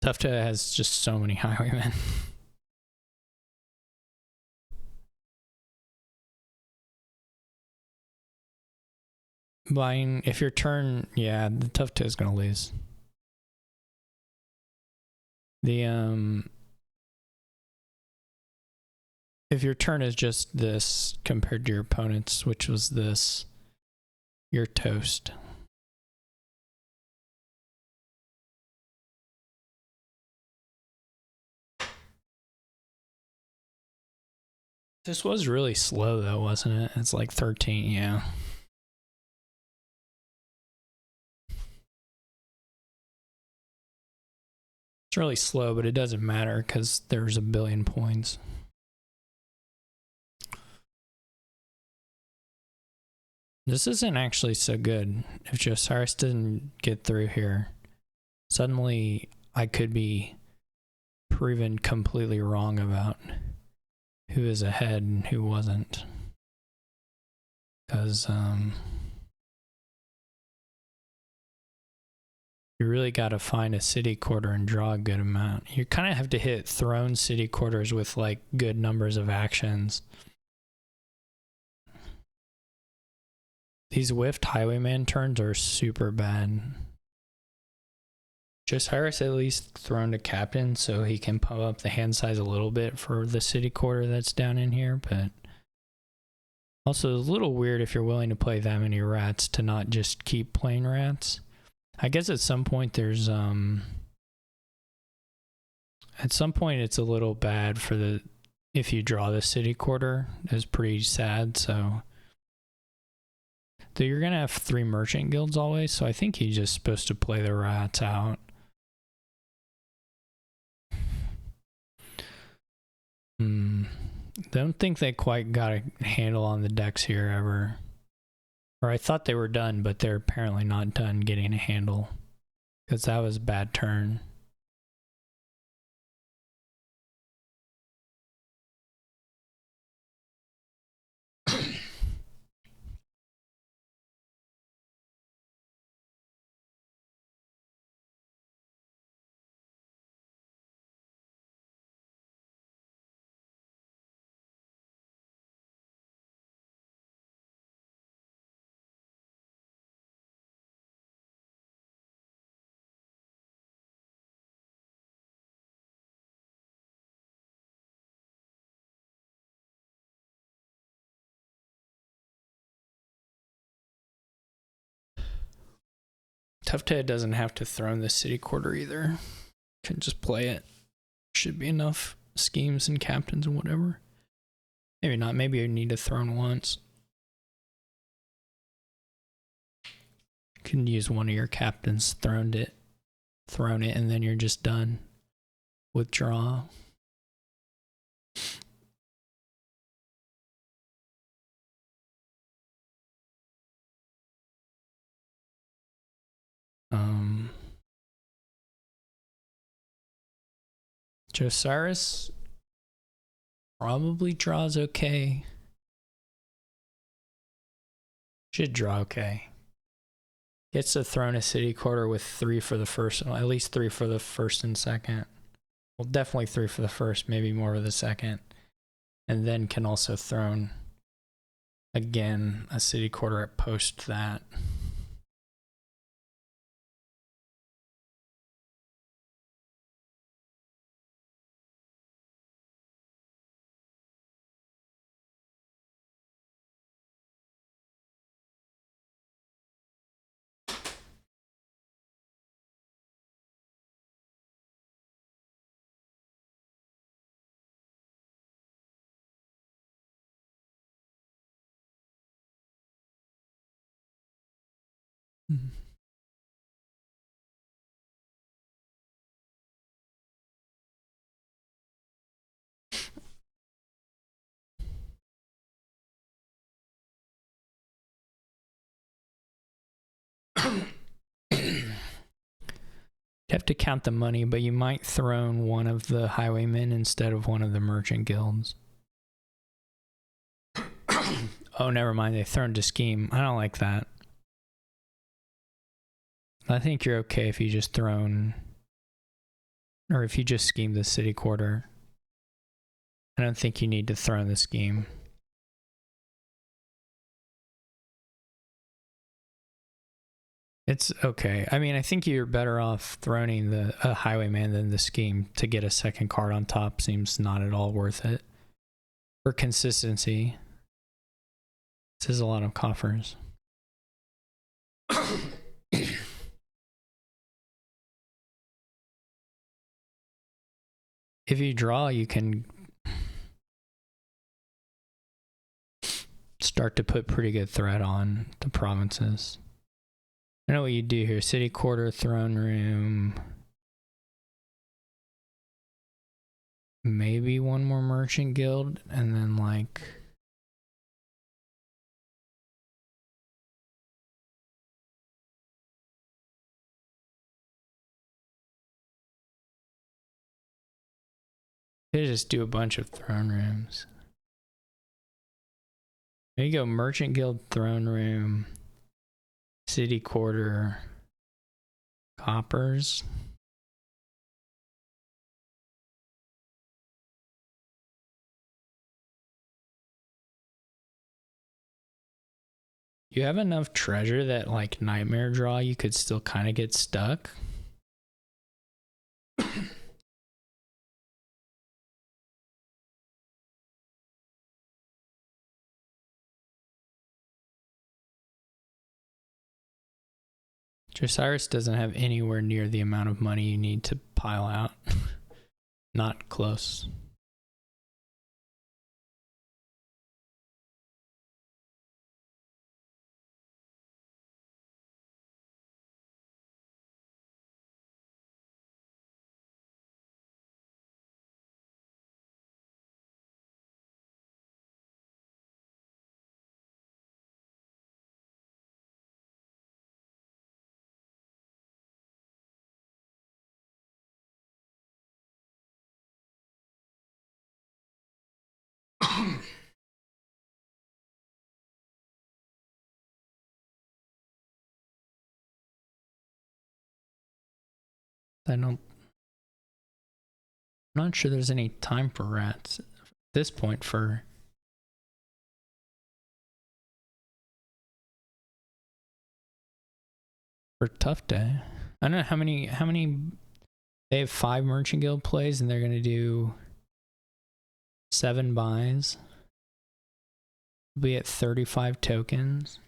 tufftaeh has just so many highwaymen. Buying, if your turn, yeah, the tufftaeh is gonna lose. If your turn is just this compared to your opponent's, which was this, you're toast. This was really slow though, wasn't it? It's like 13, yeah. It's really slow, but it doesn't matter because there's a billion points. This isn't actually so good. If Josiris didn't get through here, suddenly I could be proven completely wrong about who is ahead and who wasn't. Because you really got to find a city quarter and draw a good amount. You kind of have to hit throne city quarters with like good numbers of actions. These whiffed highwayman turns are super bad. Josiris at least thrown to captain so he can pump up the hand size a little bit for the city quarter that's down in here, but also it's a little weird if you're willing to play that many rats to not just keep playing rats. I guess at some point there's it's a little bad for the if you draw the city quarter. It's pretty sad. So you're gonna have 3 merchant guilds always, so I think he's just supposed to play the rats out. Don't think they quite got a handle on the decks here ever. Or I thought they were done, but they're apparently not done getting a handle. Because that was a bad turn. tufftaeh doesn't have to throne the city quarter either. Can just play it. Should be enough. schemes and captains and whatever. Maybe not. Maybe you need to throne once. You can use one of your captains, thrown it, and then you're just done. Withdraw. Josiris probably draws okay. Should draw okay. Gets to throne a city quarter with 3 for the first, at least 3 for the first and second. Well, definitely 3 for the first, maybe more for the second. And then can also throne again a city quarter at post that. You have to count the money, but you might throne one of the highwaymen instead of one of the merchant guilds. Oh, never mind. They thrown to scheme. I don't like that. I think you're okay if you just throne, or if you just scheme the city quarter. I don't think you need to throne the scheme. It's okay. I mean, I think you're better off throning the highwayman than the scheme. To get a second card on top seems not at all worth it. For consistency, this is a lot of coffers. If you draw, you can start to put pretty good threat on the provinces. I know what you do here. City quarter, throne room. Maybe one more merchant guild, and then like... They just do a bunch of throne rooms. There you go, merchant guild, throne room, city quarter, coppers. You have enough treasure that like nightmare draw, you could still kind of get stuck. Josiris doesn't have anywhere near the amount of money you need to pile out. Not close. I'm not sure there's any time for rats at this point for tufftaeh. I don't know how many they have 5 merchant guild plays and they're gonna do 7 buys. We'll be at 35 tokens.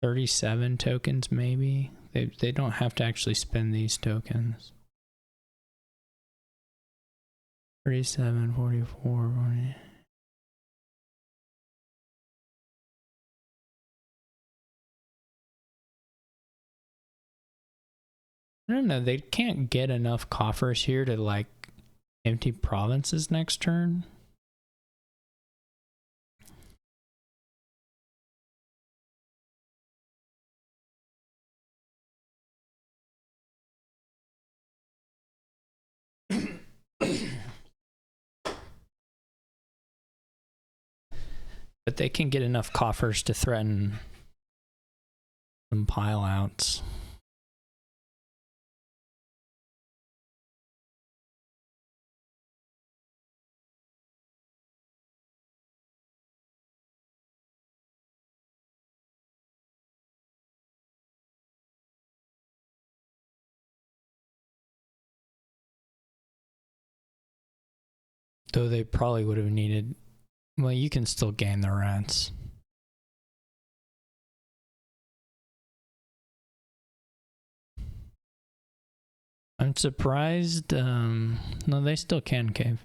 37 tokens maybe. They don't have to actually spend these tokens. 37, 44, 40. I don't know, they can't get enough coffers here to like empty provinces next turn. But they can get enough coffers to threaten some pile outs. Though they probably would have needed... Well, you can still gain the rats. I'm surprised... no, they still can cave.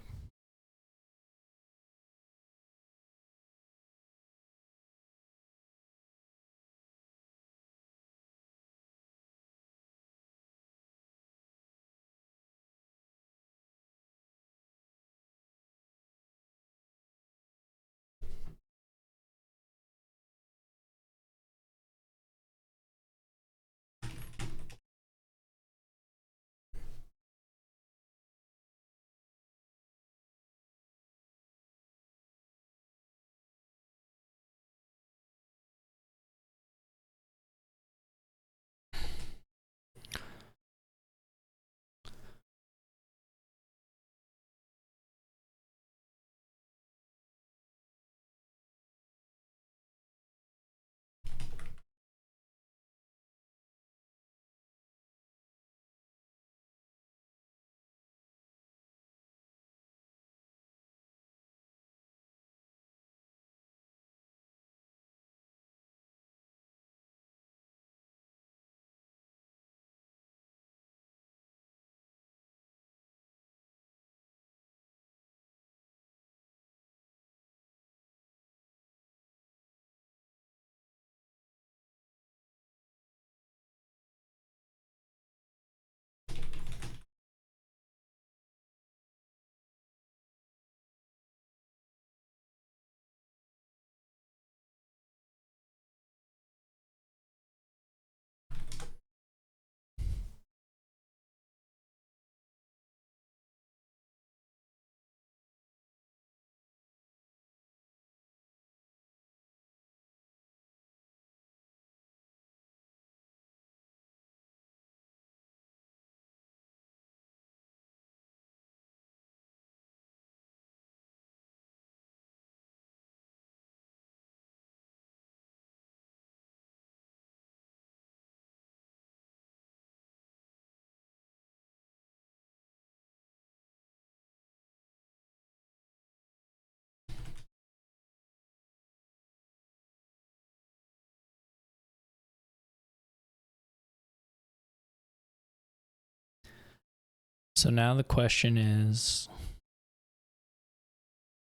So now the question is,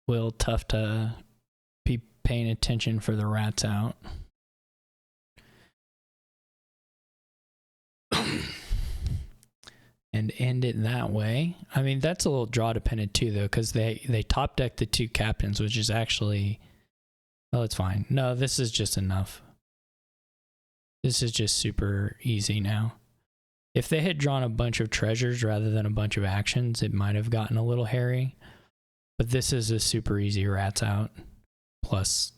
will tufftaeh be paying attention for the rats out? And end it that way? I mean, that's a little draw dependent too, though, because they top deck the two captains, which is actually... Oh, it's fine. No, this is just enough. This is just super easy now. If they had drawn a bunch of treasures rather than a bunch of actions, it might have gotten a little hairy. But this is a super easy rats out. Plus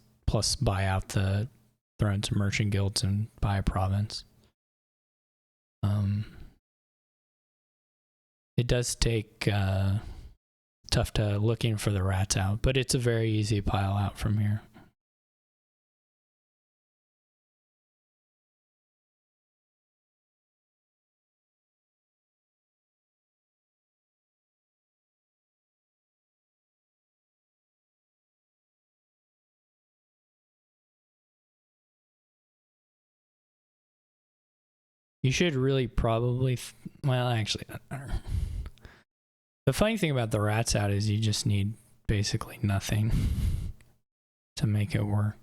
buy out the Thrones and Merchant Guilds and buy a province. It does take tufftaeh looking for the rats out, but it's a very easy pile out from here. You should really probably... well, actually... The funny thing about the rats out is you just need basically nothing to make it work.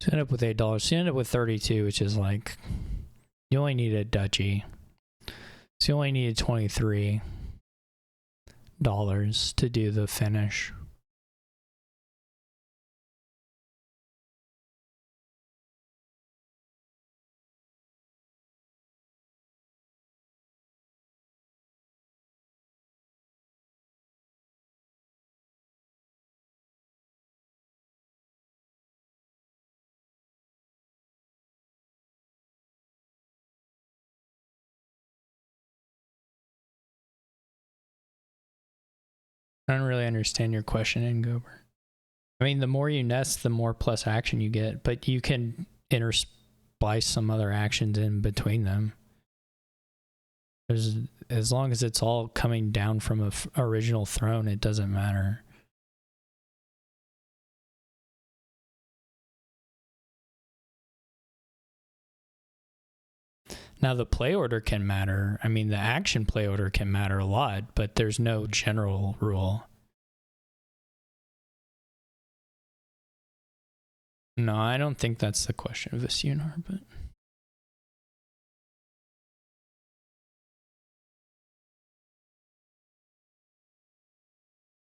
So you end up with $8. So you end up with 32, which is like, you only need a duchy. So you only needed $23 to do the finish. I don't really understand your question, Ngober. I mean, the more you nest, the more plus action you get, but you can intersplice some other actions in between them. As long as it's all coming down from a original throne, it doesn't matter. Now, the play order can matter. I mean, the action play order can matter a lot, but there's no general rule. No, I don't think that's the question of Visunar, but...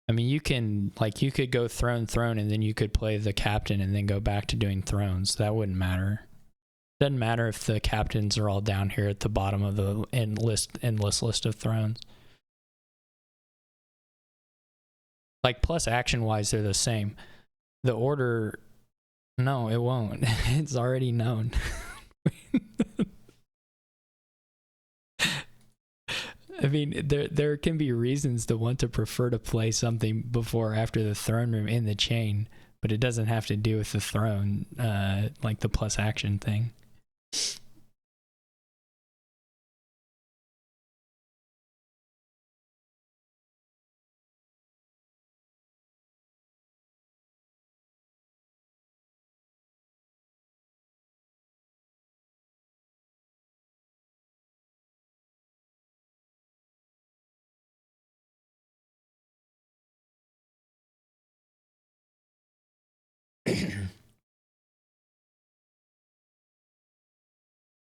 I mean, you could go throne, and then you could play the captain and then go back to doing thrones. That wouldn't matter. Doesn't matter if the captains are all down here at the bottom of the endless list of thrones. Like, plus action-wise, they're the same. The order... No, it won't. It's already known. I mean, there can be reasons to want to prefer to play something before or after the throne room in the chain, but it doesn't have to do with the throne, like the plus action thing.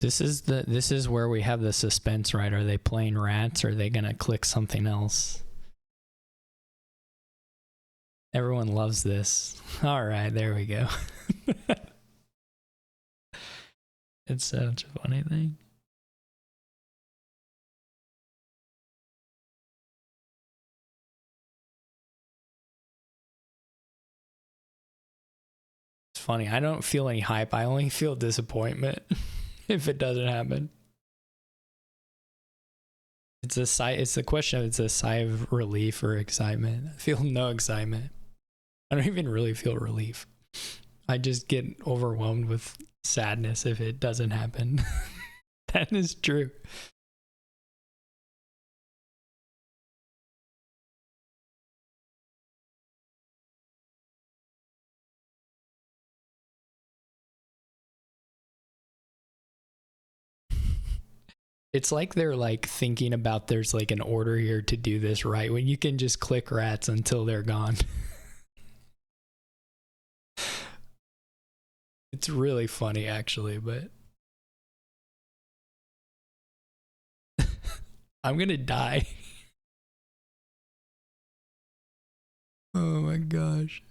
This is where we have the suspense, right? Are they playing rats or are they gonna click something else? Everyone loves this. All right, there we go. It's such a funny thing. It's funny. I don't feel any hype. I only feel disappointment if it doesn't happen. It's the question of it's a sigh of relief or excitement. I feel no excitement. I don't even really feel relief. I just get overwhelmed with sadness if it doesn't happen. That is true. It's like they're like thinking about there's like an order here to do this right when you can just click rats until they're gone. It's really funny actually, but I'm gonna die. Oh my gosh.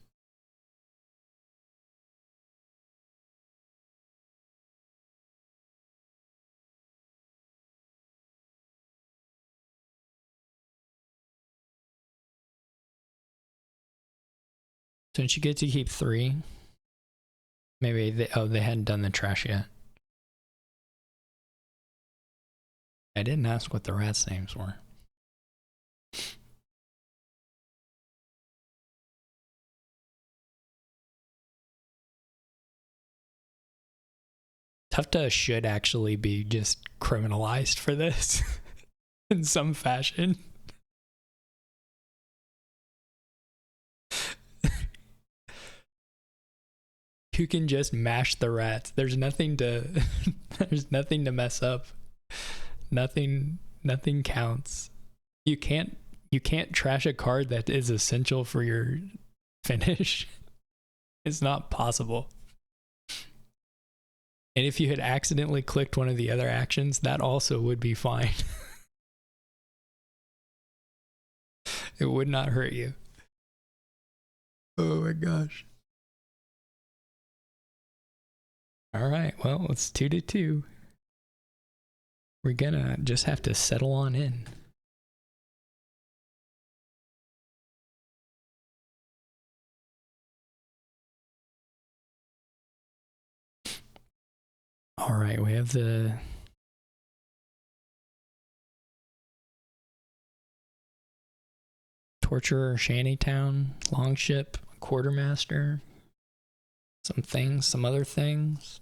Don't you get to keep 3? Maybe they hadn't done the trash yet. I didn't ask what the rats' names were. Tufftaeh should actually be just criminalized for this in some fashion. You can just mash the rats. There's nothing to there's nothing to mess up. Nothing counts. You can't trash a card that is essential for your finish. It's not possible. And if you had accidentally clicked one of the other actions, that also would be fine. It would not hurt you. Oh my gosh. All right, well, it's 2-2. We're gonna just have to settle on in. All right, we have the Torturer, Shantytown, Longship, Quartermaster, some other things.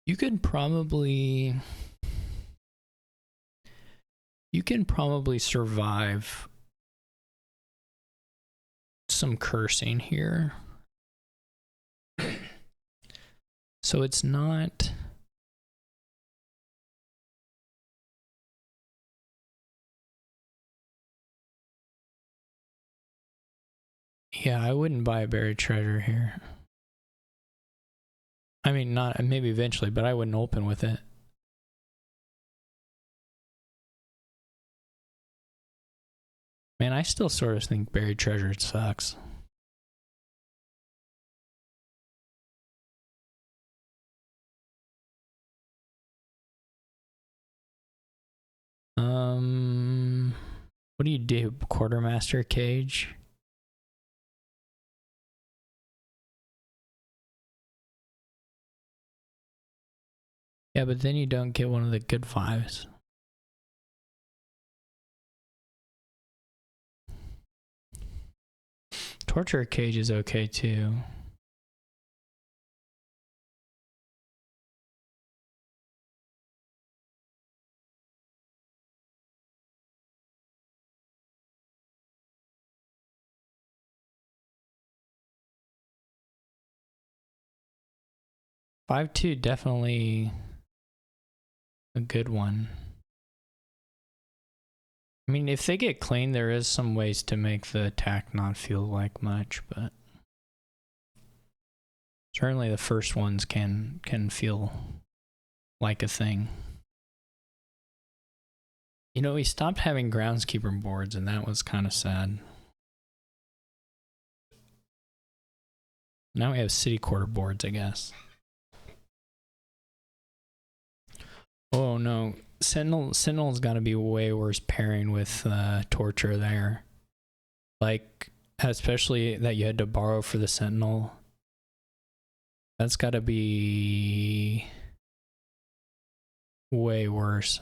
You can probably survive some cursing here. So it's not... Yeah, I wouldn't buy a buried treasure here. I mean, not maybe eventually, but I wouldn't open with it. Man, I still sort of think buried treasure sucks. What do you do? Quartermaster cage? Yeah, but then you don't get one of the good vibes. Torture cage is okay too. Five two, definitely a good one. I mean, if they get clean, there is some ways to make the attack not feel like much, but certainly the first ones can feel like a thing. You know, we stopped having Groundskeeper boards, and that was kind of sad. Now we have City Quarter boards, I guess. Oh no, Sentinel's got to be way worse pairing with Torture there. Like, especially that you had to borrow for the Sentinel. That's got to be way worse.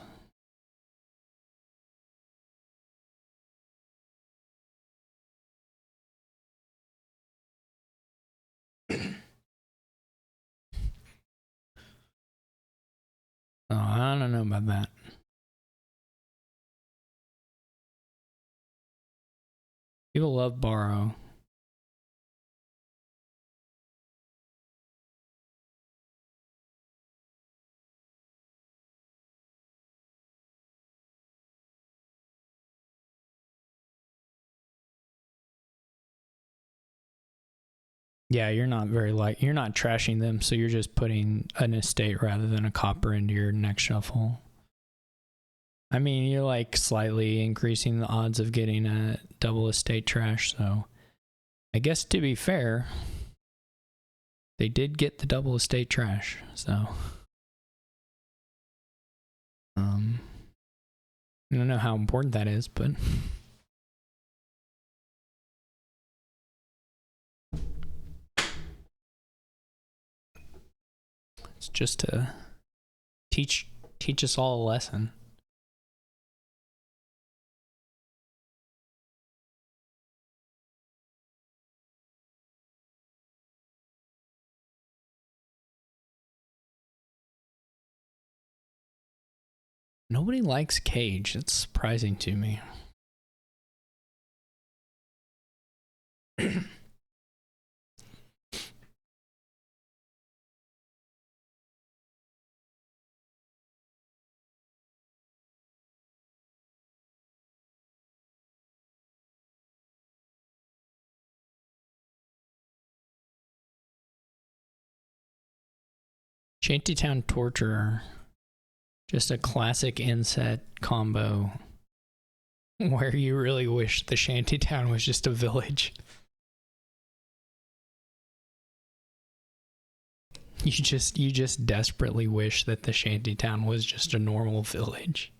Oh, I don't know about that. People love borrow. Yeah, you're not you're not trashing them, so you're just putting an estate rather than a copper into your next shuffle. I mean, you're like slightly increasing the odds of getting a double estate trash, so I guess to be fair, they did get the double estate trash, so I don't know how important that is, but it's just a Teach us all a lesson. Nobody likes Cage. It's surprising to me. Shantytown Torturer. Just a classic inset combo where you really wish the Shantytown was just a village. You just desperately wish that the Shantytown was just a normal village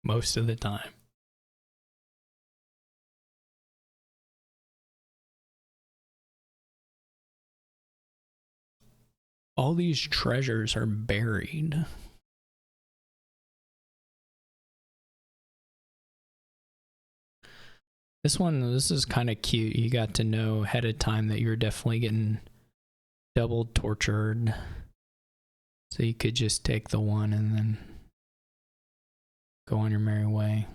most of the time. All these treasures are buried. This is kind of cute. You got to know ahead of time that you're definitely getting double tortured. So you could just take the one and then go on your merry way.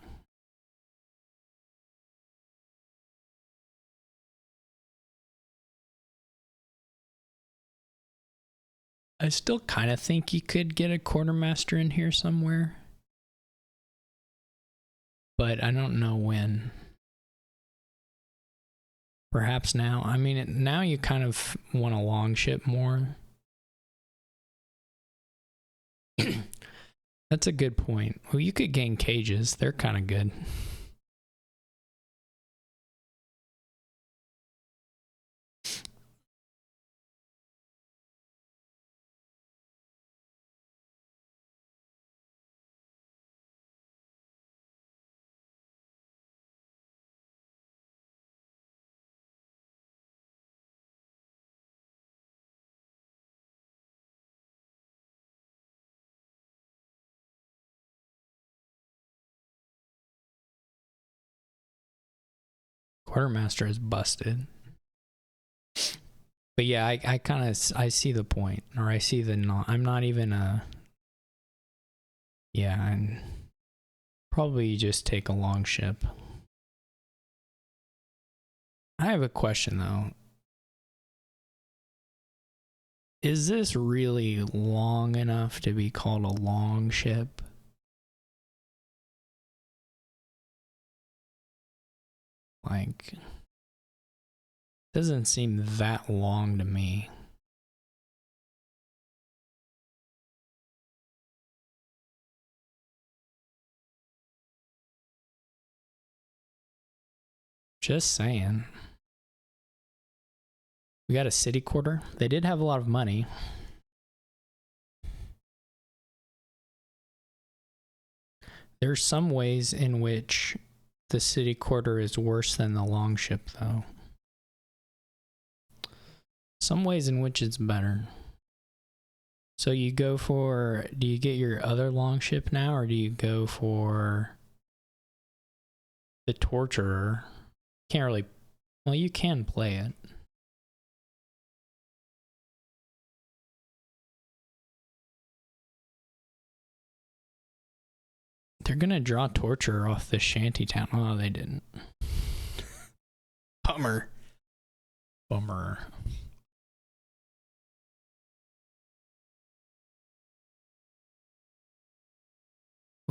I still kind of think you could get a quartermaster in here somewhere. But I don't know when. Perhaps now. I mean, now you kind of want a long ship more. That's a good point. Well, you could gain cages. They're kind of good. Quartermaster is busted. But yeah, I kind of, I see the point, or I see the I'm not even a, yeah, and probably just take a long ship. I have a question though. Is this really long enough to be called a long ship? Like, doesn't seem that long to me. Just saying. We got a city quarter. They did have a lot of money. There's some ways in which the city quarter is worse than the longship, though. Some ways in which it's better. So you go for, do you get your other longship now, or do you go for the torturer? Can't really, well, you can play it. They're gonna draw torturer off the Shantytown. Oh, they didn't. Bummer. Bummer.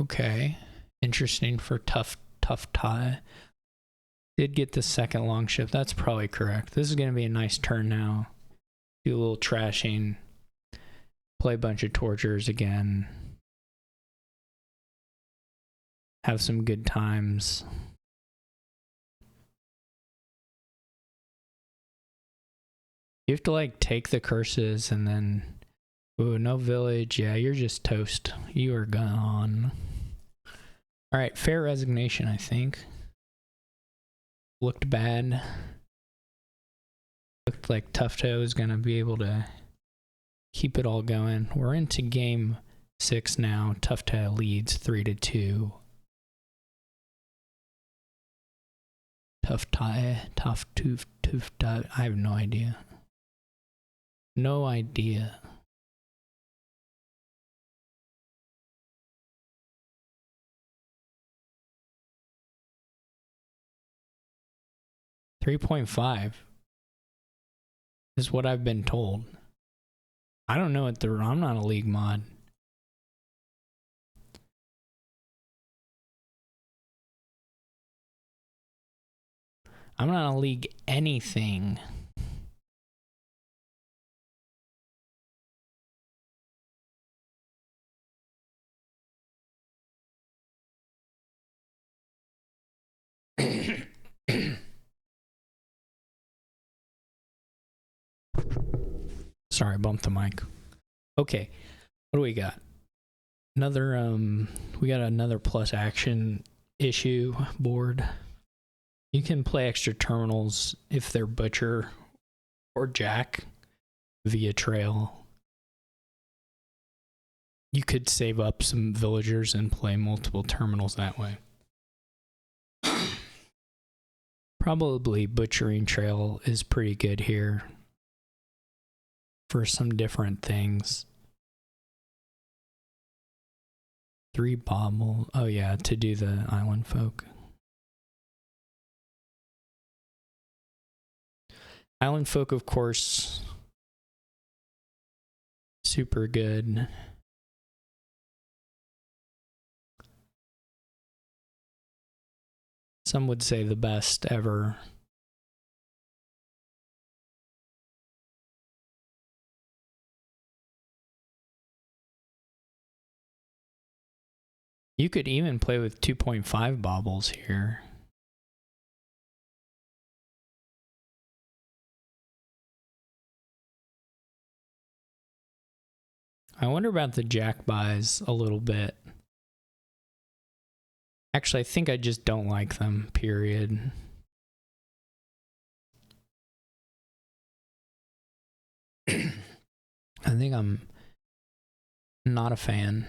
Okay. Interesting for tufftaeh. Did get the second longship. That's probably correct. This is going to be a nice turn now. Do a little trashing. Play a bunch of tortures again. Have some good times. You have to like take the curses and then, ooh, no village. Yeah, you're just toast. You are gone. All right, fair resignation, I think. Looked bad. Looked like tufftaeh was gonna be able to keep it all going. We're into game 6 now. Tufftaeh leads 3-2. Tufftaeh. I have no idea. No idea. $3.5 is what I've been told. I don't know what I'm not a league mod. I'm not a league anything. Sorry, I bumped the mic. Okay, what do we got? We got another plus action issue board. You can play extra terminals if they're Butcher or Jack via Trail. You could save up some villagers and play multiple terminals that way. Probably Butchering Trail is pretty good here for some different things. 3 bobble. Oh yeah, to do the island folk. Island folk, of course, super good. Some would say the best ever. You could even play with 2.5 bobbles here. I wonder about the jack buys a little bit. Actually, I think I just don't like them, period. I think I'm not a fan.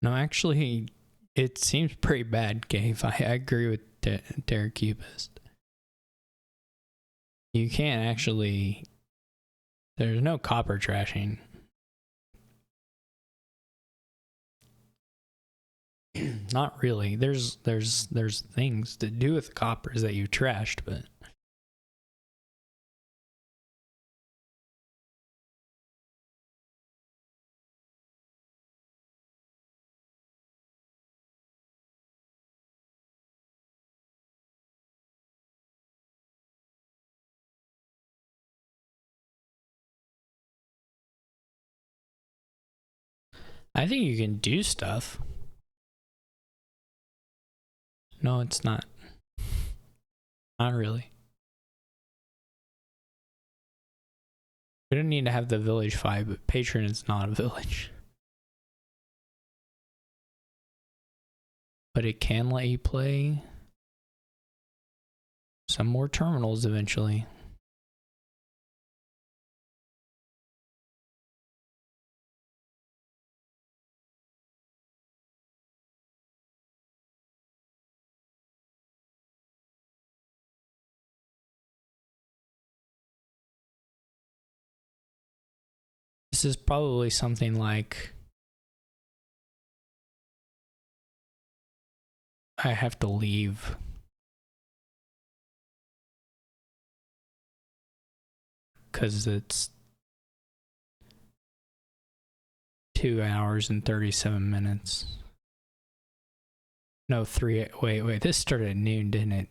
No, actually, it seems pretty bad, Gabe. I agree with Derek Cubist. You can't actually... There's no copper trashing. Not really. There's things to do with the coppers that you trashed, but... I think you can do stuff. No, it's not. Not really. We don't need to have the village fight, but Patron is not a village. But it can let you play some more terminals eventually. This is probably something like... I have to leave. Because it's 2 hours and 37 minutes. No, 3... Wait. This started at noon, didn't it?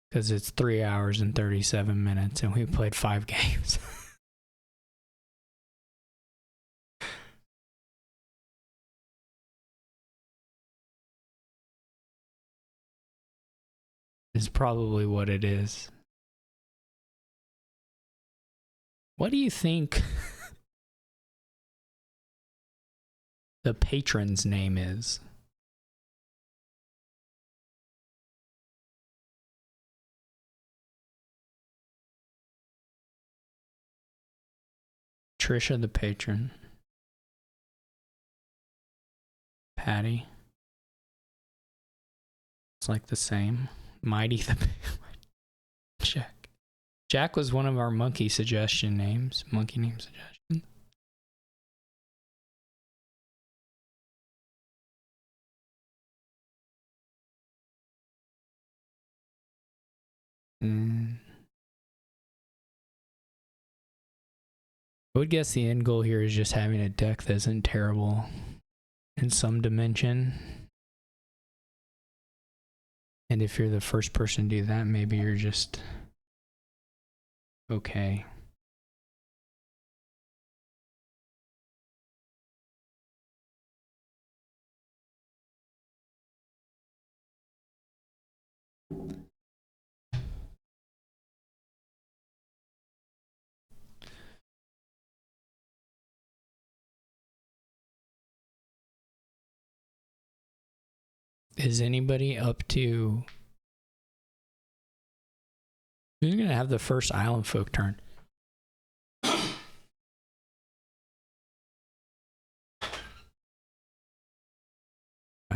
Because it's 3 hours and 37 minutes, and we played 5 games. Is probably what it is. What do you think the patron's name is? Trisha the patron. Patty. It's like the same. Mighty the Jack. Jack was one of our monkey suggestion names. Monkey name suggestion. I would guess the end goal here is just having a deck that isn't terrible in some dimension. And if you're the first person to do that, maybe you're just okay. Is anybody up to... Who's going to have the first Island Folk turn? I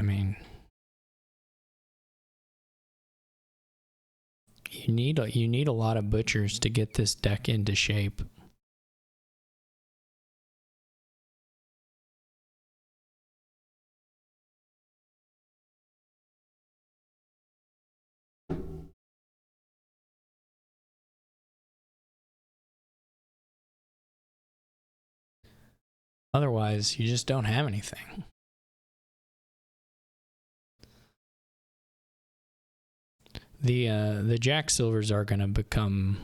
mean... You need a lot of butchers to get this deck into shape. Otherwise, you just don't have anything. The Jack Silvers are going to become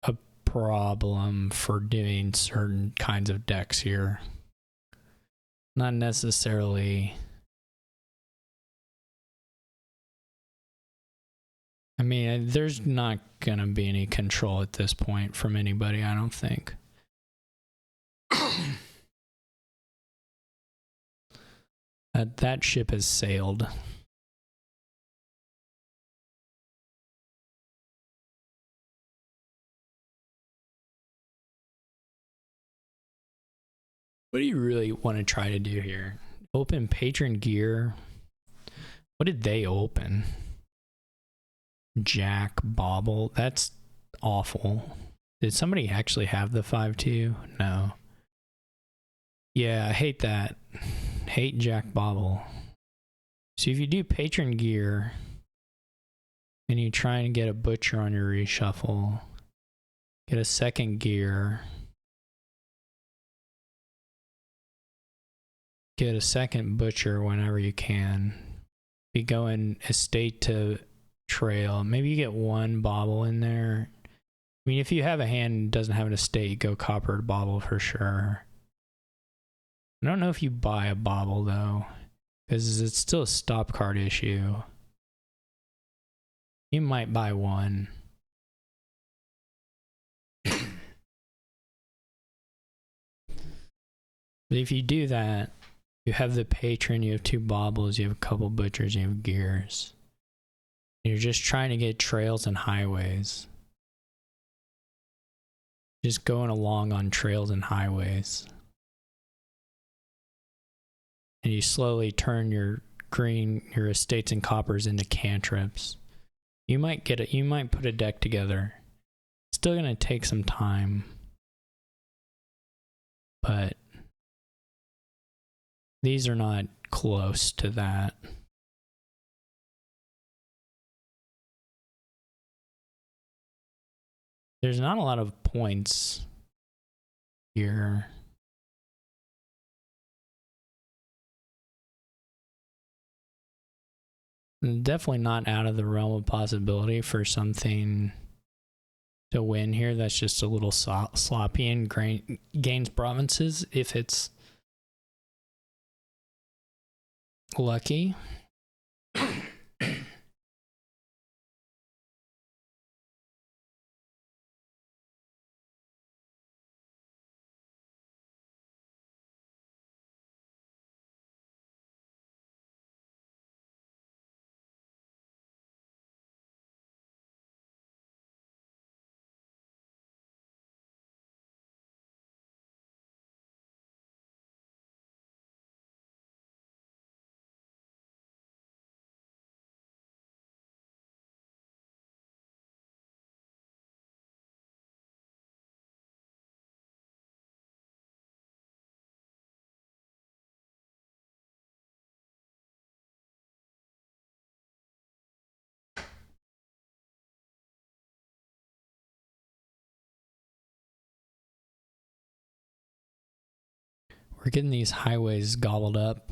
a problem for doing certain kinds of decks here. Not necessarily... I mean, there's not going to be any control at this point from anybody, I don't think. That ship has sailed. What do you really want to try to do here? Open patron gear. What did they open? Jack Bobble. That's awful. Did somebody actually have the 5-2? No. Yeah, I hate that. Hate Jack Bobble. So if you do patron gear and you try and get a butcher on your reshuffle, get a second gear, get a second butcher whenever you can, be going estate to trail. Maybe you get one bobble in there. I mean, if you have a hand that doesn't have an estate, go copper to bobble for sure. I don't know if you buy a bobble though, because it's still a stop card issue. You might buy one. But if you do that, you have the patron, you have two bobbles, you have a couple butchers, you have gears. You're just trying to get trails and highways. Just going along on trails and highways. And you slowly turn your your estates and coppers into cantrips. You might put a deck together. It's still gonna take some time. But these are not close to that. There's not a lot of points here. Definitely not out of the realm of possibility for something to win here. That's just a little sloppy and gains provinces if it's lucky. We're getting these highways gobbled up.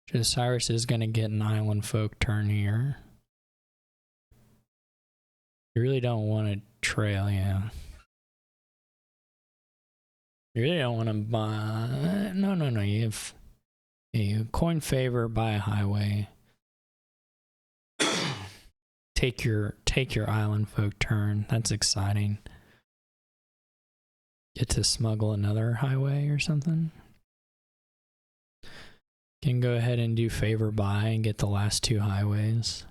Josiris is going to get an island folk turn here. You really don't want to trail, yeah. You really don't want to buy... No. You have a coin favor, buy a highway. Take your island folk turn. That's exciting. Get to smuggle another highway or something. Can go ahead and do favor buy and get the last 2 highways.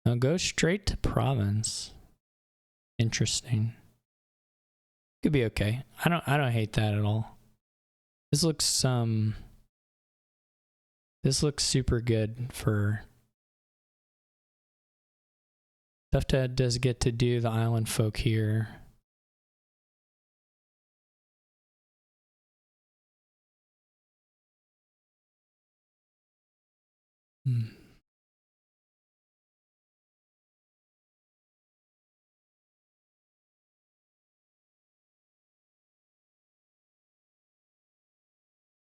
Now go straight to province. Interesting. Could be okay. I don't hate that at all. This looks super good for tufftaeh. Does get to do the island folk here.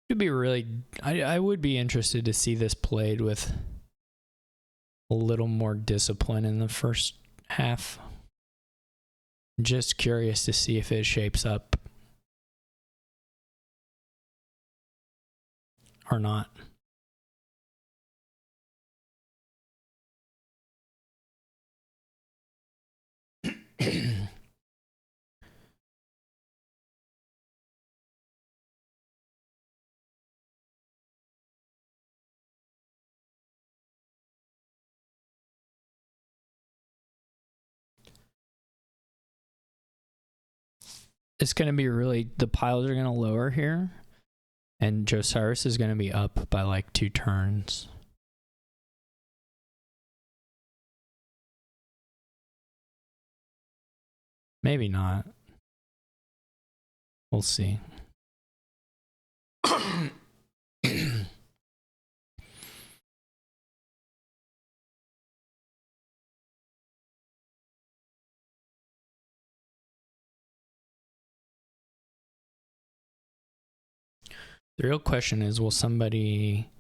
It'd be really... I would be interested to see this played with a little more discipline in the first half. Just curious to see if it shapes up or not. It's going to be really... The piles are going to lower here. And Josiris is going to be up by like 2 turns. Maybe not. We'll see. The real question is, will somebody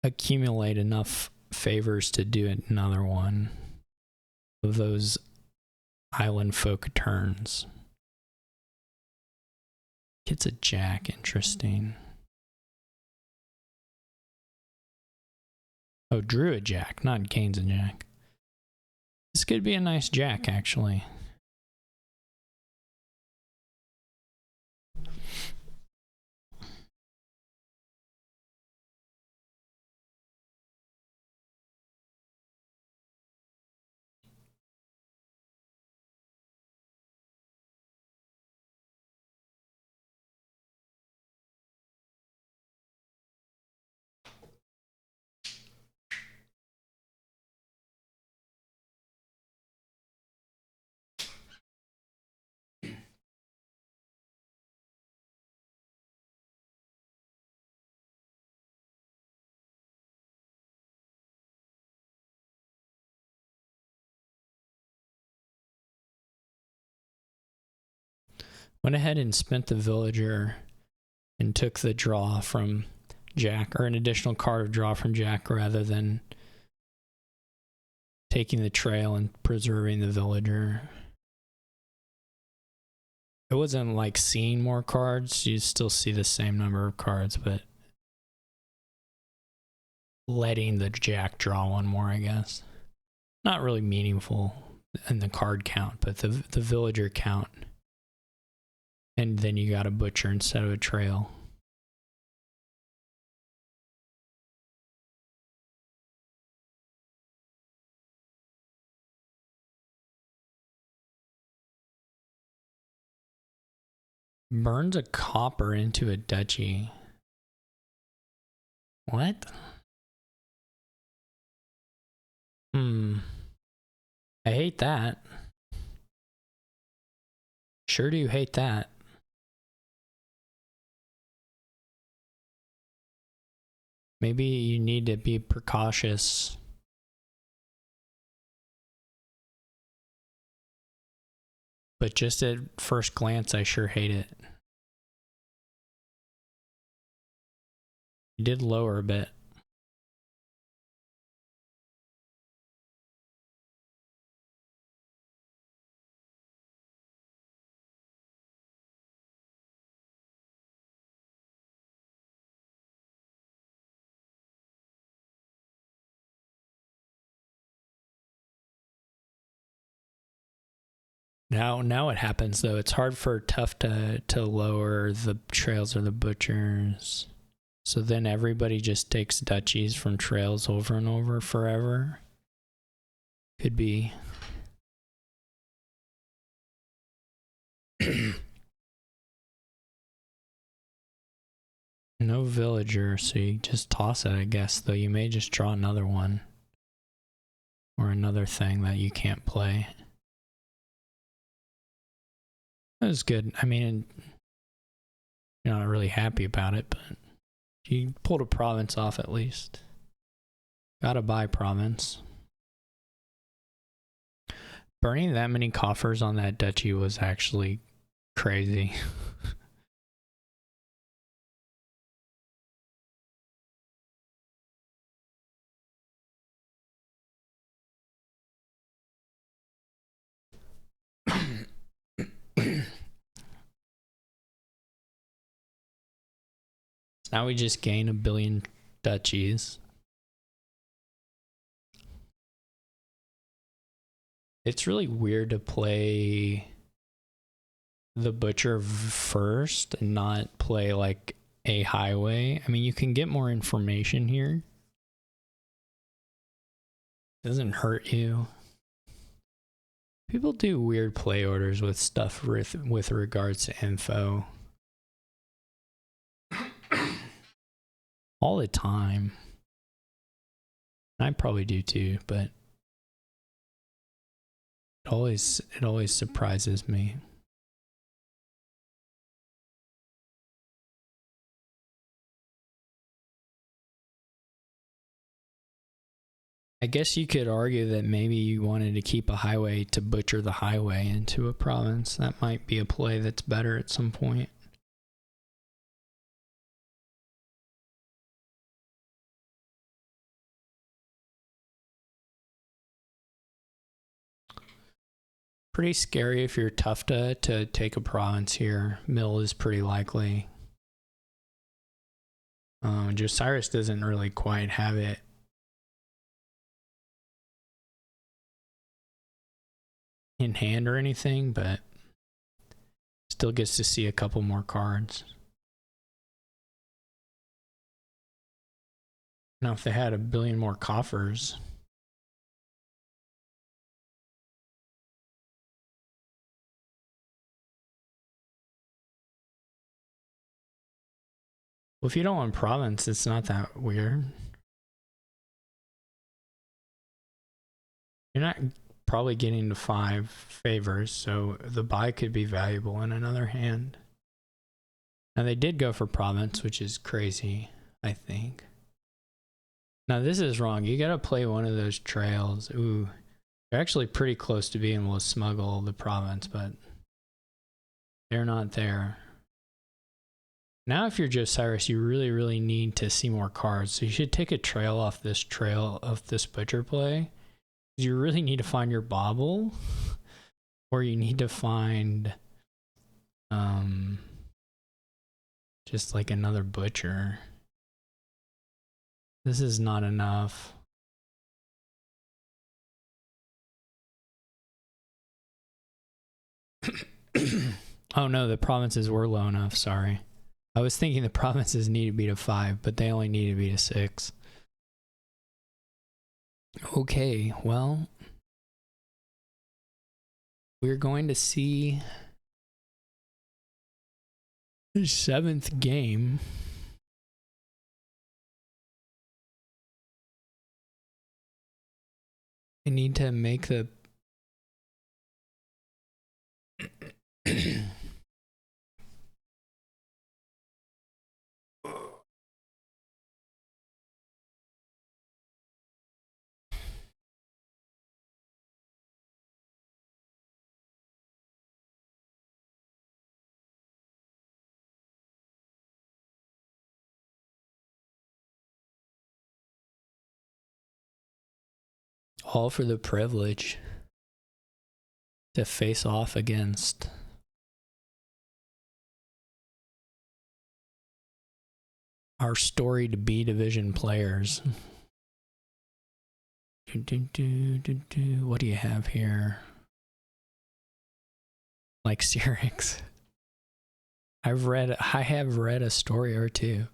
accumulate enough favors to do another one of those island folk turns? It's a jack, interesting. Oh, drew a jack, not gains a jack. This could be a nice jack, actually. Went ahead and spent the villager and took the draw from Jack, or an additional card of draw from Jack, rather than taking the trail and preserving the villager. It wasn't like seeing more cards, you still see the same number of cards, but letting the Jack draw one more, I guess. Not really meaningful in the card count, but the villager count. And then you got a butcher instead of a trail. Burns a copper into a duchy. What? I hate that. Sure do hate that. Maybe you need to be precautious. But just at first glance, I sure hate it. It did lower a bit. Now what happens though? It's hard for tufftaeh to lower the trails or the butchers. So then everybody just takes duchies from trails over and over forever. Could be. No villager, so you just toss it, I guess, though you may just draw another one. Or another thing that you can't play. That was good. I mean, you're not really happy about it, but you pulled a province off at least. Gotta buy province. Burning that many coffers on that duchy was actually crazy. Now we just gain 1 billion duchies. It's really weird to play the butcher first and not play like a highway. I mean, you can get more information here. Doesn't hurt you. People do weird play orders with stuff with regards to info. All the time. I probably do too, but it always surprises me. I guess you could argue that maybe you wanted to keep a highway to butcher the highway into a province. That might be a play that's better at some point. Pretty scary if you're tufftaeh to take a province here. Mill is pretty likely. Josiris doesn't really quite have it. In hand or anything, but still gets to see a couple more cards. Now, if they had 1 billion more coffers. Well, if you don't want province, it's not that weird. You're not probably getting to 5 favors, so the buy could be valuable in another hand. Now, they did go for province, which is crazy, I think. Now, this is wrong. You gotta play one of those trails. Ooh, they're actually pretty close to being able to smuggle the province, but they're not there. Now, if you're Josiris, you really need to see more cards. So you should take a trail off this butcher play. You really need to find your bauble, or you need to find just like another butcher. This is not enough. Oh no, the provinces were low enough, sorry. I was thinking the provinces need to be to 5, but they only need to be to 6. Okay, well, we're going to see the 7th game. I need to make the All for the privilege to face off against our storied B division players. What do you have here? Like Cyrix. I have read a story or two.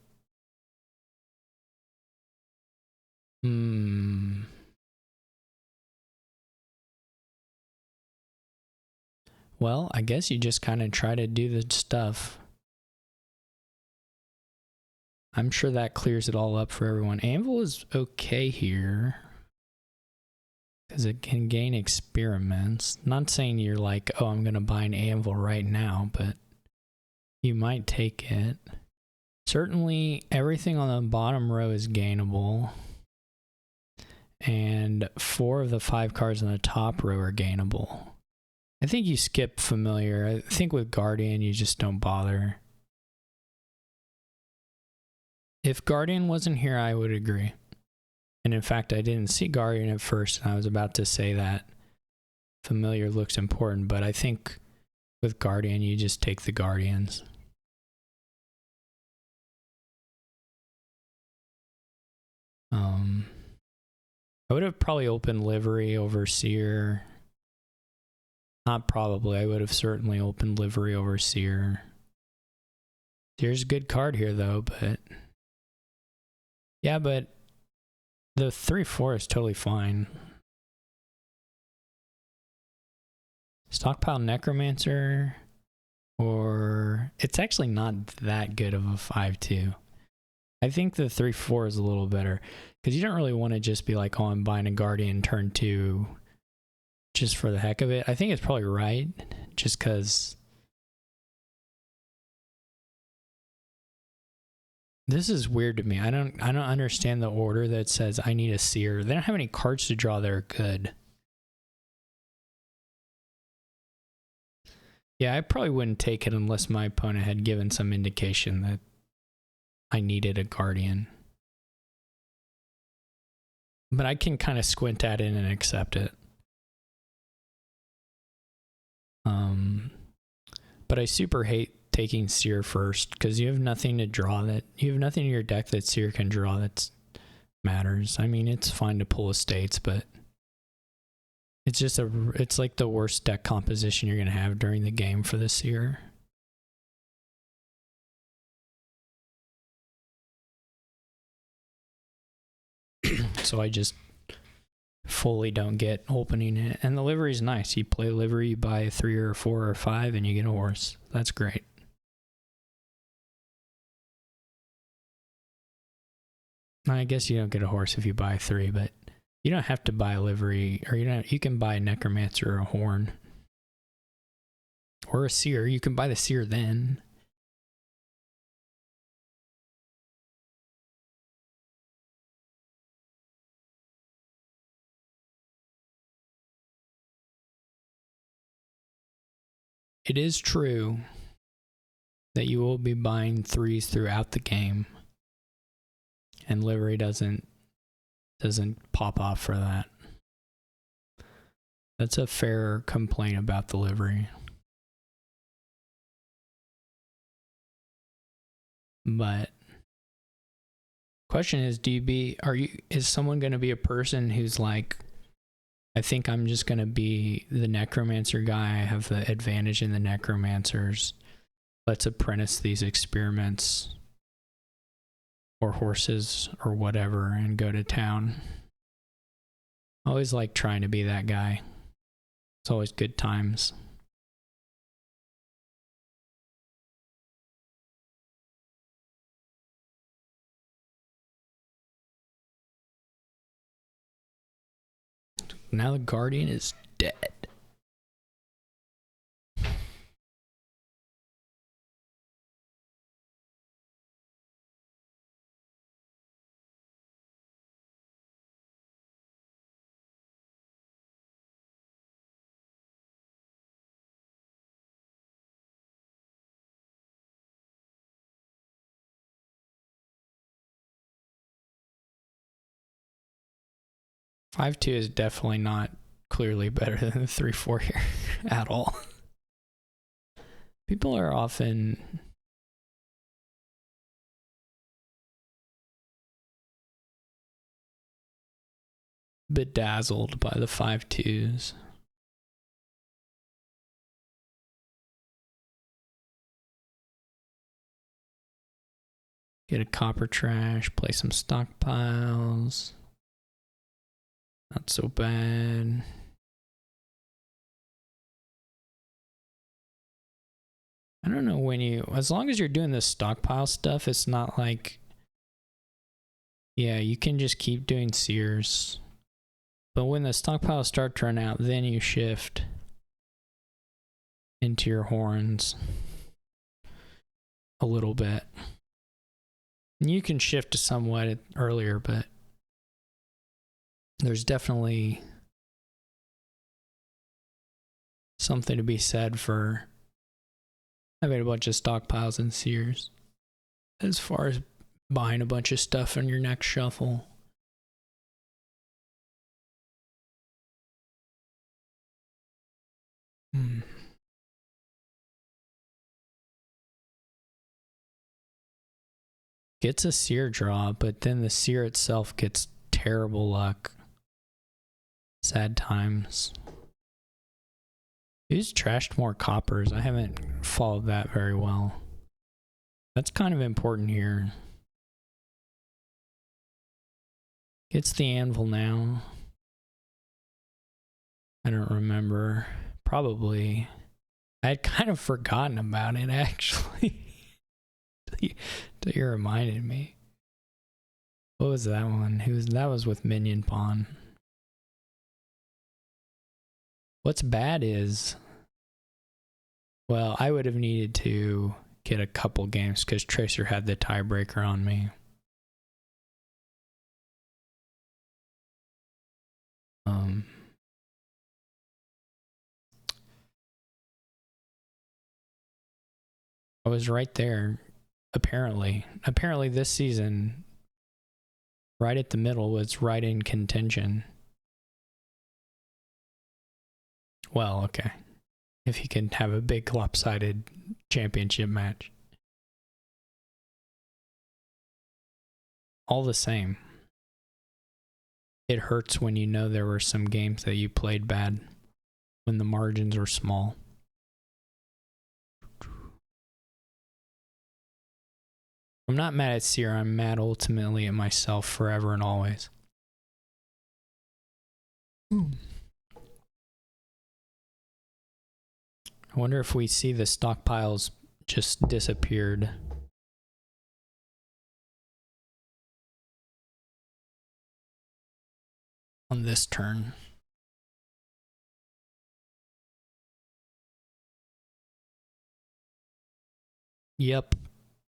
Well, I guess you just kind of try to do the stuff. I'm sure that clears it all up for everyone. Anvil is okay here because it can gain experiments. Not saying you're like, oh, I'm going to buy an Anvil right now, but you might take it. Certainly, everything on the bottom row is gainable. And 4 of the 5 cards on the top row are gainable. I think you skip Familiar. I think with Guardian, you just don't bother. If Guardian wasn't here, I would agree. And in fact, I didn't see Guardian at first, and I was about to say that Familiar looks important, but I think with Guardian, you just take the Guardians. I would have probably opened Livery over Seer. Not probably. I would have certainly opened Livery over Seer. Seer's a good card here, though, but... Yeah, but the 3-4 is totally fine. Stockpile Necromancer, or... It's actually not that good of a 5-2. I think the 3-4 is a little better, because you don't really want to just be like, oh, I'm buying a Guardian turn 2 just for the heck of it. I think it's probably right, just because... This is weird to me. I don't understand the order that says I need a Seer. They don't have any cards to draw that are good. Yeah, I probably wouldn't take it unless my opponent had given some indication that I needed a Guardian. But I can kind of squint at it and accept it. But I super hate taking Seer first, because you have nothing to draw that... You have nothing in your deck that Seer can draw that matters. I mean, it's fine to pull estates, but... It's just it's like the worst deck composition you're going to have during the game for the Seer. So I just fully don't get opening it. And the livery's nice. You play livery, you buy a 3 or a 4 or a 5, and you get a horse. That's great. I guess you don't get a horse if you buy 3, but you don't have to buy a livery, or you can buy a necromancer or a horn. Or a seer. You can buy the seer then. It is true that you will be buying 3s throughout the game, and livery doesn't pop off for that. That's a fair complaint about the livery. But question is, is someone going to be a person who's like, I think I'm just going to be the necromancer guy. I have the advantage in the necromancers. Let's apprentice these experiments or horses or whatever and go to town. I always like trying to be that guy. It's always good times. Now the Guardian is dead. 5-2 is definitely not clearly better than the 3-4 here at all. People are often bedazzled by the 5-2s. Get a copper trash, play some stockpiles. Not so bad. I don't know when you, as long as you're doing this stockpile stuff, it's not like, yeah, you can just keep doing sears. But when the stockpiles start to run out, then you shift into your horns a little bit. And you can shift to somewhat earlier, but there's definitely something to be said for having a bunch of stockpiles and sears as far as buying a bunch of stuff in your next shuffle. Gets a sear draw, but then the sear itself gets terrible luck. Sad times. Who's trashed more coppers? I haven't followed that very well. That's kind of important here. Gets the anvil now. I don't remember. Probably. I had kind of forgotten about it, actually. Till you reminded me. What was that one? That was with Minion Pawn. What's bad is, well, I would have needed to get a couple games because Tracer had the tiebreaker on me. I was right there, apparently. Apparently this season, right at the middle was right in contention. Well, okay. If he can have a big lopsided championship match. All the same, it hurts when you know there were some games that you played bad when the margins were small. I'm not mad at Seer, I'm mad ultimately at myself forever and always. I wonder if we see the stockpiles just disappeared. On this turn. Yep,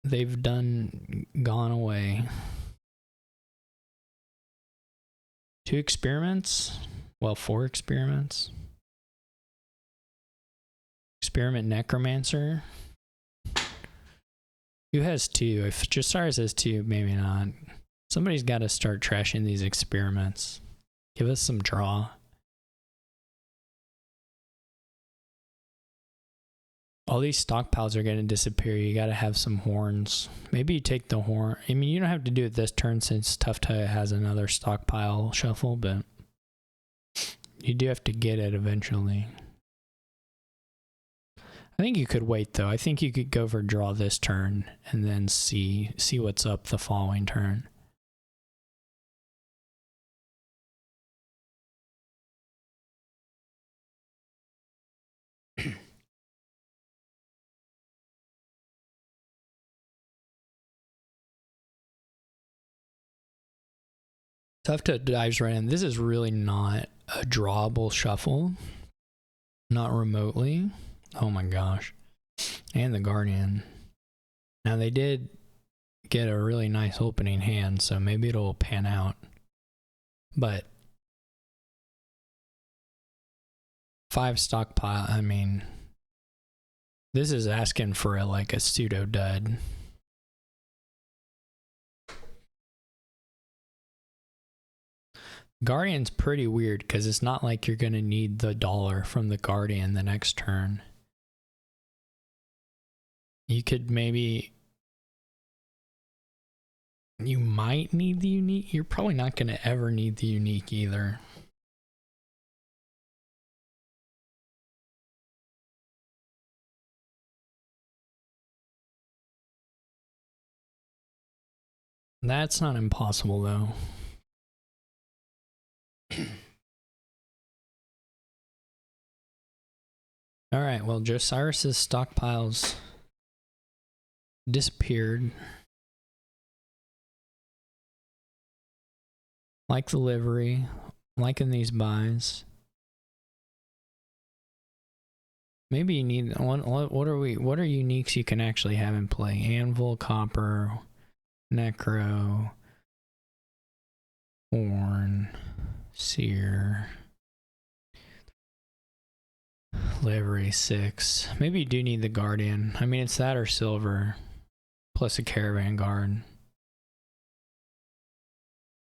they've gone away. 2 experiments? Well, 4 experiments. Experiment Necromancer. Who has 2? If Josiris has 2, maybe not. Somebody's got to start trashing these experiments. Give us some draw. All these stockpiles are going to disappear. You got to have some horns. Maybe you take the horn. I mean, you don't have to do it this turn since tufftaeh has another stockpile shuffle, but you do have to get it eventually. I think you could wait though. I think you could go for draw this turn and then see what's up the following turn. tufftaeh dives right in. This is really not a drawable shuffle. Not remotely. Oh my gosh. And the Guardian. Now they did get a really nice opening hand, so maybe it'll pan out. But 5 stockpile, I mean, this is asking for like a pseudo dud. Guardian's pretty weird because it's not like you're going to need the dollar from the Guardian the next turn. You could maybe... You might need the unique. You're probably not going to ever need the unique either. That's not impossible though. Alright, well, Josiris's stockpiles disappeared. Like the livery, liking these buys. Maybe you need what are uniques you can actually have in play? Anvil, Copper, Necro, Horn, Seer, Livery 6. Maybe you do need the Guardian. I mean, it's that or silver, plus a Caravan Guard.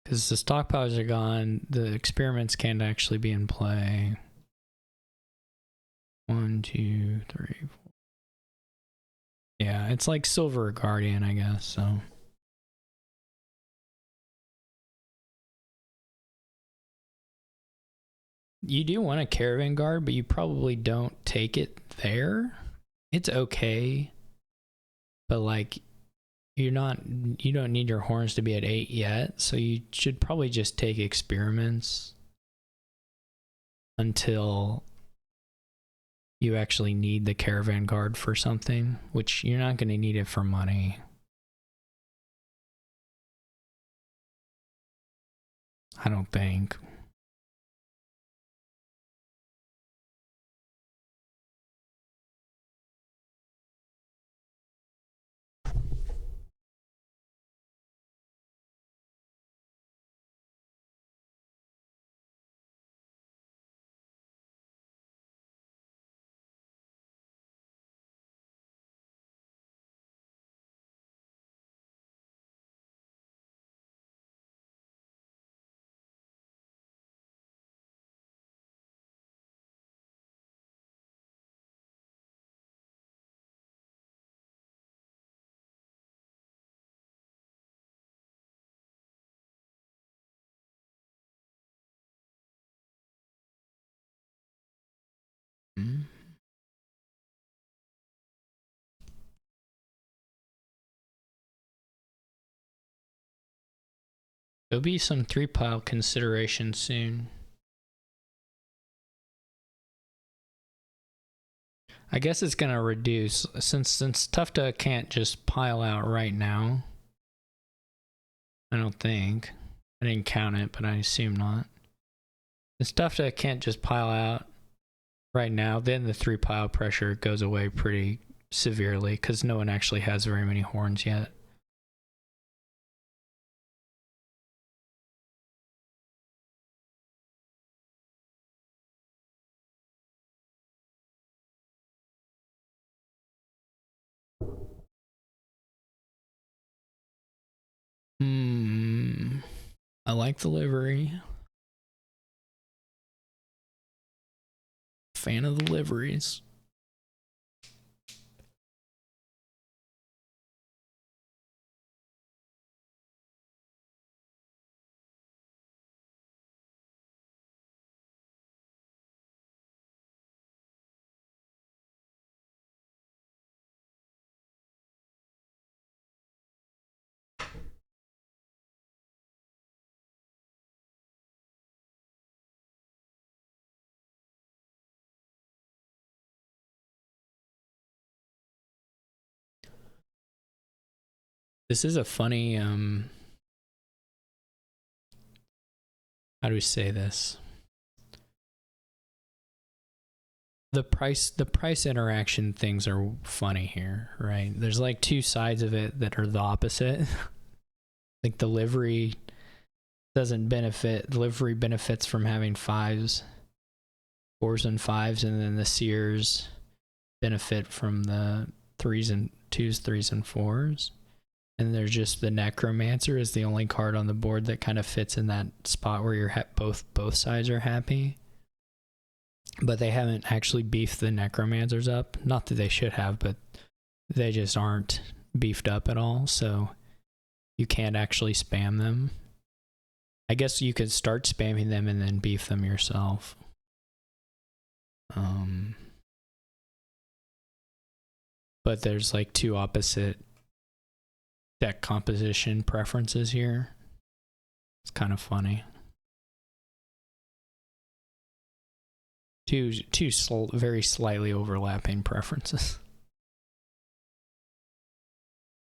Because the stockpiles are gone, the experiments can't actually be in play. 1, 2, 3, 4. Yeah, it's like silver Guardian, I guess, so. You do want a Caravan Guard, but you probably don't take it there. It's okay. But like, you don't need your horns to be at 8 yet, so you should probably just take experiments until you actually need the Caravan Guard for something, which you're not going to need it for money. I don't think. There'll be some 3-pile consideration soon. I guess it's gonna reduce since tufftaeh can't just pile out right now. I don't think. I didn't count it, but I assume not. The tufftaeh can't just pile out right now, then the 3-pile pressure goes away pretty severely because no one actually has very many horns yet. I like the livery. Fan of the liveries. This is a funny, how do we say this? The price interaction things are funny here, right? There's like two sides of it that are the opposite. Like the livery doesn't benefit, the livery benefits from having 5s, 4s and 5s, and then the seers benefit from the 3s and 2s, 3s and 4s. And there's just the Necromancer is the only card on the board that kind of fits in that spot where you're both sides are happy. But they haven't actually beefed the Necromancers up. Not that they should have, but they just aren't beefed up at all. So you can't actually spam them. I guess you could start spamming them and then beef them yourself. But there's like two opposite deck composition preferences here. It's kind of funny. Two very slightly overlapping preferences.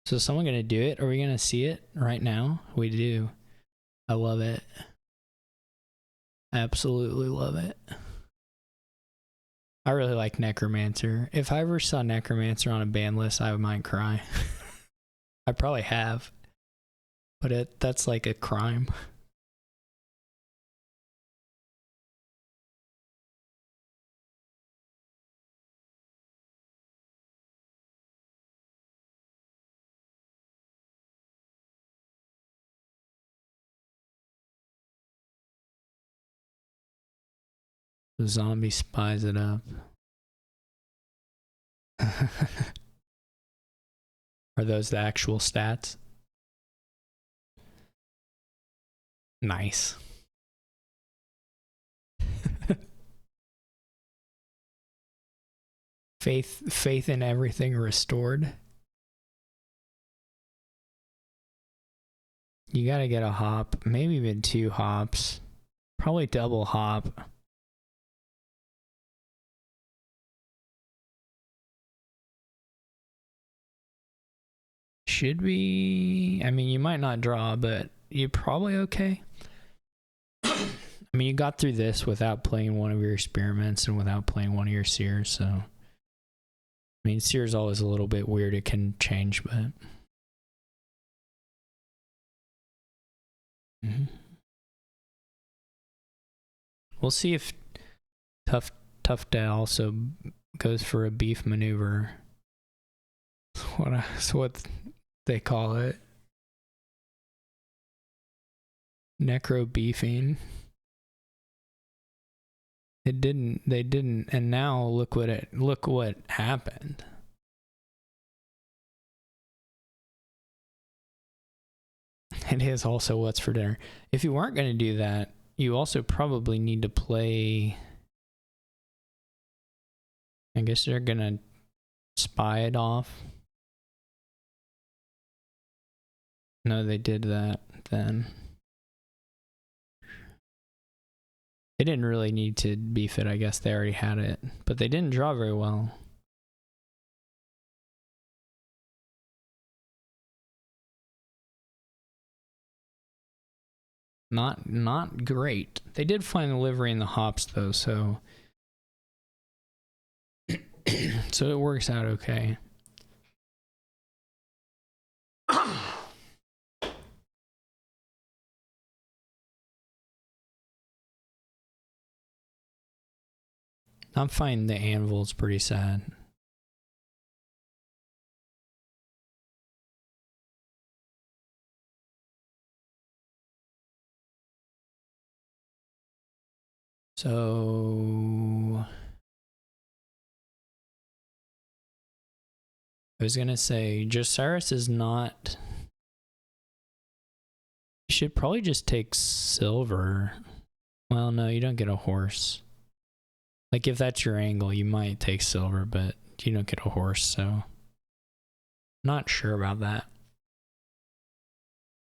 So is someone gonna do it? Are we gonna see it right now? We do. I love it. Absolutely love it. I really like Necromancer. If I ever saw Necromancer on a ban list, I might cry. I probably have. But that's like a crime. The zombie spies it up. Are those the actual stats? Nice. Faith in everything restored. You gotta get a hop, maybe even 2 hops. Probably double hop. Should be, I mean, you might not draw, but you're probably okay. I mean, you got through this without playing one of your experiments and without playing one of your seers, so. I mean, seer's always a little bit weird, it can change, but. We'll see if tufftaeh also goes for a beef maneuver. That's what they call it. Necro beefing. They didn't, and now look what happened. It is also what's for dinner. If you weren't going to do that, you also probably need to play. I guess they're going to spy it off. No, they did that then. They didn't really need to beef it. I guess they already had it, but they didn't draw very well. Not great. They did find the livery in the hops though, so so it works out okay. I'm finding the anvil's pretty sad. So I was gonna say Josiris is not. You should probably just take silver. Well, no, you don't get a horse. Like if that's your angle, you might take silver, but you don't get a horse, so not sure about that.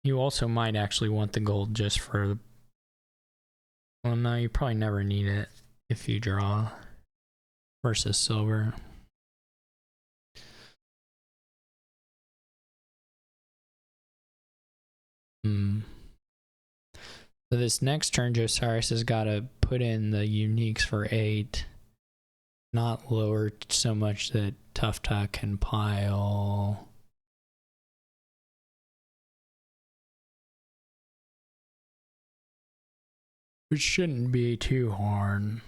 You also might actually want the gold just for. Well, no, you probably never need it if you draw versus silver. So this next turn, Josiris has got to put in the uniques for 8, not lower so much that tufftaeh can pile. Which shouldn't be too hard.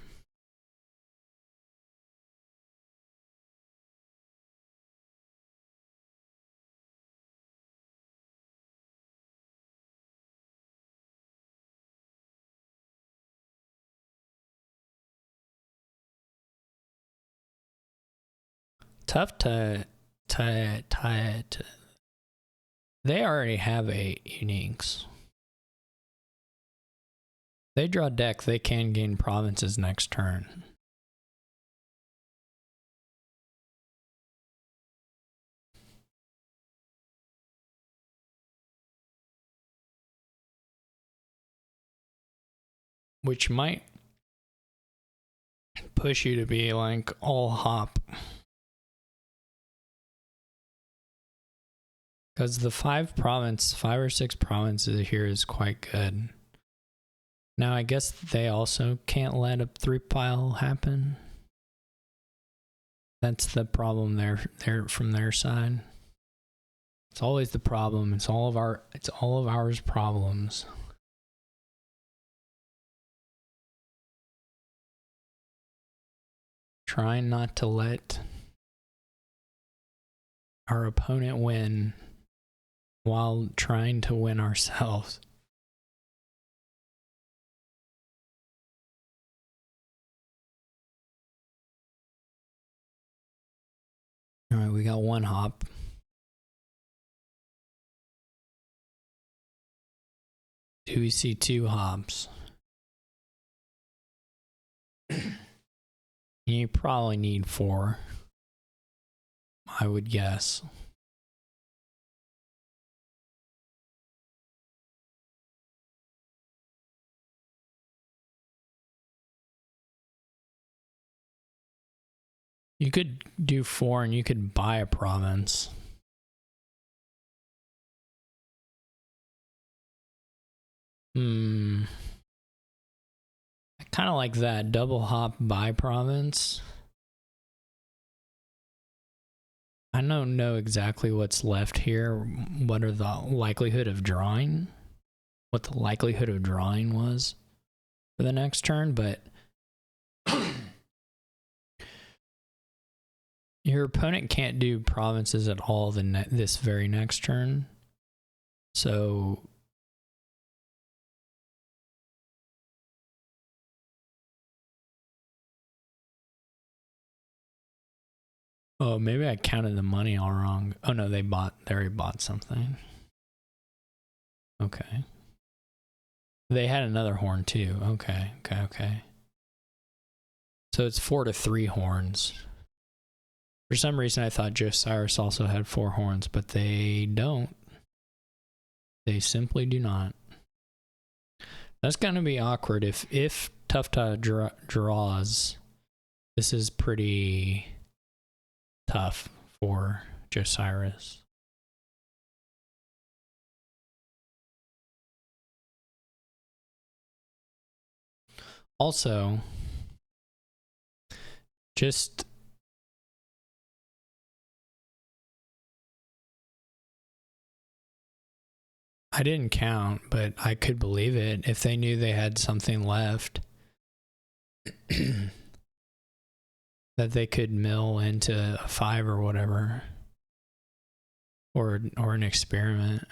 tufftaeh. They already have 8 uniques. They draw deck, they can gain provinces next turn. Which might push you to be like all hop. Because the 5 or 6 provinces here is quite good. Now I guess they also can't let a 3-pile happen. That's the problem there from their side. It's always the problem. It's all of ours problems. Trying not to let our opponent win while trying to win ourselves. All right, we got 1 hop. Do we see 2 hops? You probably need 4, I would guess. You could do 4 and you could buy a province. I kind of like that double hop buy province. I don't know exactly what's left here. What are the likelihood of drawing? What the likelihood of drawing was for the next turn, but your opponent can't do provinces at all this very next turn. So oh, maybe I counted the money all wrong. Oh no, they already bought something. Okay. They had another horn too. Okay. So it's 4 to 3 horns. For some reason I thought Josiris also had 4 horns, but they don't. They simply do not. That's gonna be awkward if tufftaeh draws. This is pretty tough for Josiris. Also, just I didn't count, but I could believe it if they knew they had something left that they could mill into a 5 or whatever, or an experiment.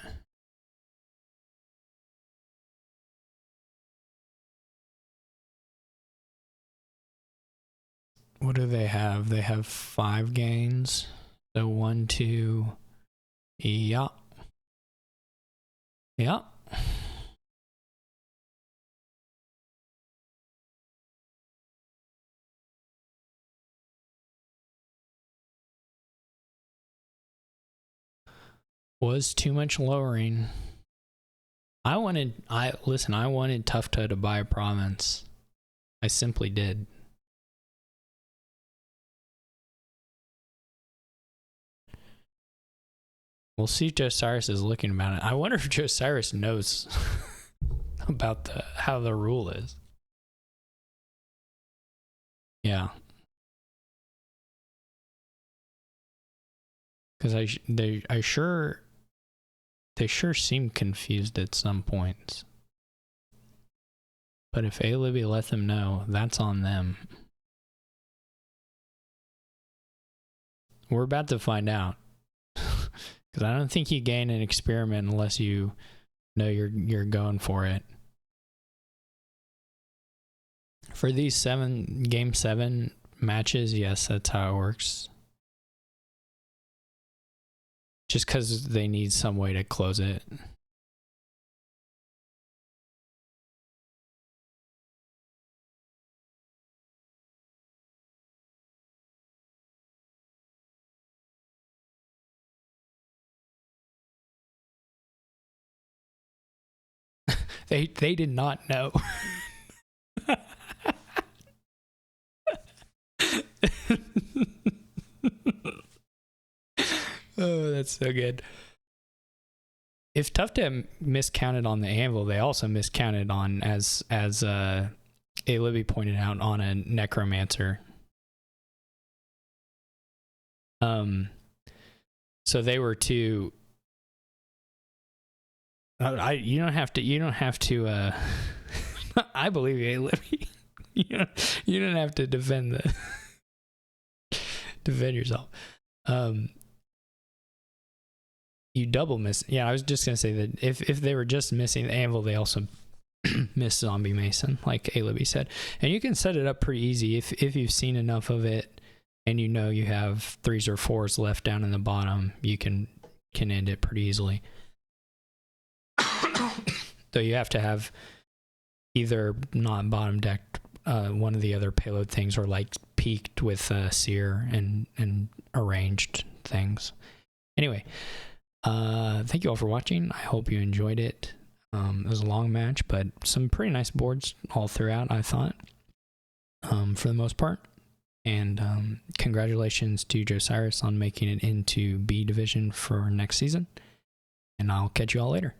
What do they have? They have 5 gains. So 1, 2, yeah. Yeah. Was too much lowering. I wanted tufftaeh to buy a province. I simply did. We'll see if Josiris is looking about it. I wonder if Josiris knows about how the rule is. Yeah. Because they sure seem confused at some points. But if A-Libby let them know, that's on them. We're about to find out. Because I don't think you gain an experiment unless you know you're going for it. For these game 7 matches, yes, that's how it works. just because they need some way to close it. They did not know. Oh, that's so good. If tufftaeh miscounted on the anvil, they also miscounted on, as A. Libby pointed out, on a necromancer. So they were too. You don't have to. I believe you, A. Libby. You don't have to defend yourself. You double miss. Yeah, I was just gonna say that if they were just missing the anvil, they also missed zombie mason, like A. Libby said. And you can set it up pretty easy if you've seen enough of it, and you know you have 3s or 4s left down in the bottom. You can end it pretty easily. Though you have to have either not bottom decked one of the other payload things, or like peaked with seer and arranged things. Anyway. Thank you all for watching. I hope you enjoyed it. It was a long match, but some pretty nice boards all throughout, I thought, for the most part. And congratulations to Josiris on making it into B Division for next season. And I'll catch you all later.